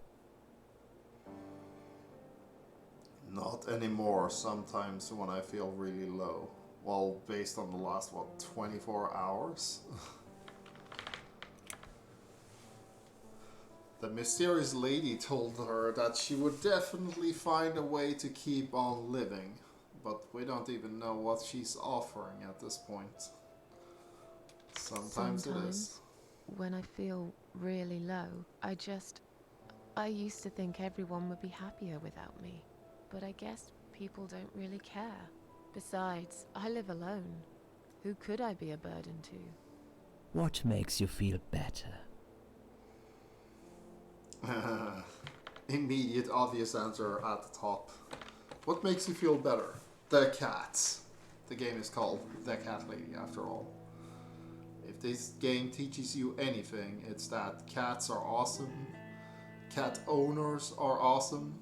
Not anymore. Sometimes when I feel really low. Well, based on the last, what, 24 hours? The mysterious lady told her that she would definitely find a way to keep on living. But we don't even know what she's offering at this point. Sometimes it is. When I feel really low, I used to think everyone would be happier without me. But I guess people don't really care. Besides, I live alone. Who could I be a burden to? What makes you feel better? Immediate obvious answer at the top. What makes you feel better? The cats. The game is called The Cat Lady after all. If this game teaches you anything, it's that cats are awesome. Cat owners are awesome.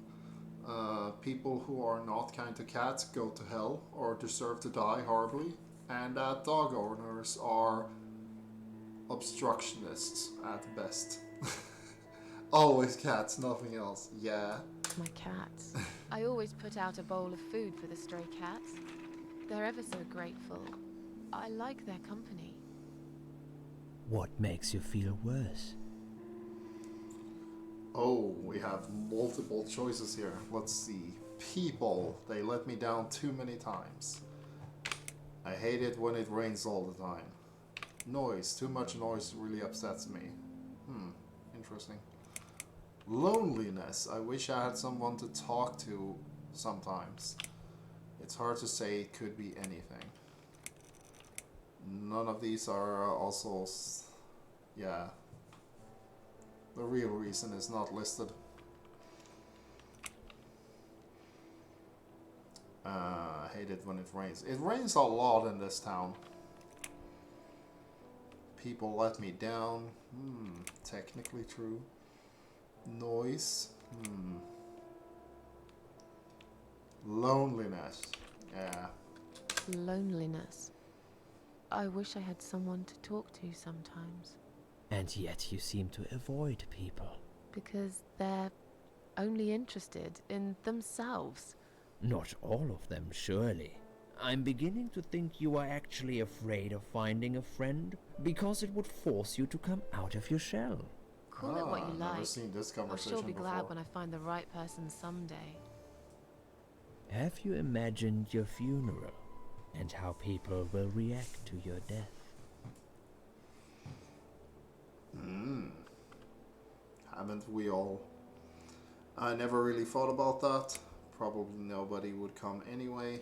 People who are not kind to cats go to hell or deserve to die horribly. And that dog owners are obstructionists at best. Always cats, nothing else. Yeah. My cats. I always put out a bowl of food for the stray cats. They're ever so grateful. I like their company. What makes you feel worse? Oh, we have multiple choices here. Let's see. People. They let me down too many times. I hate it when it rains all the time. Noise. Too much noise really upsets me. Interesting. Loneliness. I wish I had someone to talk to sometimes. It's hard to say, it could be anything. None of these are also... yeah. The real reason is not listed. I hate it when it rains. It rains a lot in this town. People let me down. Technically true. Noise. Loneliness. Yeah. Loneliness. I wish I had someone to talk to sometimes. And yet you seem to avoid people. Because they're only interested in themselves. Not all of them, surely. I'm beginning to think you are actually afraid of finding a friend, because it would force you to come out of your shell. Call it what you I've like. never seen this I'll conversation sure be glad before. when I find the right person someday. Have you imagined your funeral, and how people will react to your death? Haven't we all? I never really thought about that. Probably nobody would come anyway.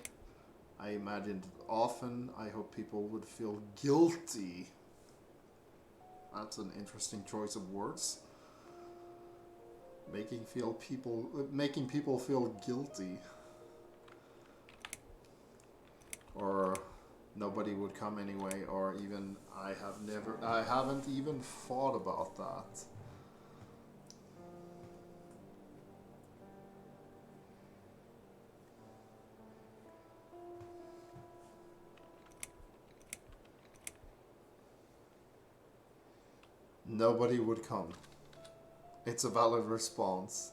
I imagined it often. I hope people would feel guilty. That's an interesting choice of words. Making people feel guilty. Or nobody would come anyway, or even I haven't even thought about that. Nobody would come. It's a valid response.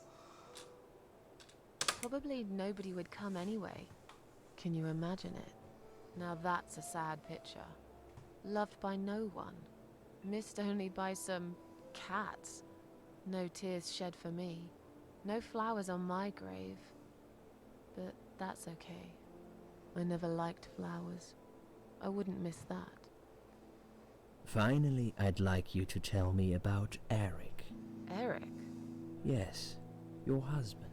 Probably nobody would come anyway. Can you imagine it? Now that's a sad picture. Loved by no one. Missed only by some cats. No tears shed for me. No flowers on my grave. But that's okay. I never liked flowers. I wouldn't miss that. Finally, I'd like you to tell me about Eric. Eric? Yes, your husband.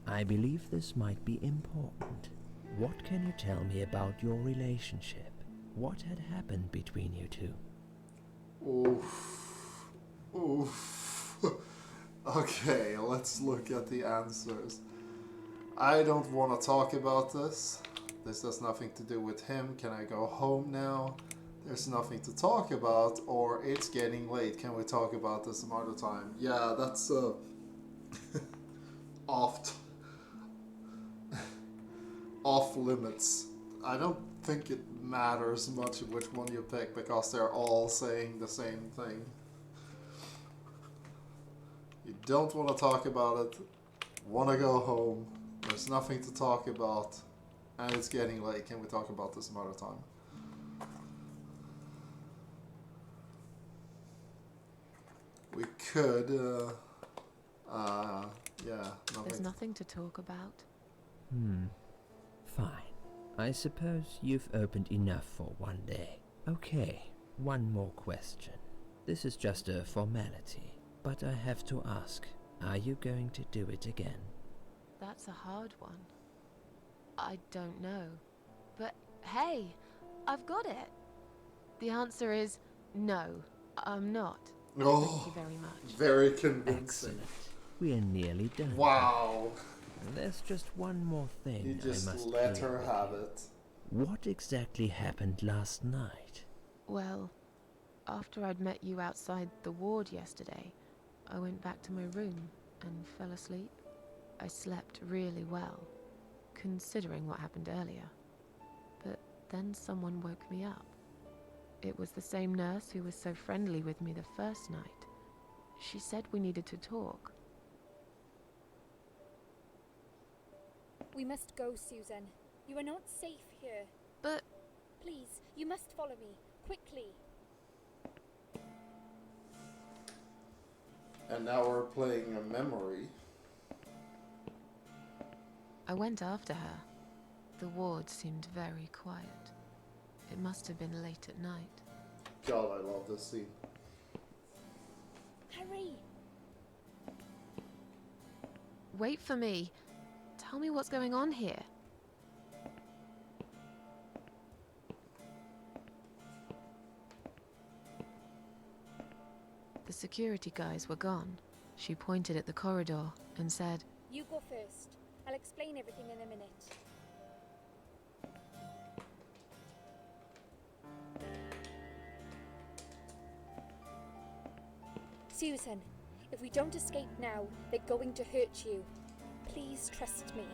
I believe this might be important. What can you tell me about your relationship? What had happened between you two? Oof. Oof. Okay, let's look at the answers. I don't want to talk about this. This has nothing to do with him. Can I go home now? There's nothing to talk about, or it's getting late. Can we talk about this some other time? Yeah, that's off limits. I don't think it matters much which one you pick because they're all saying the same thing. You don't want to talk about it, want to go home, there's nothing to talk about, and it's getting late. Can we talk about this some other time? We could, yeah, nothing. There's nothing to talk about. Fine. I suppose you've opened enough for one day. Okay, one more question. This is just a formality, but I have to ask, are you going to do it again? That's a hard one. I don't know. But hey, I've got it. The answer is no, I'm not. Thank you very much. Very convincing. Excellent. We are nearly done. Wow. There's just one more thing You I just must let clear her with have you. it. What exactly happened last night? Well, after I'd met you outside the ward yesterday, I went back to my room and fell asleep. I slept really well, considering what happened earlier. But then someone woke me up. It was the same nurse who was so friendly with me the first night. She said we needed to talk. We must go, Susan. You are not safe here. But... Please, you must follow me. Quickly. And now we're playing a memory. I went after her. The ward seemed very quiet. It must have been late at night. God, I love this scene. Hurry! Wait for me. Tell me what's going on here. The security guys were gone. She pointed at the corridor and said, You go first. I'll explain everything in a minute. Susan, if we don't escape now, they're going to hurt you. Please trust me.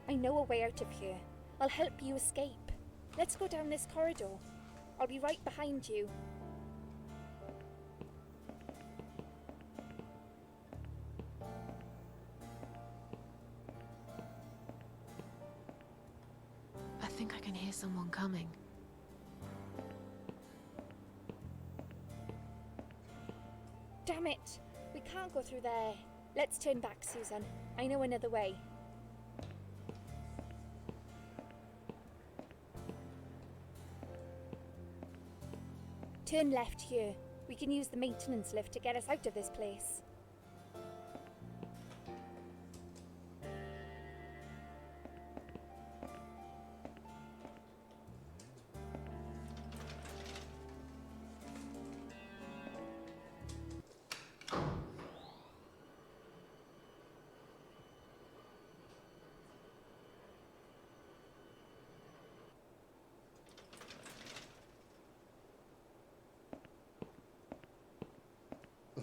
I know a way out of here. I'll help you escape. Let's go down this corridor. I'll be right behind you. I think I can hear someone coming. Damn it! We can't go through there. Let's turn back, Susan. I know another way. Turn left here. We can use the maintenance lift to get us out of this place.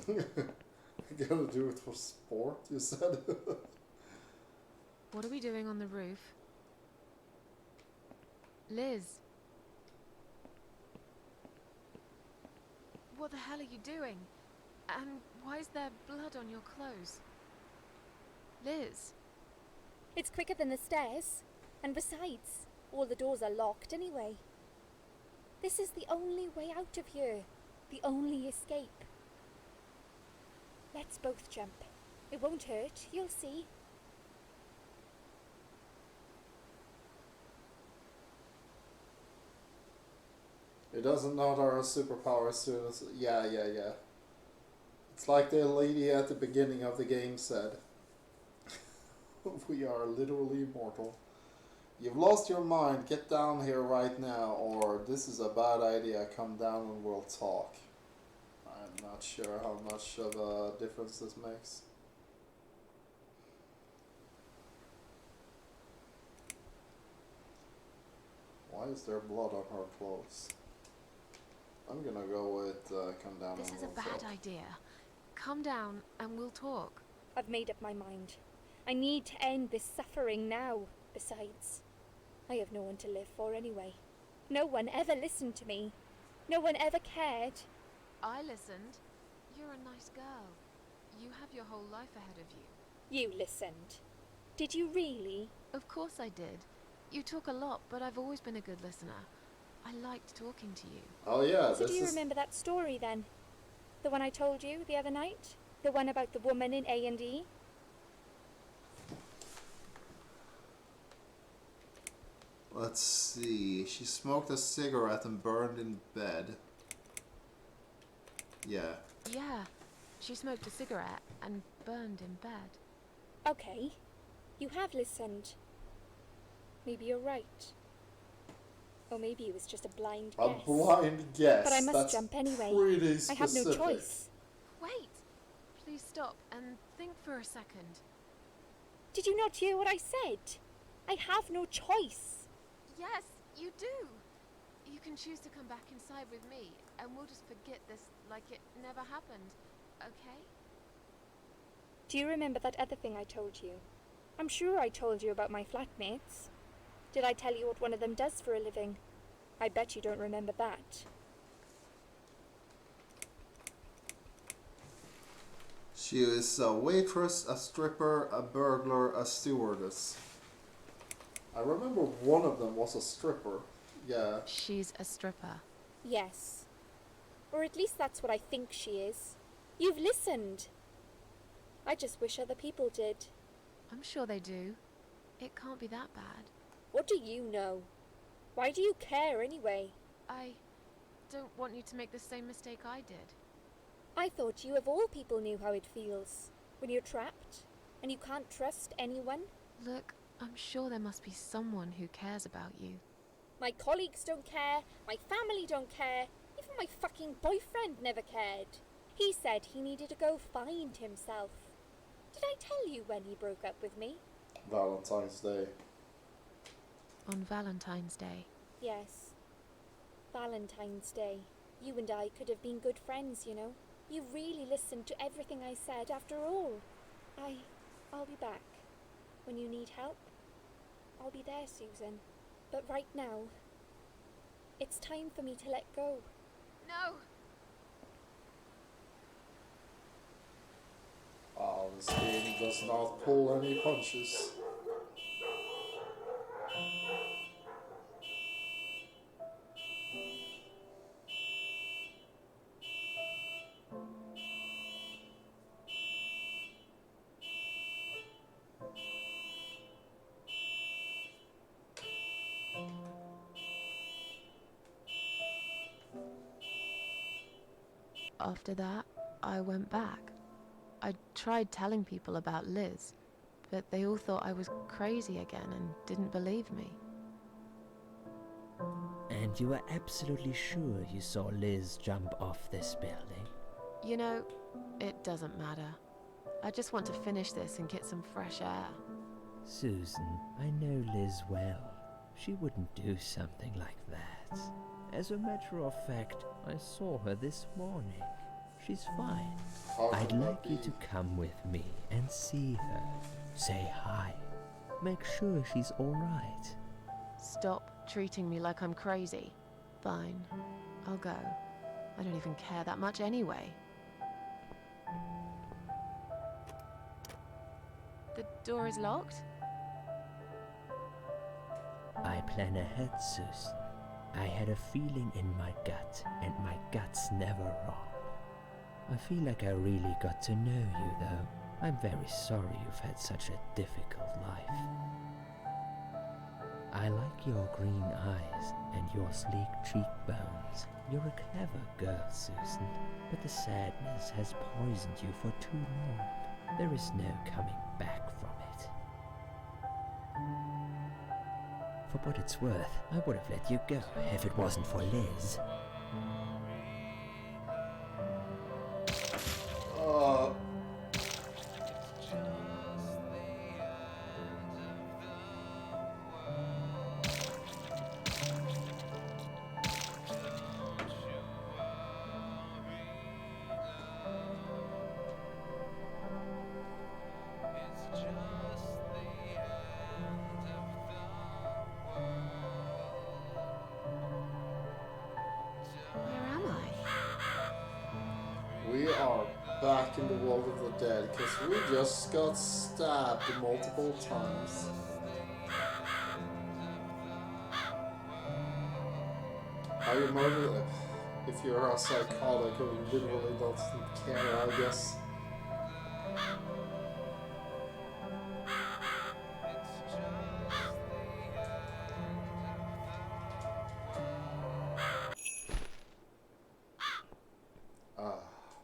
I gotta do it for sport, you said? What are we doing on the roof? Liz. What the hell are you doing? And why is there blood on your clothes? Liz. It's quicker than the stairs. And besides, all the doors are locked anyway. This is the only way out of here. The only escape. Let's both jump. It won't hurt, you'll see. It doesn't know our superpower as soon as... Yeah. It's like the lady at the beginning of the game said. We are literally immortal. You've lost your mind, get down here right now, or this is a bad idea, come down and we'll talk. I'm not sure how much of a difference this makes. Why is there blood on her clothes? I'm gonna go with come down. This is a bad idea. Come down and we'll talk. I've made up my mind. I need to end this suffering now. Besides, I have no one to live for anyway. No one ever listened to me. No one ever cared. I listened. You're a nice girl. You have your whole life ahead of you. You listened. Did you really? Of course I did. You talk a lot, but I've always been a good listener. I liked talking to you. Oh yeah, so do you remember that story then? The one I told you the other night? The one about the woman in A&E? Let's see. She smoked a cigarette and burned in bed. Yeah. Yeah. She smoked a cigarette and burned in bed. Okay. You have listened. Maybe you're right. Or maybe it was just a blind guess. A blind guess. But I must That's jump anyway. Pretty I have no specific. choice. Wait! Please stop and think for a second. Did you not hear what I said? I have no choice. Yes, you do. You can choose to come back inside with me, and we'll just forget this like it never happened, okay? Do you remember that other thing I told you? I'm sure I told you about my flatmates. Did I tell you what one of them does for a living? I bet you don't remember that. She is a waitress, a stripper, a burglar, a stewardess. I remember one of them was a stripper. Yeah. She's a stripper. Yes. Or at least that's what I think she is. You've listened. I just wish other people did. I'm sure they do. It can't be that bad. What do you know? Why do you care anyway? I don't want you to make the same mistake I did. I thought you of all people knew how it feels when you're trapped and you can't trust anyone. Look, I'm sure there must be someone who cares about you. My colleagues don't care, my family don't care, even my fucking boyfriend never cared. He said he needed to go find himself. Did I tell you when he broke up with me? Valentine's Day. On Valentine's Day. Yes. Valentine's Day. You and I could have been good friends, you know. You really listened to everything I said after all. I'll be back. When you need help, I'll be there, Susan. But right now, it's time for me to let go. No! Oh, this game does not pull any punches. After that, I went back. I tried telling people about Liz, but they all thought I was crazy again and didn't believe me. And you were absolutely sure you saw Liz jump off this building? You know, it doesn't matter. I just want to finish this and get some fresh air. Susan, I know Liz well. She wouldn't do something like that. As a matter of fact, I saw her this morning. She's fine. I'd like you to come with me and see her. Say hi. Make sure she's alright. Stop treating me like I'm crazy. Fine, I'll go. I don't even care that much anyway. The door is locked? I plan ahead, Susan. I had a feeling in my gut, and my gut's never wrong. I feel like I really got to know you, though. I'm very sorry you've had such a difficult life. I like your green eyes and your sleek cheekbones. You're a clever girl, Susan, but the sadness has poisoned you for too long. There is no coming back from it. For what it's worth, I would have let you go if it wasn't for Liz. We are back in the world of the dead because we just got stabbed multiple times. How you murder if you're a psychotic or literally doesn't care, I guess.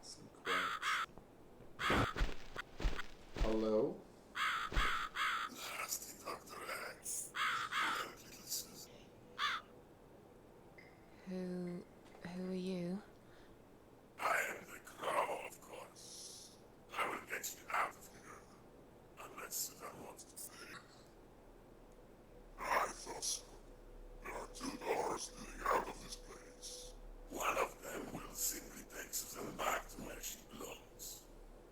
Some quotes. Hello? Nasty Dr. X. Little Susan. Who are you? I am the Crow, of course. I will get you out of here. Unless Susan wants to stay. I thought so. There are two doors leading out of this place. One of them will simply take Susan back to where she belongs.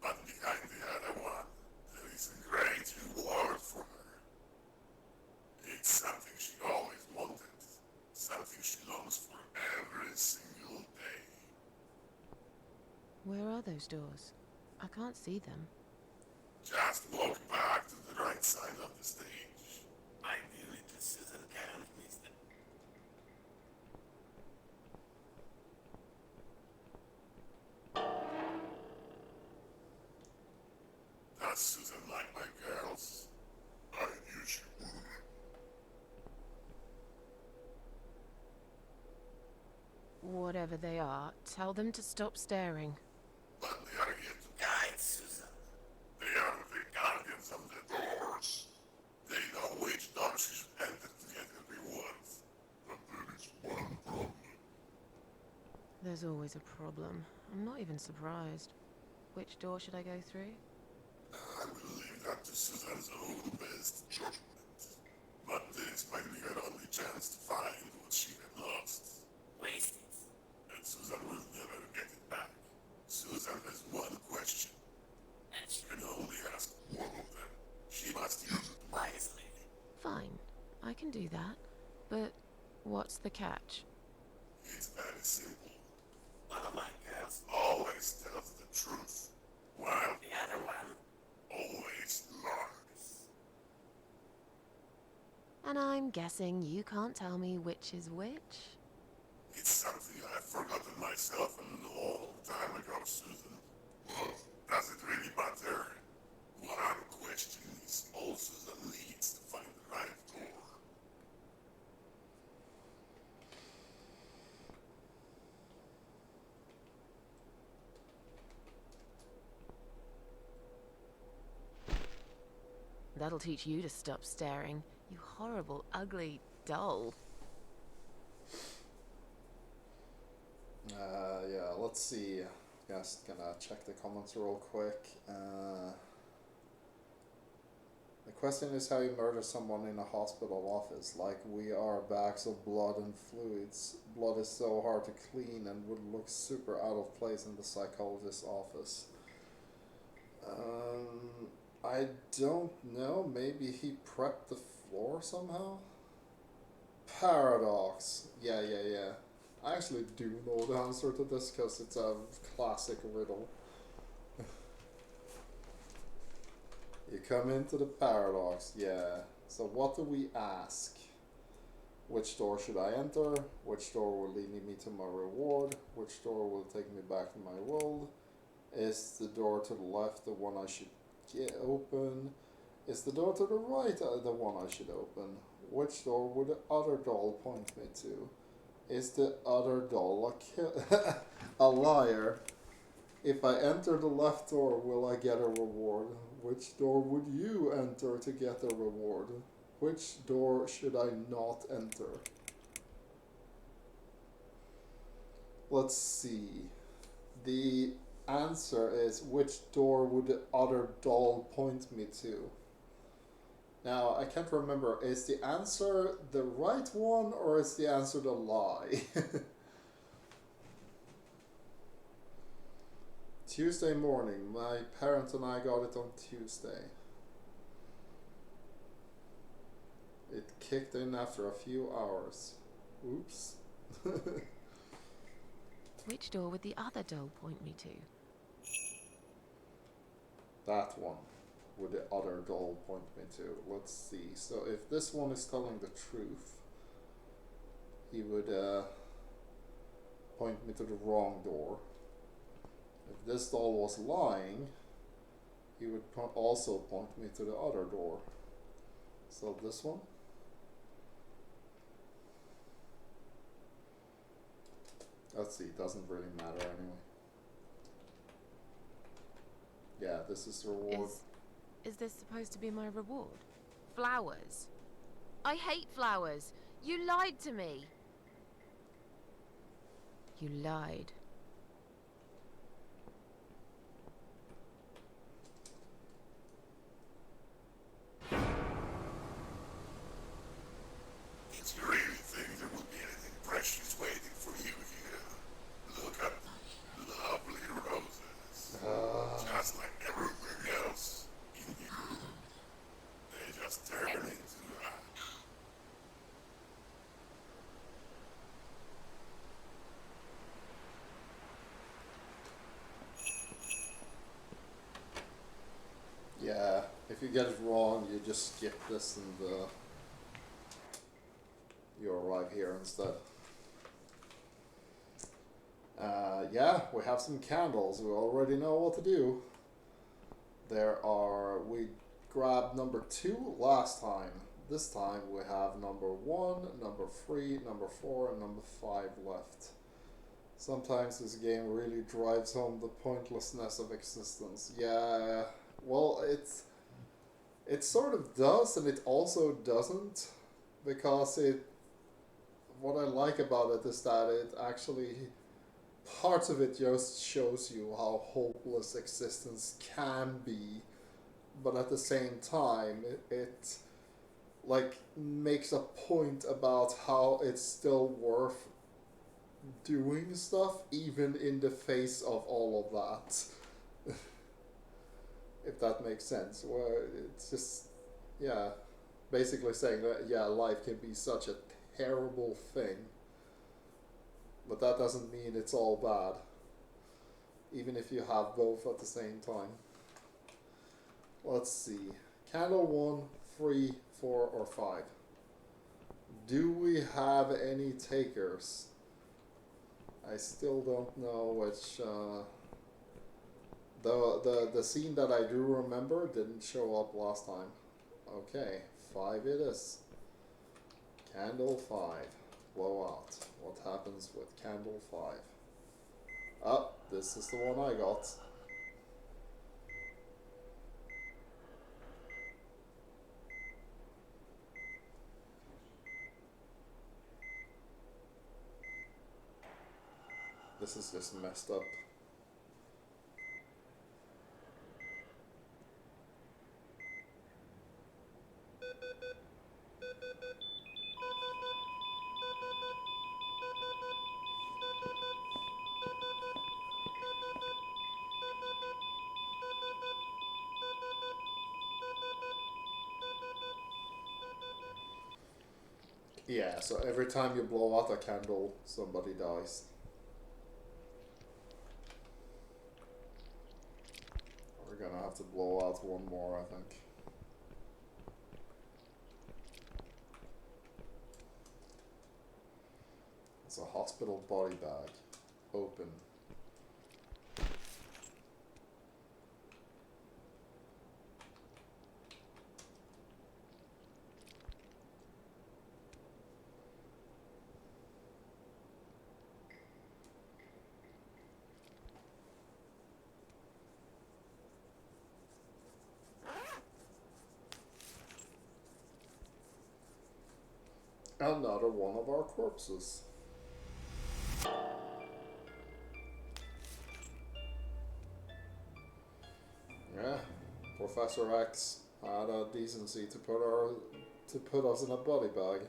But behind the other one, there is a great reward for her. It's something she always wanted. Something she longs for every single day. Where are those doors? I can't see them. Just walk back to the right side of the stage. I knew it, Susan can't miss them. Does Susan like my girls? I knew she would. Whatever they are, tell them to stop staring. But they are here to guide, Susan. They are the guardians of the doors. They know which doors you should enter to get the rewards. But there is one problem. There's always a problem. I'm not even surprised. Which door should I go through? I will leave that to Susan's own best judgment. But this might be her only chance to find what she had lost. Waste it. And Susan will never get it back. Susan has one question. And she can only ask one of them. She must use it wisely. Fine, I can do that. But what's the catch? It's very simple. One of my girls always tells the truth, while the other one always lies. And I'm guessing you can't tell me which is which? It's something I've forgotten myself a long time ago, Susan. But does it really matter? One question is all Susan needs to find the right door. That'll teach you to stop staring, you horrible, ugly doll. Yeah, let's see. Just gonna check the comments real quick. The question is how you murder someone in a hospital office. Like, we are bags of blood and fluids. Blood is so hard to clean and would look super out of place in the psychologist's office. I don't know. Maybe he prepped the floor somehow? Paradox. Yeah. I actually do know the answer to this because it's a classic riddle. You come into the paradox, yeah. So what do we ask? Which door should I enter? Which door will lead me to my reward? Which door will take me back to my world? Is the door to the left the one I should get open? Is the door to the right the one I should open? Which door would the other doll point me to? Is the other doll a liar? If I enter the left door, will I get a reward? Which door would you enter to get a reward? Which door should I not enter? Let's see. The answer is, which door would the other doll point me to? Now, I can't remember, is the answer the right one or is the answer the lie? Tuesday morning, my parents and I got it on Tuesday. It kicked in after a few hours. Oops. Which door would the other doll point me to? That one would the other doll point me to. Let's see. So if this one is telling the truth, he would point me to the wrong door. If this doll was lying, he would also point me to the other door. So this one. Let's see, it doesn't really matter anyway. Yeah, this is the reward. Is this supposed to be my reward? Flowers. I hate flowers. You lied to me. You lied. Did you really think there would be anything precious waiting for you here? Look at the lovely roses. Just like everything else in you. They just turn into ash. Yeah, if you get it wrong, you just skip this and you arrive here instead. Yeah, we have some candles. We already know what to do. We grabbed number 2 last time. This time we have number 1, number 3, number 4, and number 5 left. Sometimes this game really drives home the pointlessness of existence. Yeah, well, it sort of does, and it also doesn't, because what I like about it is that it actually, parts of it just shows you how hopeless existence can be, but at the same time, it like makes a point about how it's still worth doing stuff even in the face of all of that. If that makes sense. Where it's just, yeah, basically saying that, yeah, life can be such a terrible thing, but that doesn't mean it's all bad, even if you have both at the same time. Let's see. Candle 1, 3, 4, or 5. Do we have any takers? I still don't know which. The scene that I do remember didn't show up last time. Okay, 5 it is. Candle 5. Blowout. What happens with candle 5? Ah, this is the one I got. This is just messed up. Yeah, so every time you blow out a candle, somebody dies. We're gonna have to blow out one more, I think. It's a hospital body bag. Open. Another one of our corpses. Yeah, Professor X had a decency to put us in a body bag.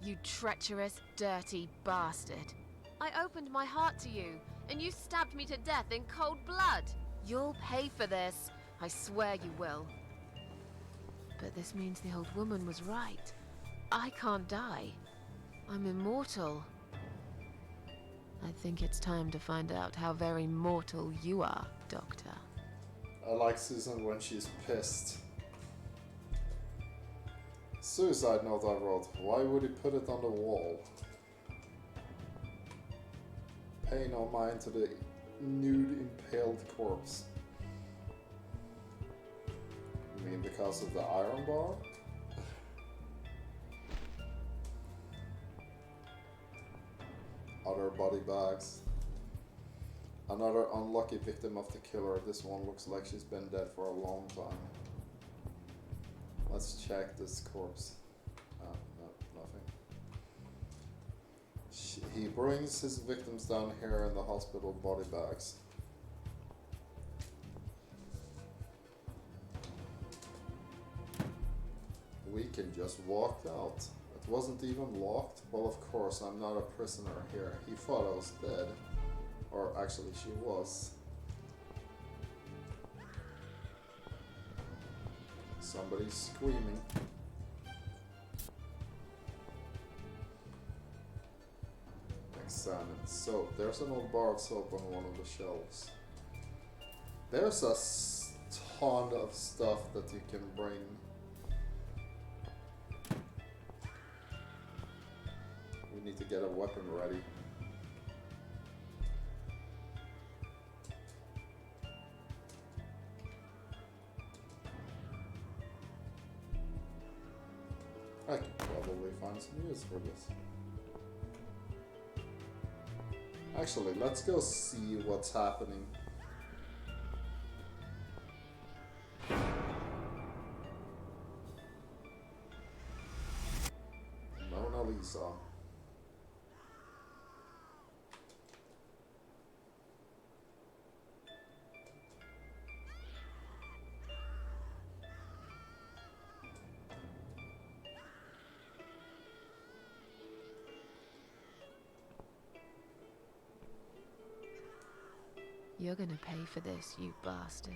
You treacherous, dirty bastard. I opened my heart to you, and you stabbed me to death in cold blood. You'll pay for this. I swear you will. But this means the old woman was right. I can't die. I'm immortal. I think it's time to find out how very mortal you are, Doctor. I like Susan when she's pissed. Suicide note I wrote. Why would he put it on the wall? Pay no mind to the nude impaled corpse. You mean because of the iron bar? Other body bags. Another unlucky victim of the killer. This one looks like she's been dead for a long time. Let's check this corpse. No, nothing. He brings his victims down here in the hospital body bags. We can just walk out. It wasn't even locked. Well, of course, I'm not a prisoner here. He thought I was dead. Or actually, she was. Somebody's screaming. Examine soap. There's an old bar of soap on one of the shelves. There's a ton of stuff that you can bring. We need to get a weapon ready. some use for this. Actually, let's go see what's happening. Mona Lisa. You're gonna pay for this, you bastard.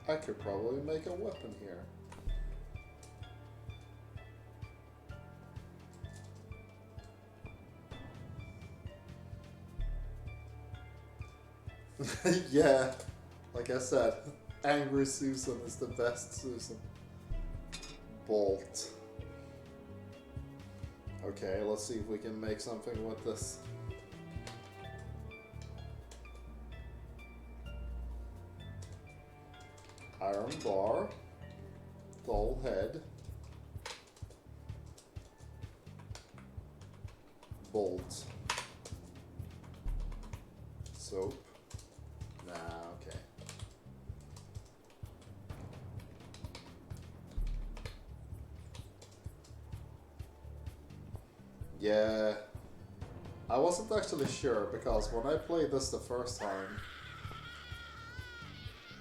I could probably make a weapon here. Yeah, like I said, Angry Susan is the best Susan. Bolt. Okay, let's see if we can make something with this. Iron bar, doll head, bolt, soap. Nah, okay. Yeah, I wasn't actually sure because when I played this the first time,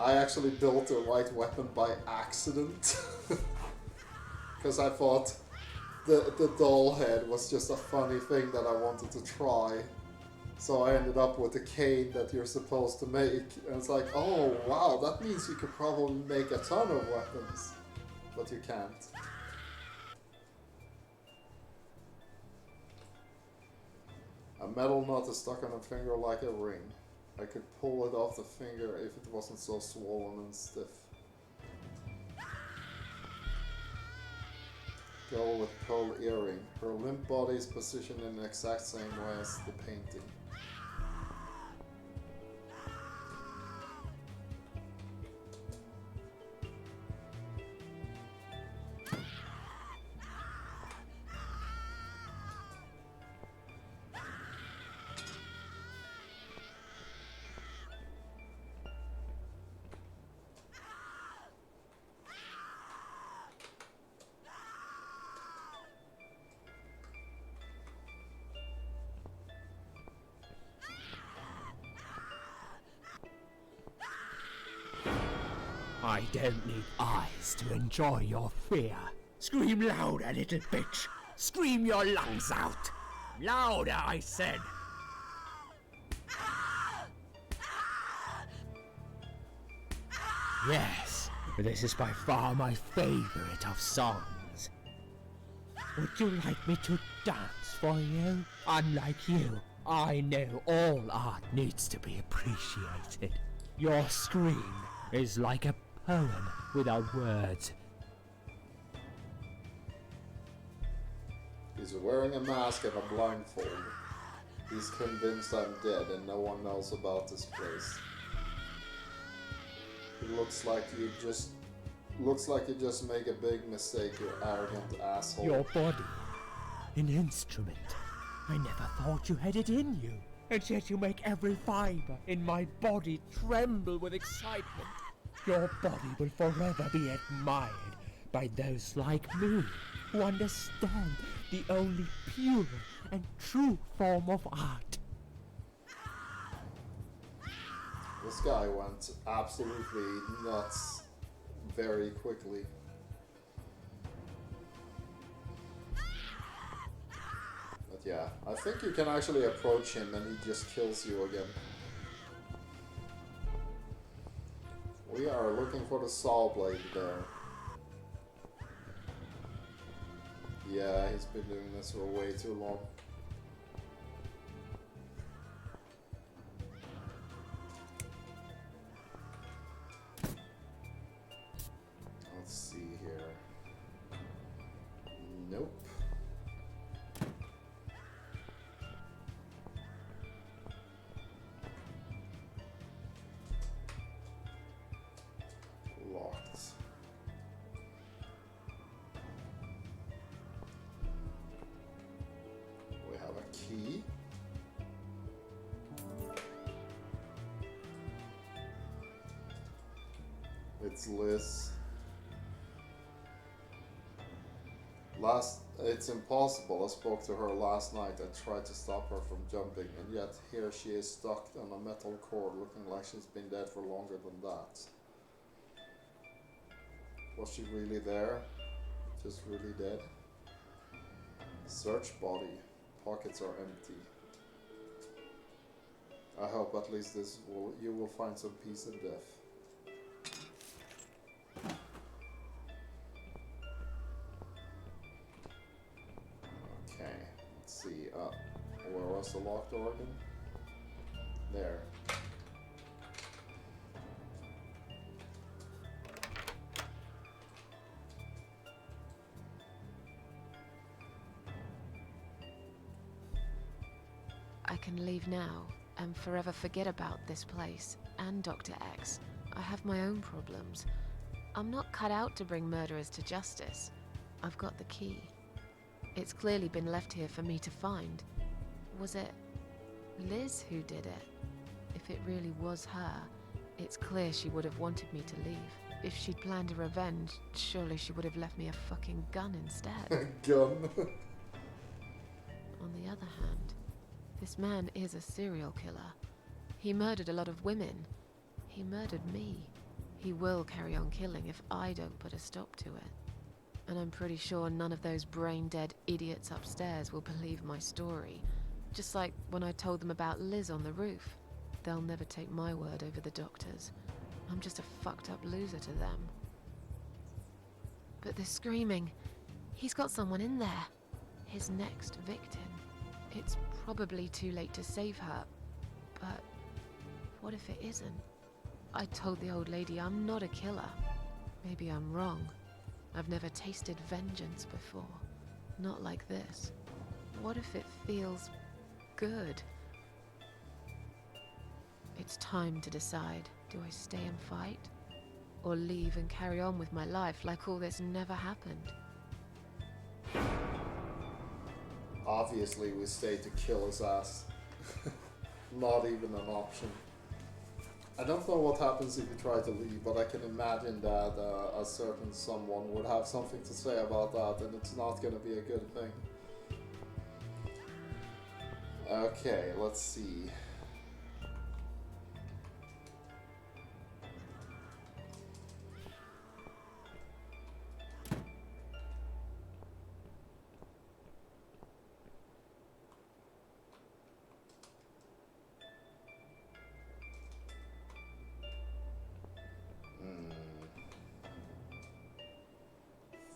I actually built the right weapon by accident. Because I thought the doll head was just a funny thing that I wanted to try. So I ended up with the cane that you're supposed to make. And it's like, oh wow, that means you could probably make a ton of weapons. But you can't. A metal knot is stuck on a finger like a ring. I could pull it off the finger if it wasn't so swollen and stiff. Girl with pearl earring. Her limp body is positioned in the exact same way as the painting. I don't need eyes to enjoy your fear. Scream louder, little bitch. Scream your lungs out. Louder, I said. Yes, this is by far my favorite of songs. Would you like me to dance for you? Unlike you, I know all art needs to be appreciated. Your scream is like a poem without words. He's wearing a mask and a blindfold. He's convinced I'm dead and no one knows about this place. It looks like you just make a big mistake, you arrogant asshole. Your body, an instrument. I never thought you had it in you. And yet you make every fiber in my body tremble with excitement. Your body will forever be admired by those like me who understand the only pure and true form of art. This guy went absolutely nuts very quickly. But yeah, I think you can actually approach him and he just kills you again. We are looking for the saw blade there. Yeah, he's been doing this for way too long. Let's see here. key? It's Liz. It's impossible. I spoke to her last night. I tried to stop her from jumping, and yet here she is stuck on a metal cord, looking like she's been dead for longer than that. Was she really there? Just really dead? Search body. Pockets are empty. I hope at least you will find some peace in death. Okay, let's see. Where was the locked organ? There. I can leave now and forever forget about this place and Dr. X. I have my own problems. I'm not cut out to bring murderers to justice. I've got the key. It's clearly been left here for me to find. Was it Liz who did it? If it really was her, it's clear she would have wanted me to leave. If she'd planned a revenge, surely she would have left me a fucking gun instead. Gun? On the other hand, this man is a serial killer. He murdered a lot of women. He murdered me. He will carry on killing if I don't put a stop to it. And I'm pretty sure none of those brain-dead idiots upstairs will believe my story. Just like when I told them about Liz on the roof. They'll never take my word over the doctor's. I'm just a fucked up loser to them. But the screaming, he's got someone in there. His next victim. It's probably too late to save her, but what if it isn't? I told the old lady I'm not a killer. Maybe I'm wrong. I've never tasted vengeance before. Not like this. What if it feels good? It's time to decide. Do I stay and fight? Or leave and carry on with my life like all this never happened? Obviously, we stay to kill his ass. Not even an option. I don't know what happens if you try to leave, but I can imagine that a certain someone would have something to say about that, and it's not going to be a good thing. Okay, let's see.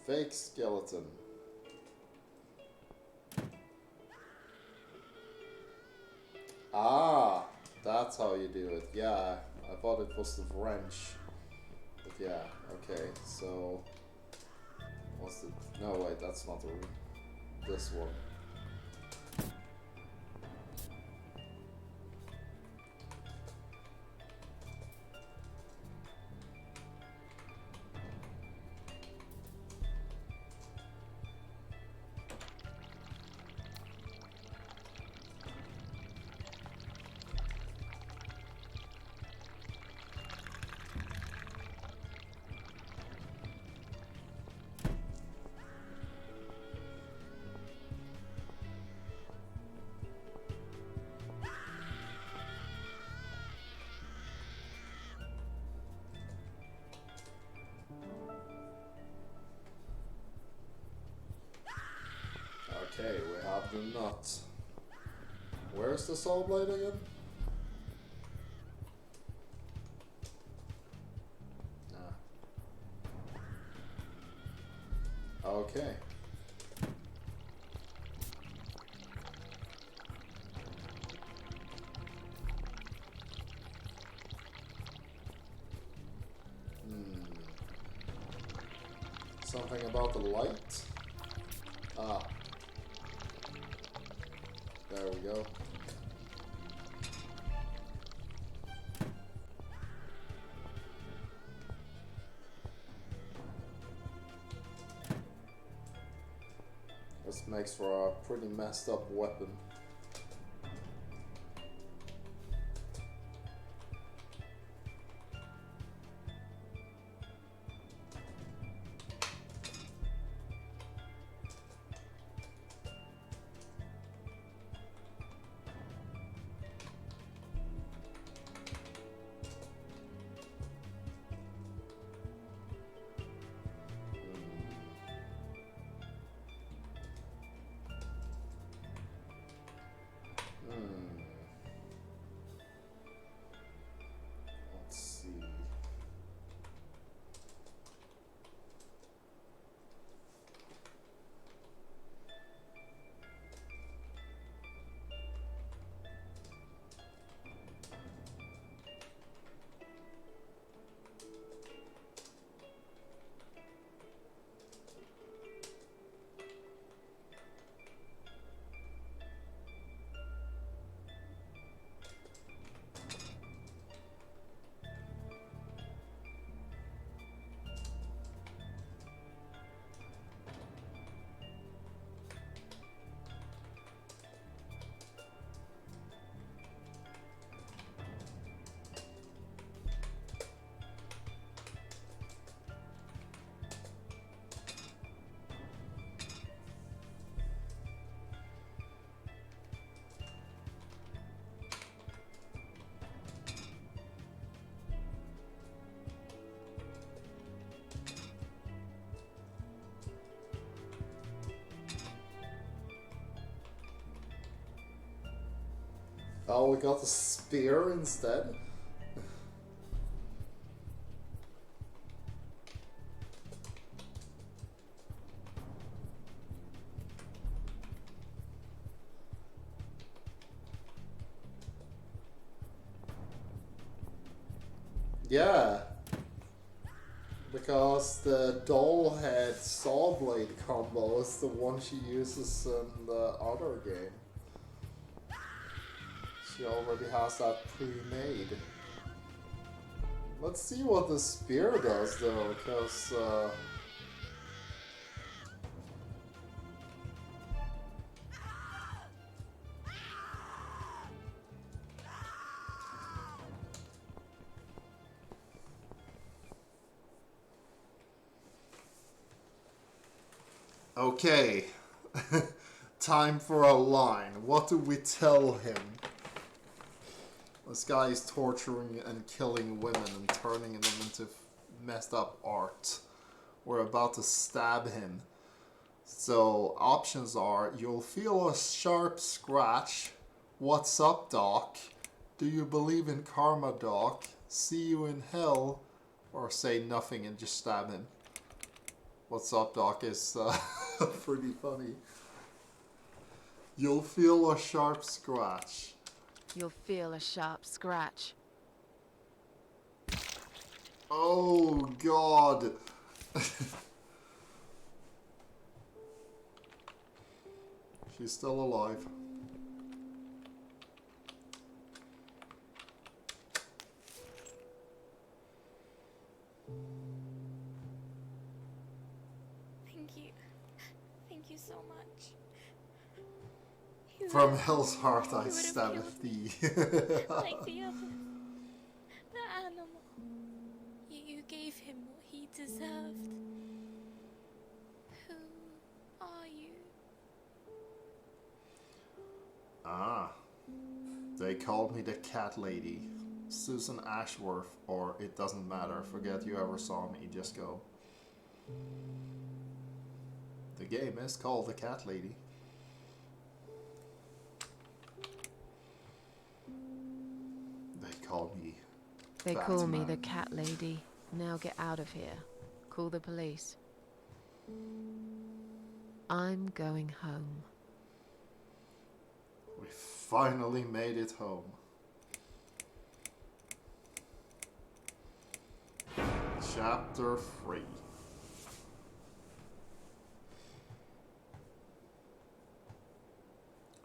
Fake skeleton. Ah, that's how you do it. Yeah, I thought it was the wrench. But yeah, okay, so... What's the... No, wait, that's not the... This one. Okay, we have the nut. Where's the saw blade again? Ah. Okay. Something about the light? Ah. There we go. This makes for a pretty messed up weapon. Oh, we got the spear instead? Yeah. Because the doll head saw blade combo is the one she uses in the other game. She already has that pre-made. Let's see what the spear does though, because okay. Time for a line. What do we tell him? This guy is torturing and killing women and turning them into messed up art. We're about to stab him. So options are, you'll feel a sharp scratch. What's up, Doc? Do you believe in karma, Doc? See you in hell? Or say nothing and just stab him. What's up, Doc is pretty funny. You'll feel a sharp scratch. You'll feel a sharp scratch. Oh, God. She's still alive. Thank you. Thank you so much. From hell's heart I stabbeth thee. Like the other. The animal. You gave him what he deserved. Who are you? Ah. They called me the cat lady. Susan Ashworth, or it doesn't matter. Forget you ever saw me, just go. The game is called the cat lady. They call me They call me Batman. the cat lady. Now get out of here. Call the police. I'm going home. We finally made it home. Chapter 3.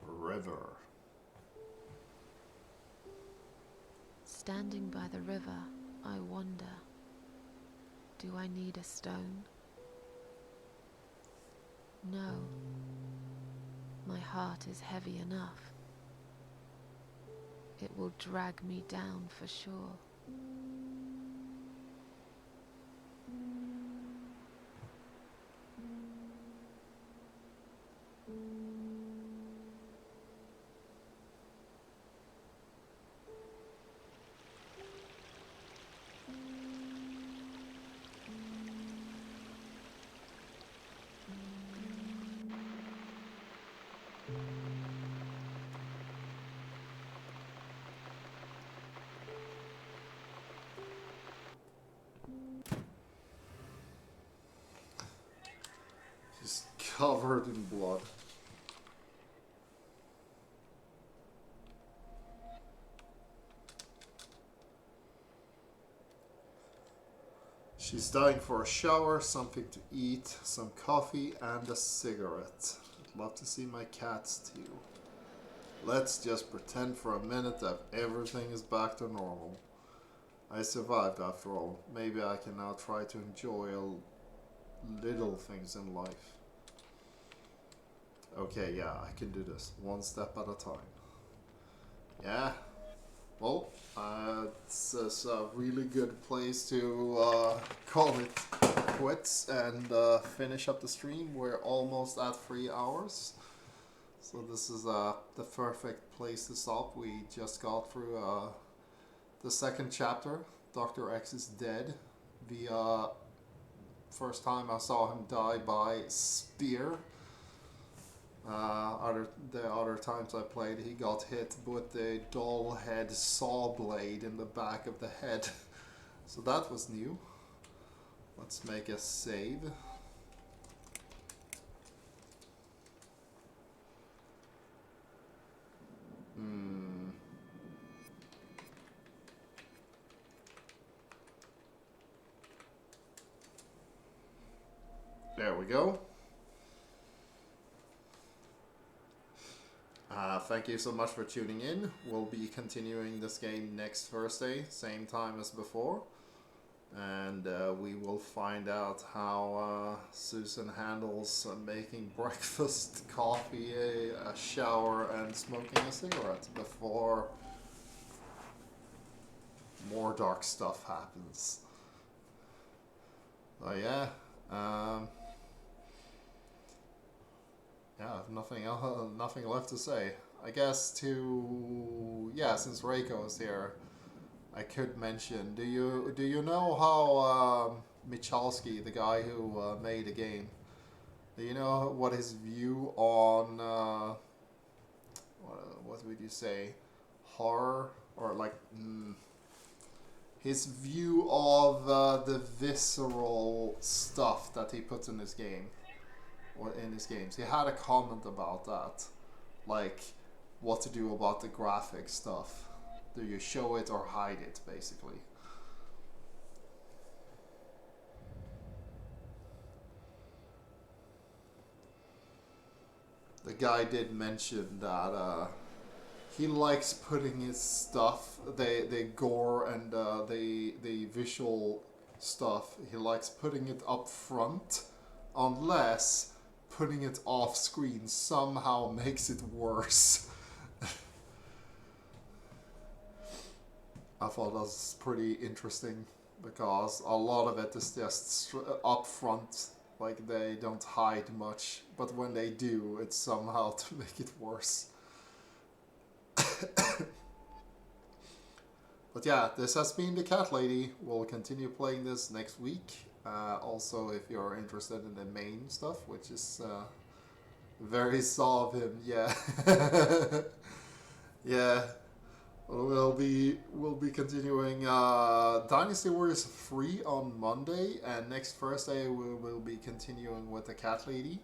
River. Standing by the river, I wonder, do I need a stone? No. My heart is heavy enough. It will drag me down for sure. She's covered in blood. She's dying for a shower, something to eat, some coffee, and a cigarette. I'd love to see my cats too. Let's just pretend for a minute that everything is back to normal. I survived after all. Maybe I can now try to enjoy little things in life. Okay, yeah, I can do this. One step at a time. Yeah. Well, it's a really good place to call it quits and finish up the stream. We're almost at 3 hours. So this is the perfect place to stop. We just got through the second chapter. Dr. X is dead. The first time I saw him die by spear. The other times I played, he got hit with a dull head saw blade in the back of the head. So that was new. Let's make a save. There we go. Thank you so much for tuning in. We'll be continuing this game next Thursday, same time as before. And we will find out how Susan handles making breakfast, coffee, a shower, and smoking a cigarette before more dark stuff happens. So yeah, yeah, I have nothing left to say. I guess since Reiko is here, I could mention. Do you know how Michalski, the guy who made the game, do you know what his view on what would you say, horror, or like his view of the visceral stuff that he puts in his game, or in his games? He had a comment about that, like what to do about the graphic stuff. Do you show it or hide it, basically? The guy did mention that he likes putting his stuff, the gore and the visual stuff, he likes putting it up front, unless putting it off screen somehow makes it worse. I thought that was pretty interesting, because a lot of it is just up front, like they don't hide much, but when they do, it's somehow to make it worse. But yeah, this has been the Cat Lady. We'll continue playing this next week. Also, if you're interested in the main stuff, which is very Saw of him, yeah. Yeah. We'll be continuing Dynasty Warriors 3 on Monday, and next Thursday we will be continuing with the Cat Lady.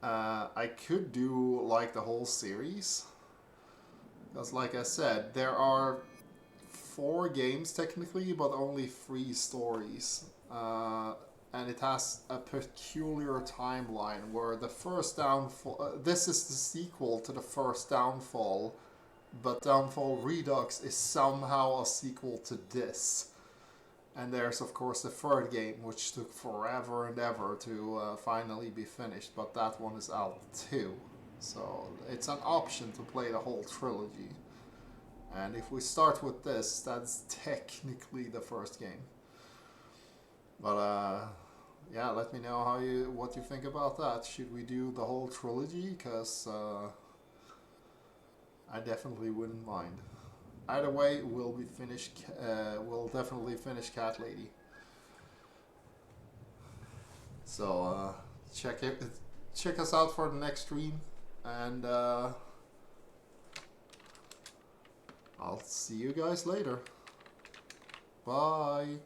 I could do like the whole series, because like I said, there are 4 games technically, but only 3 stories, and it has a peculiar timeline where the first Downfall, this is the sequel to the first Downfall, but Downfall Redux is somehow a sequel to this. And there's of course the third game, which took forever and ever to finally be finished, but that one is out too. So it's an option to play the whole trilogy. And if we start with this, that's technically the first game. But yeah, let me know what you think about that. Should we do the whole trilogy? Because I definitely wouldn't mind. Either way, we'll definitely finish Cat Lady. So check us out for the next stream, and I'll see you guys later. Bye.